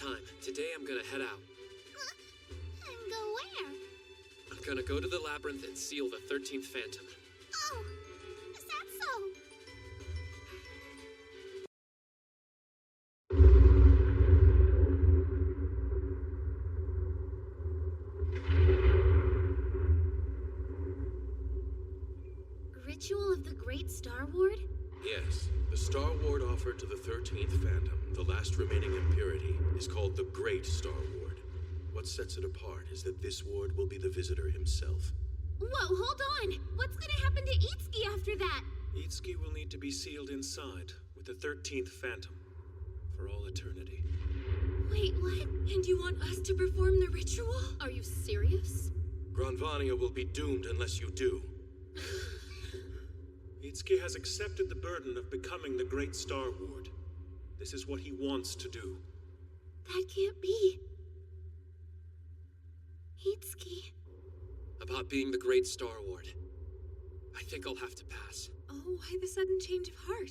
time. Today I'm gonna head out. And go where? I'm gonna go to the labyrinth and seal the 13th Phantom. Oh, is that so? Ritual of the Great Star Ward? Yes, the Star Ward offered to the 13th Phantom, the last remaining impurity, is called the Great Star Ward. What sets it apart is that this ward will be the visitor himself. Whoa, hold on! What's gonna happen to Itsuki after that? Itsuki will need to be sealed inside with the 13th Phantom for all eternity. Wait, what? And you want us to perform the ritual? Are you serious? Granvania will be doomed unless you do. Itsuki has accepted the burden of becoming the Great Star Ward. This is what he wants to do. That can't be. Itsuki. About being the Great Star Ward. I think I'll have to pass. Oh, why the sudden change of heart?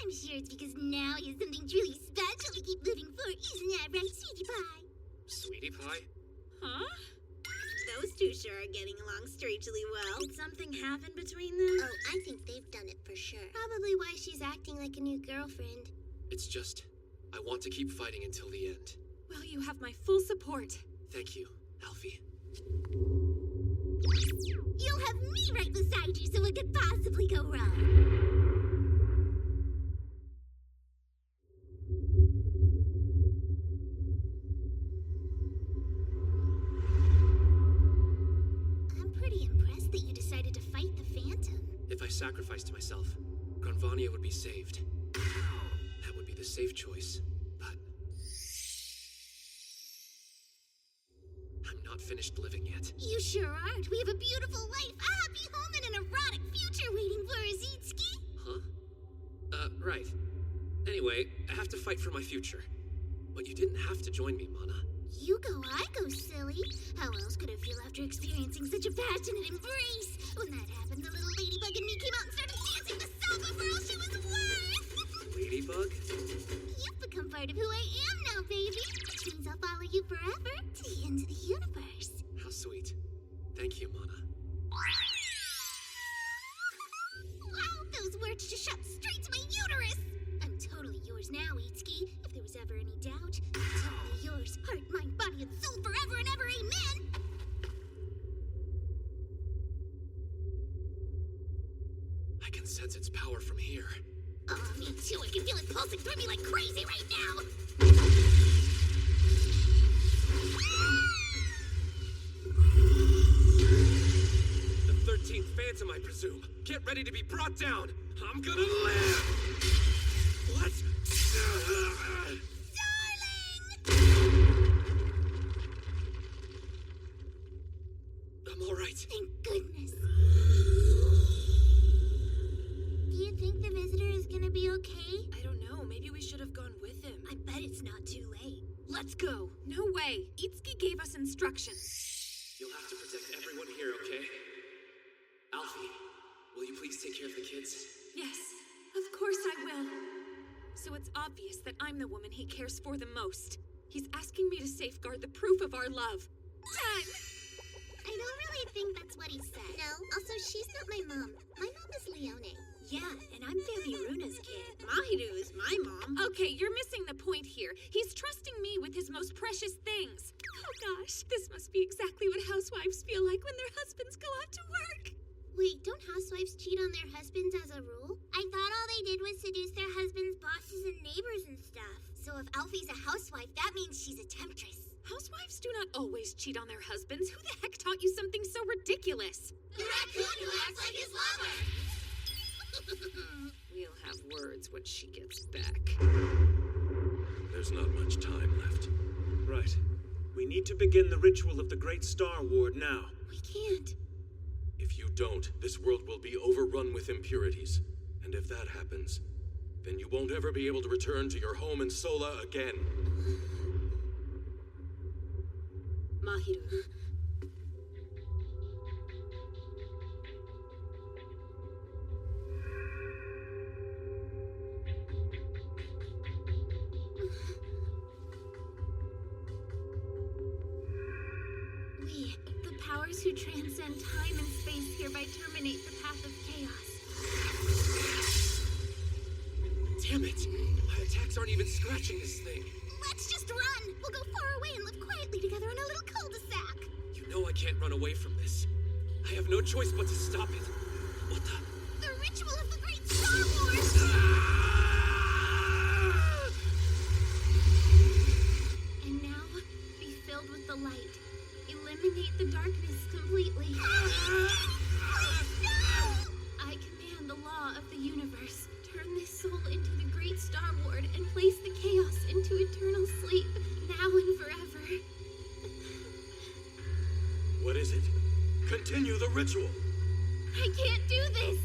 I'm sure it's because now he has something truly special to keep living for. Isn't that right, Sweetie Pie? Sweetie Pie? Huh? Those two sure are getting along strangely well. Did something happen between them? Oh, I think they've done it for sure. Probably why she's acting like a new girlfriend. It's just, I want to keep fighting until the end. Well, you have my full support. Thank you, Alfie. You'll have me right beside you, so what could possibly go wrong? I'm pretty impressed that you decided to fight the Phantom. If I sacrificed myself, Granvania would be saved. That would be the safe choice, but I'm not finished living yet. You sure aren't. We have a beautiful life, a happy home, and an erotic future waiting for us, Itsuki. Huh? Right. Anyway, I have to fight for my future. But you didn't have to join me, Mana. You go, I go, silly. How else could I feel after experiencing such a passionate embrace? When that happened, the little ladybug in me came out and started dancing the salsa for all she was worth. Ladybug? You've become part of who I am now, baby. Which means I'll follow you forever to the end of the universe. How sweet. Thank you, Mana. Wow, those words just shot straight to my uterus. I'm totally yours now, Itsuki. If there was ever any doubt, I'm totally yours. Heart, mind, body, and soul forever and ever, amen! I can sense its power from here. Oh, me too. I can feel it pulsing through me like crazy right now. The 13th Phantom, I presume. Get ready to be brought down. I'm gonna live! Let's... I'm alright. Thank goodness. Do you think the visitor is gonna be okay? I don't know. Maybe we should have gone with him. I bet it's not too late. Let's go. No way. Itsuki gave us instructions. You'll have to protect everyone here, okay? Alfie, will you please take care of the kids? Yes, of course I will. So it's obvious that I'm the woman he cares for the most. He's asking me to safeguard the proof of our love. Done! I don't really think that's what he said. No, also, she's not my mom. My mom is Leone. Yeah, and I'm Baby Runa's kid. Mahiru is my mom. Okay, you're missing the point here. He's trusting me with his most precious things. Oh gosh, this must be exactly what housewives feel like when their husbands go out to work. Wait, don't housewives cheat on their husbands as a rule? I thought all they did was seduce their husbands' bosses and neighbors and stuff. So if Alfie's a housewife, that means she's a temptress. Housewives do not always cheat on their husbands. Who the heck taught you something so ridiculous? The raccoon who acts like his lover! We'll have words when she gets back. There's not much time left. Right. We need to begin the ritual of the Great Star Ward now. We can't. If you don't, this world will be overrun with impurities. And if that happens, then you won't ever be able to return to your home in Sola again. Mahiru. to transcend time and space hereby terminate the path of chaos. Damn it! My attacks aren't even scratching this thing. Let's just run! We'll go far away and live quietly together in a little cul-de-sac. You know I can't run away from this. I have no choice but to stop it. What the? The ritual of the great Star Wars! And now, be filled with the light. Eliminate the darkness completely. I command the law of the universe. Turn this soul into the great Star Ward and place the chaos into eternal sleep, now and forever. What is it? Continue the ritual. I can't do this!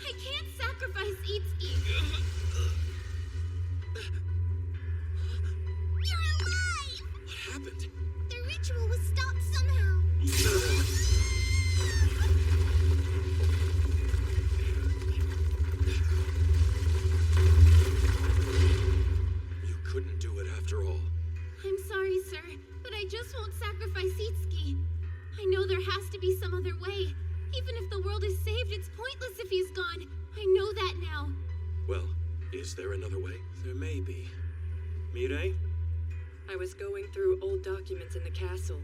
I can't sacrifice Itsuki. You're alive! What happened? The ritual was stopped somehow. You couldn't do it after all. I'm sorry, sir, but I just won't sacrifice Itsuki. I know there has to be some other way. Even if the world is saved, it's pointless if he's gone. I know that now. Well, is there another way? There may be. Mireille? I was going through old documents in the castle,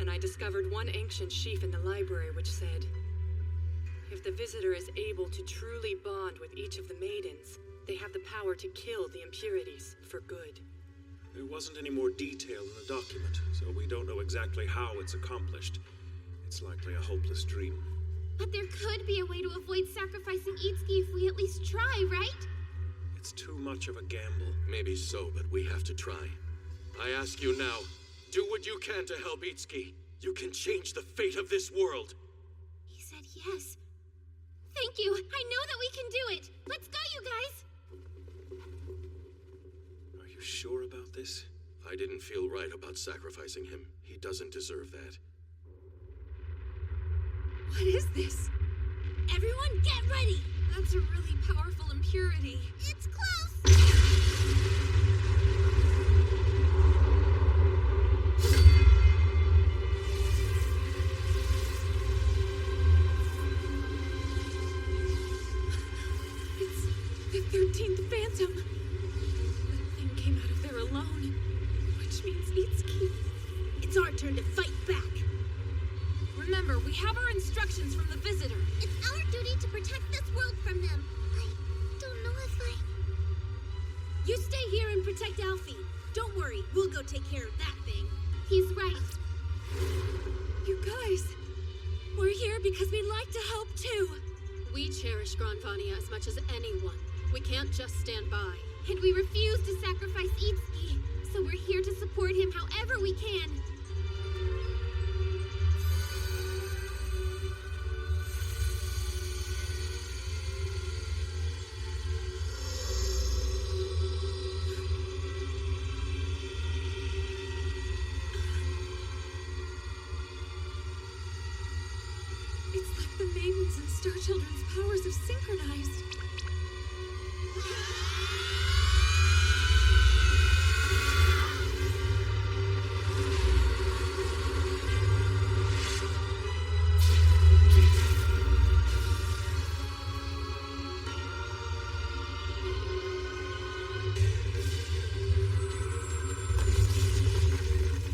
and I discovered one ancient sheaf in the library which said, if the visitor is able to truly bond with each of the maidens, they have the power to kill the impurities for good. There wasn't any more detail in the document, so we don't know exactly how it's accomplished. It's likely a hopeless dream. But there could be a way to avoid sacrificing Itsuki if we at least try, right? It's too much of a gamble. Maybe so, but we have to try. I ask you now, do what you can to help Itsuki. You can change the fate of this world. He said yes. Thank you. I know that we can do it. Let's go, you guys. Are you sure about this? I didn't feel right about sacrificing him. He doesn't deserve that. What is this? Everyone get ready! That's a really powerful impurity. It's close! It's the 13th Phantom. That thing came out of there alone, which means Itsuki. It's our turn to fight back. Remember, we have our instructions from the visitor. It's our duty to protect this world from them. I don't know if I... You stay here and protect Alfie. Don't worry, we'll go take care of that thing. He's right. You guys, we're here because we'd like to help too. We cherish Granvania as much as anyone. We can't just stand by. And we refuse to sacrifice Itsuki, so we're here to support him however we can. It's like the maidens and Star Children's powers have synchronized.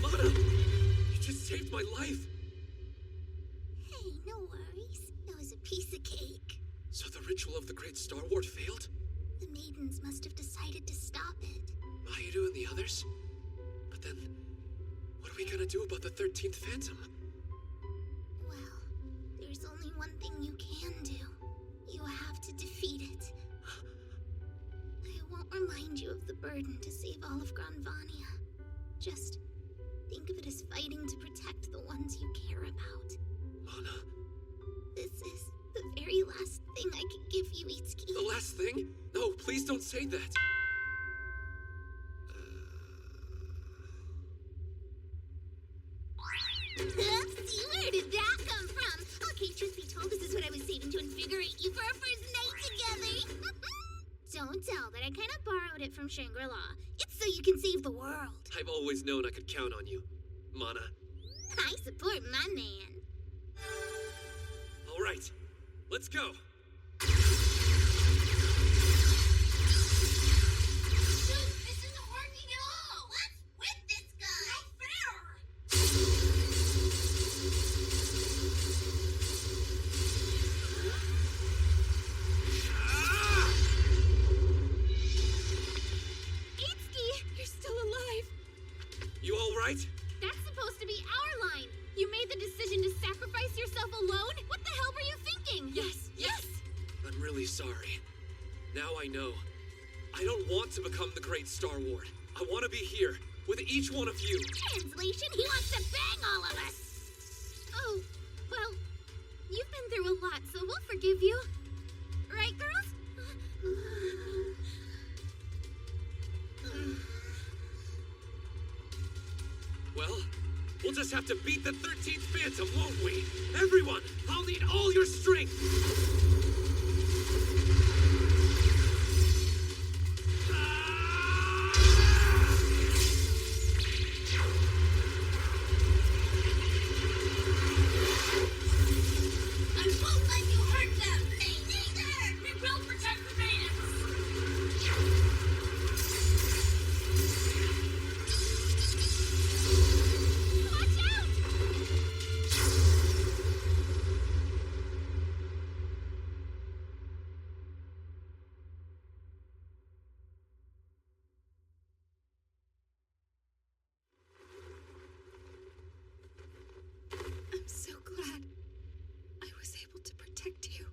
Lana! You just saved my life! Hey, no worries. That was a piece of cake. So the ritual of the Great Star Ward failed? The maidens must have decided to stop it. Mahiru and the others? But then, what are we gonna do about the 13th Phantom? Well, there's only one thing you can do. You have to defeat it. I won't remind you of the burden to save all of Granvania. Just think of it as fighting to protect the ones you care about. Mana, This is the very last thing I can give you, Itsuki. the last thing? No, please don't say that. Oopsie, where did that come from? Okay, truth be told, this is what I was saving to invigorate you for our first night together. Don't tell that I kind of borrowed it from Shangri-La. It's so you can save the world. I've always known I could count on you, Mana. Ha! I support my man. All right, let's go. Dude, this isn't working at all. What's with this guy? Not fair. Itsuki, you're still alive. You all right? That's supposed to be our line. You made the decision to sacrifice yourself alone? What the hell were you thinking? Yes! I'm really sorry. Now I know. I don't want to become the great Star Ward. I want to be here with each one of you. Translation, he wants to bang all of us. Oh, well, you've been through a lot, so we'll forgive you. Right, girls? Well, we'll just have to beat the 13th Phantom, won't we? Everyone, I'll need all your strength. I won't let you hurt them. Me neither. We will protect the maidens. Watch out! I'm so glad I was able to protect you.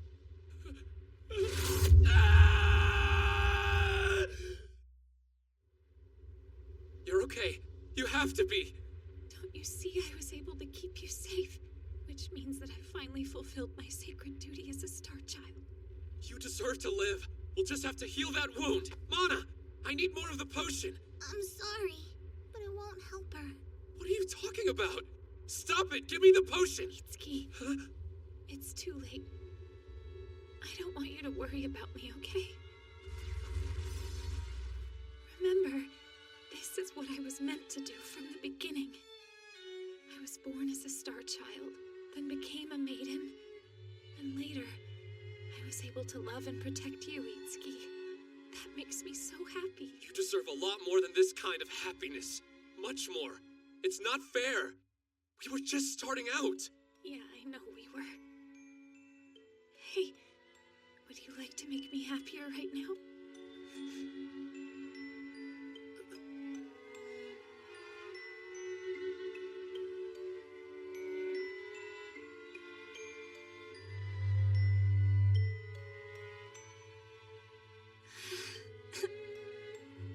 You're okay. You have to be. Don't you see I was able to keep you safe? Which means that I finally fulfilled my sacred duty as a star child. You deserve to live. We'll just have to heal that wound. Mana, I need more of the potion. I'm sorry, but it won't help her. What are you talking about? Stop it! Give me the potion! Itsuki, it's too late. I don't want you to worry about me, okay? Remember, this is what I was meant to do from the beginning. I was born as a star child, then became a maiden, and later, I was able to love and protect you, Itsuki. That makes me so happy. You deserve a lot more than this kind of happiness. Much more. It's not fair. We were just starting out. Yeah, I know we were. Hey, would you like to make me happier right now?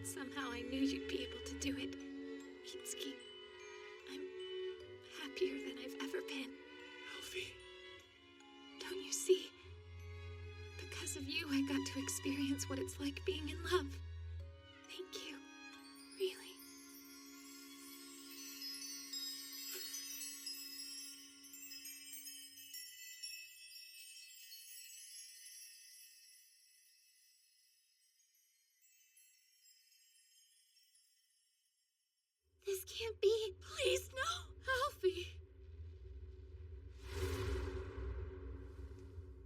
Somehow I knew you'd be able to do it, Itsuki. I'm happier than I've ever been. Alfie. Don't you see? Because of you, I got to experience what it's like being in love. Thank you. Really. This can't be. Please, no! Alfie!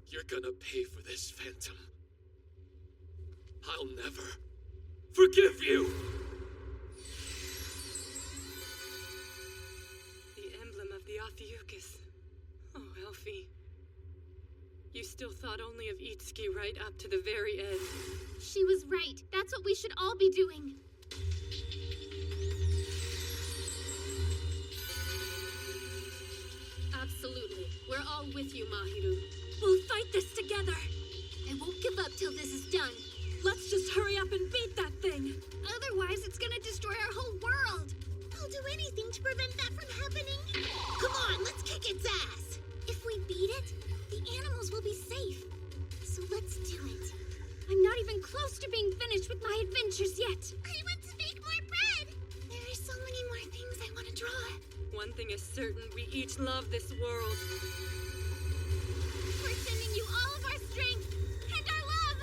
You're gonna pay for this, Phantom. I'll never forgive you! The emblem of the Ophiuchus. Oh, Elfie. You still thought only of Itsuki right up to the very end. She was right. That's what we should all be doing. Absolutely. We're all with you, Mahiru. We'll fight this together! I won't give up till this is done. Let's just hurry up and beat that thing! Otherwise, it's gonna destroy our whole world. I'll do anything to prevent that from happening. Come on, let's kick its ass. If we beat it, the animals will be safe. So let's do it. I'm not even close to being finished with my adventures yet. I want to bake more bread. There are so many more things I want to draw. One thing is certain, we each love this world. We're sending you all of our strength and our love.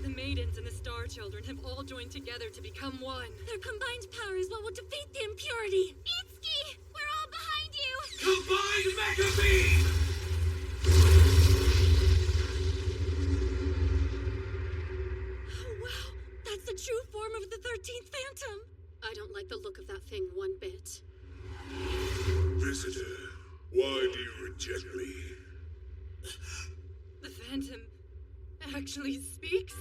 The Maidens and the Star Children have all joined together to become one. Their combined power is what will defeat the impurity. Itsuki, we're all behind you. Combined Mega Beam! Oh, wow. That's the true form of the 13th Phantom. I don't like the look of that thing one bit. Visitor, why do you reject me? The Phantom actually speaks?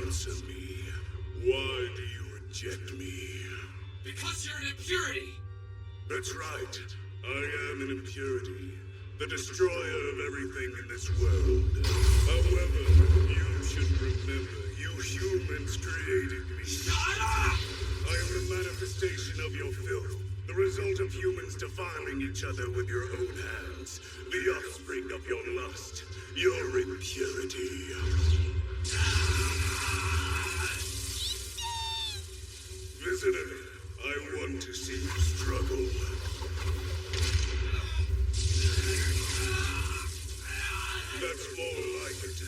Answer me. Why do you reject me? Because you're an impurity! That's right. I am an impurity. The destroyer of everything in this world. However, you should remember, you humans created me. Shut up! I am the manifestation of your filth. The result of humans defiling each other with your own hands. The offspring of your lust. Your impurity. Visitor, I want to see you struggle. That's more like it.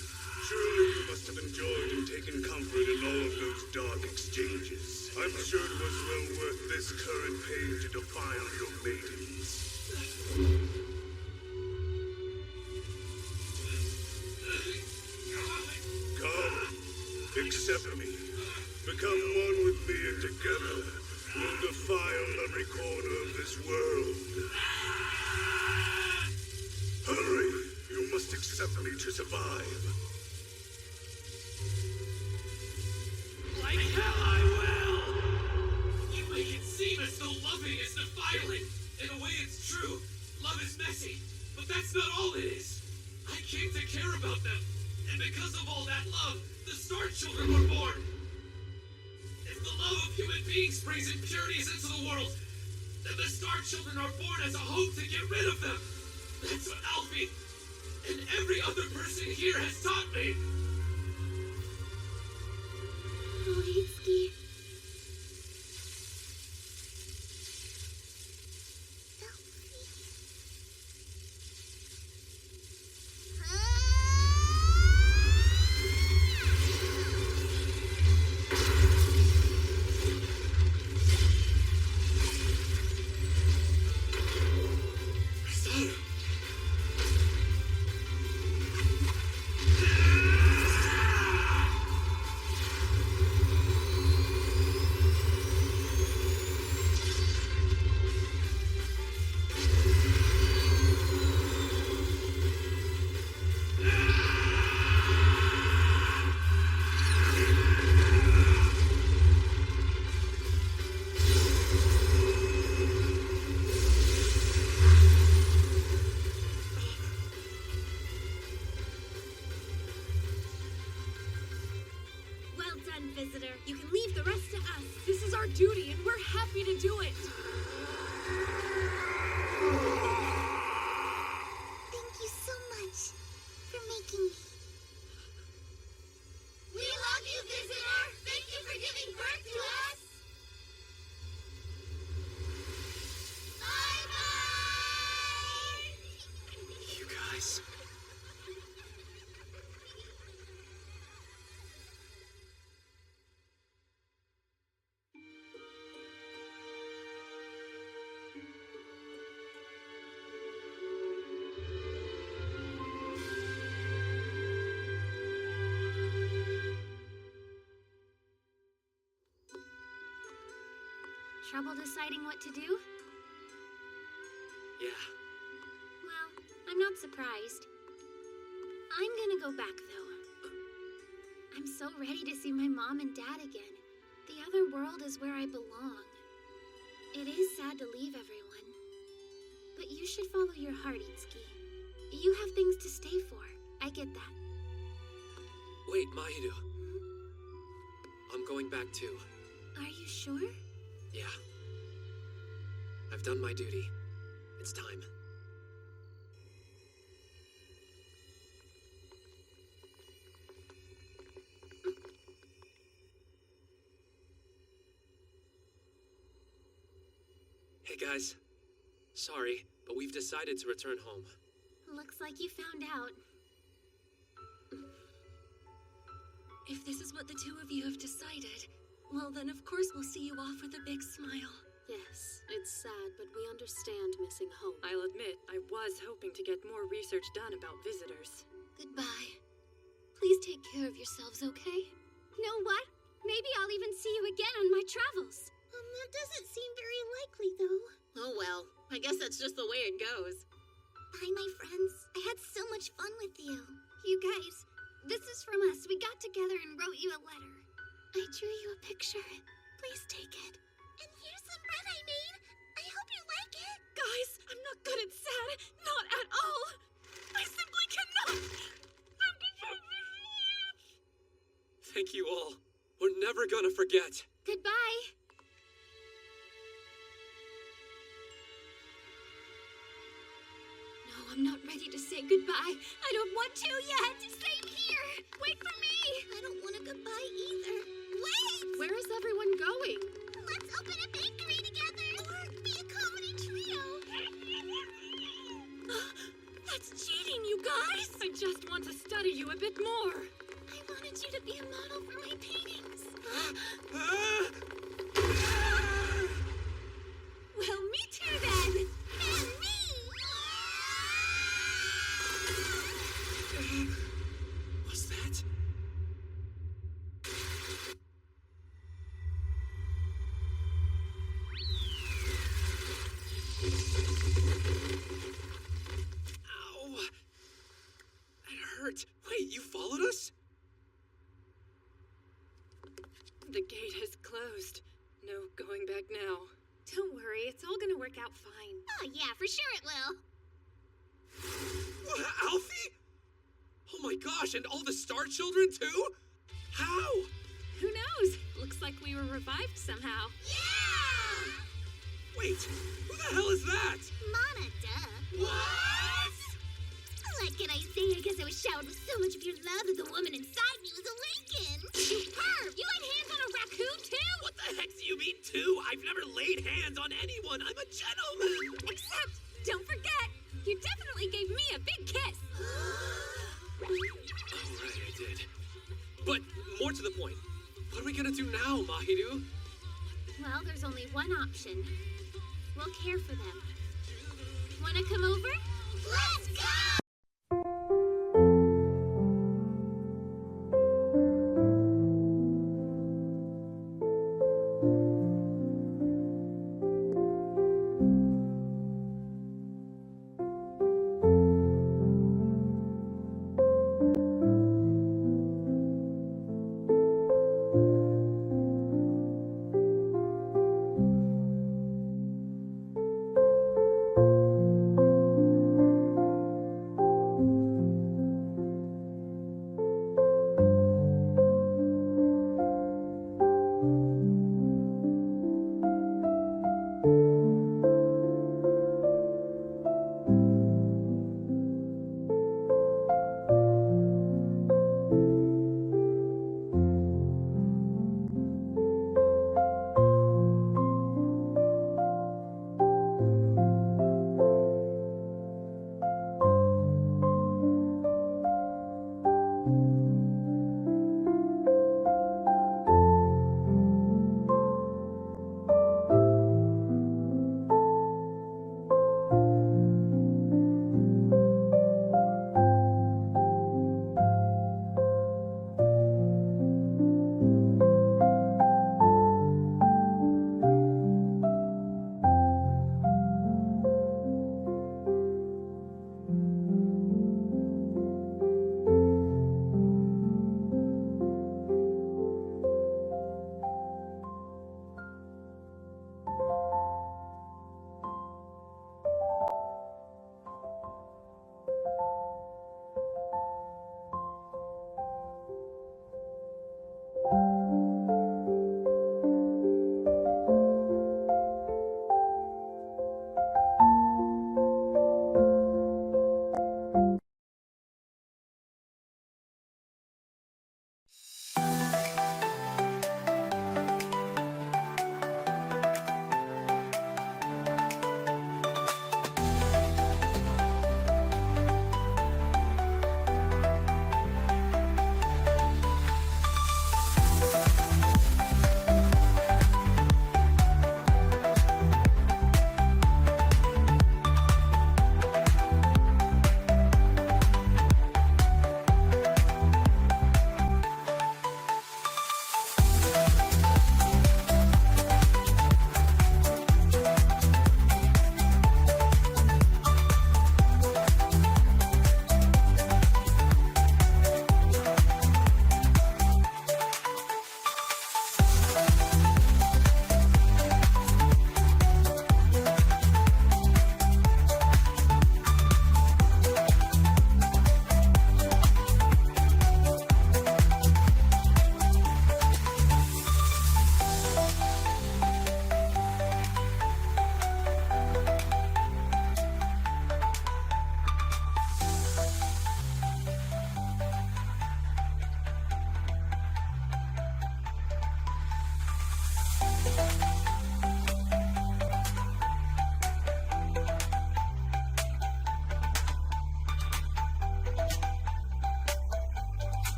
Surely you must have enjoyed and taken comfort in all of those dark exchanges. I'm sure it was well worth this current pain to defile your maidens. Come, accept me. Become one with me, and together we'll defile every corner of this world. Hurry! You must accept me to survive. Like hell I will! You make it seem as though loving is defiling. In a way, it's true. Love is messy. But that's not all it is. I came to care about them. And because of all that love, the Star Children were born. If the love of human beings brings impurities into the world, then the Star Children are born as a hope to get rid of them. That's what Alfie and every other person here has taught me. Oh, Itsuki. Visitor. You can leave the rest to us. This is our duty, and we're happy to do it. Thank you so much for making me. We love you, Visitor! Thank you for giving birth to us! Bye-bye! You guys. Trouble deciding what to do? Yeah. Well, I'm not surprised. I'm gonna go back, though. I'm so ready to see my mom and dad again. The other world is where I belong. It is sad to leave everyone. But you should follow your heart, Itsuki. You have things to stay for. I get that. Wait, Mahiru. I'm going back too. Are you sure? Yeah. I've done my duty. It's time. Hey guys. Sorry, but we've decided to return home. Looks like you found out. If this is what the two of you have decided, well then of course we'll see you off with a big smile. Yes, it's sad, but we understand missing home. I'll admit, I was hoping to get more research done about visitors. Goodbye. Please take care of yourselves, okay? Know what? Maybe I'll even see you again on my travels. That doesn't seem very likely, though. Oh well, I guess that's just the way it goes. Bye, my friends. I had so much fun with you. You guys, this is from us. We got together and wrote you a letter. I drew you a picture. Please take it. And here's some bread I made. I hope you like it. Guys, I'm not good at sad. Not at all. I simply cannot. Thank you all. We're never gonna forget. Goodbye. No, I'm not ready to say goodbye. I don't want to yet. Same here. Wait for me. I don't want a goodbye either. Wait! Where is everyone going? Let's open a bakery together. Or be a comedy trio. That's cheating, you guys. I just want to study you a bit more. I wanted you to be a model for my paintings. Well, me too then. And me! Was that? Ow! That hurt. Wait, you followed us? The gate has closed. No going back now. Don't worry, it's all gonna work out fine. Oh, yeah, for sure it will. What, Alfie? Oh my gosh, and all the Star Children too? How? Who knows? Looks like we were revived somehow. Yeah! Wait, who the hell is that? Mana, duh. What? What can I say? I guess I was showered with so much of your love that the woman inside me was awakened. You perv! You laid hands on a raccoon too? What the heck do you mean too? I've never laid hands on anyone. I'm a gentleman. Except, don't forget, you definitely gave me a big kiss. Oh, right, I did. But more to the point, what are we gonna do now, Mahiru? Well, there's only one option. We'll care for them. Wanna come over? Let's go!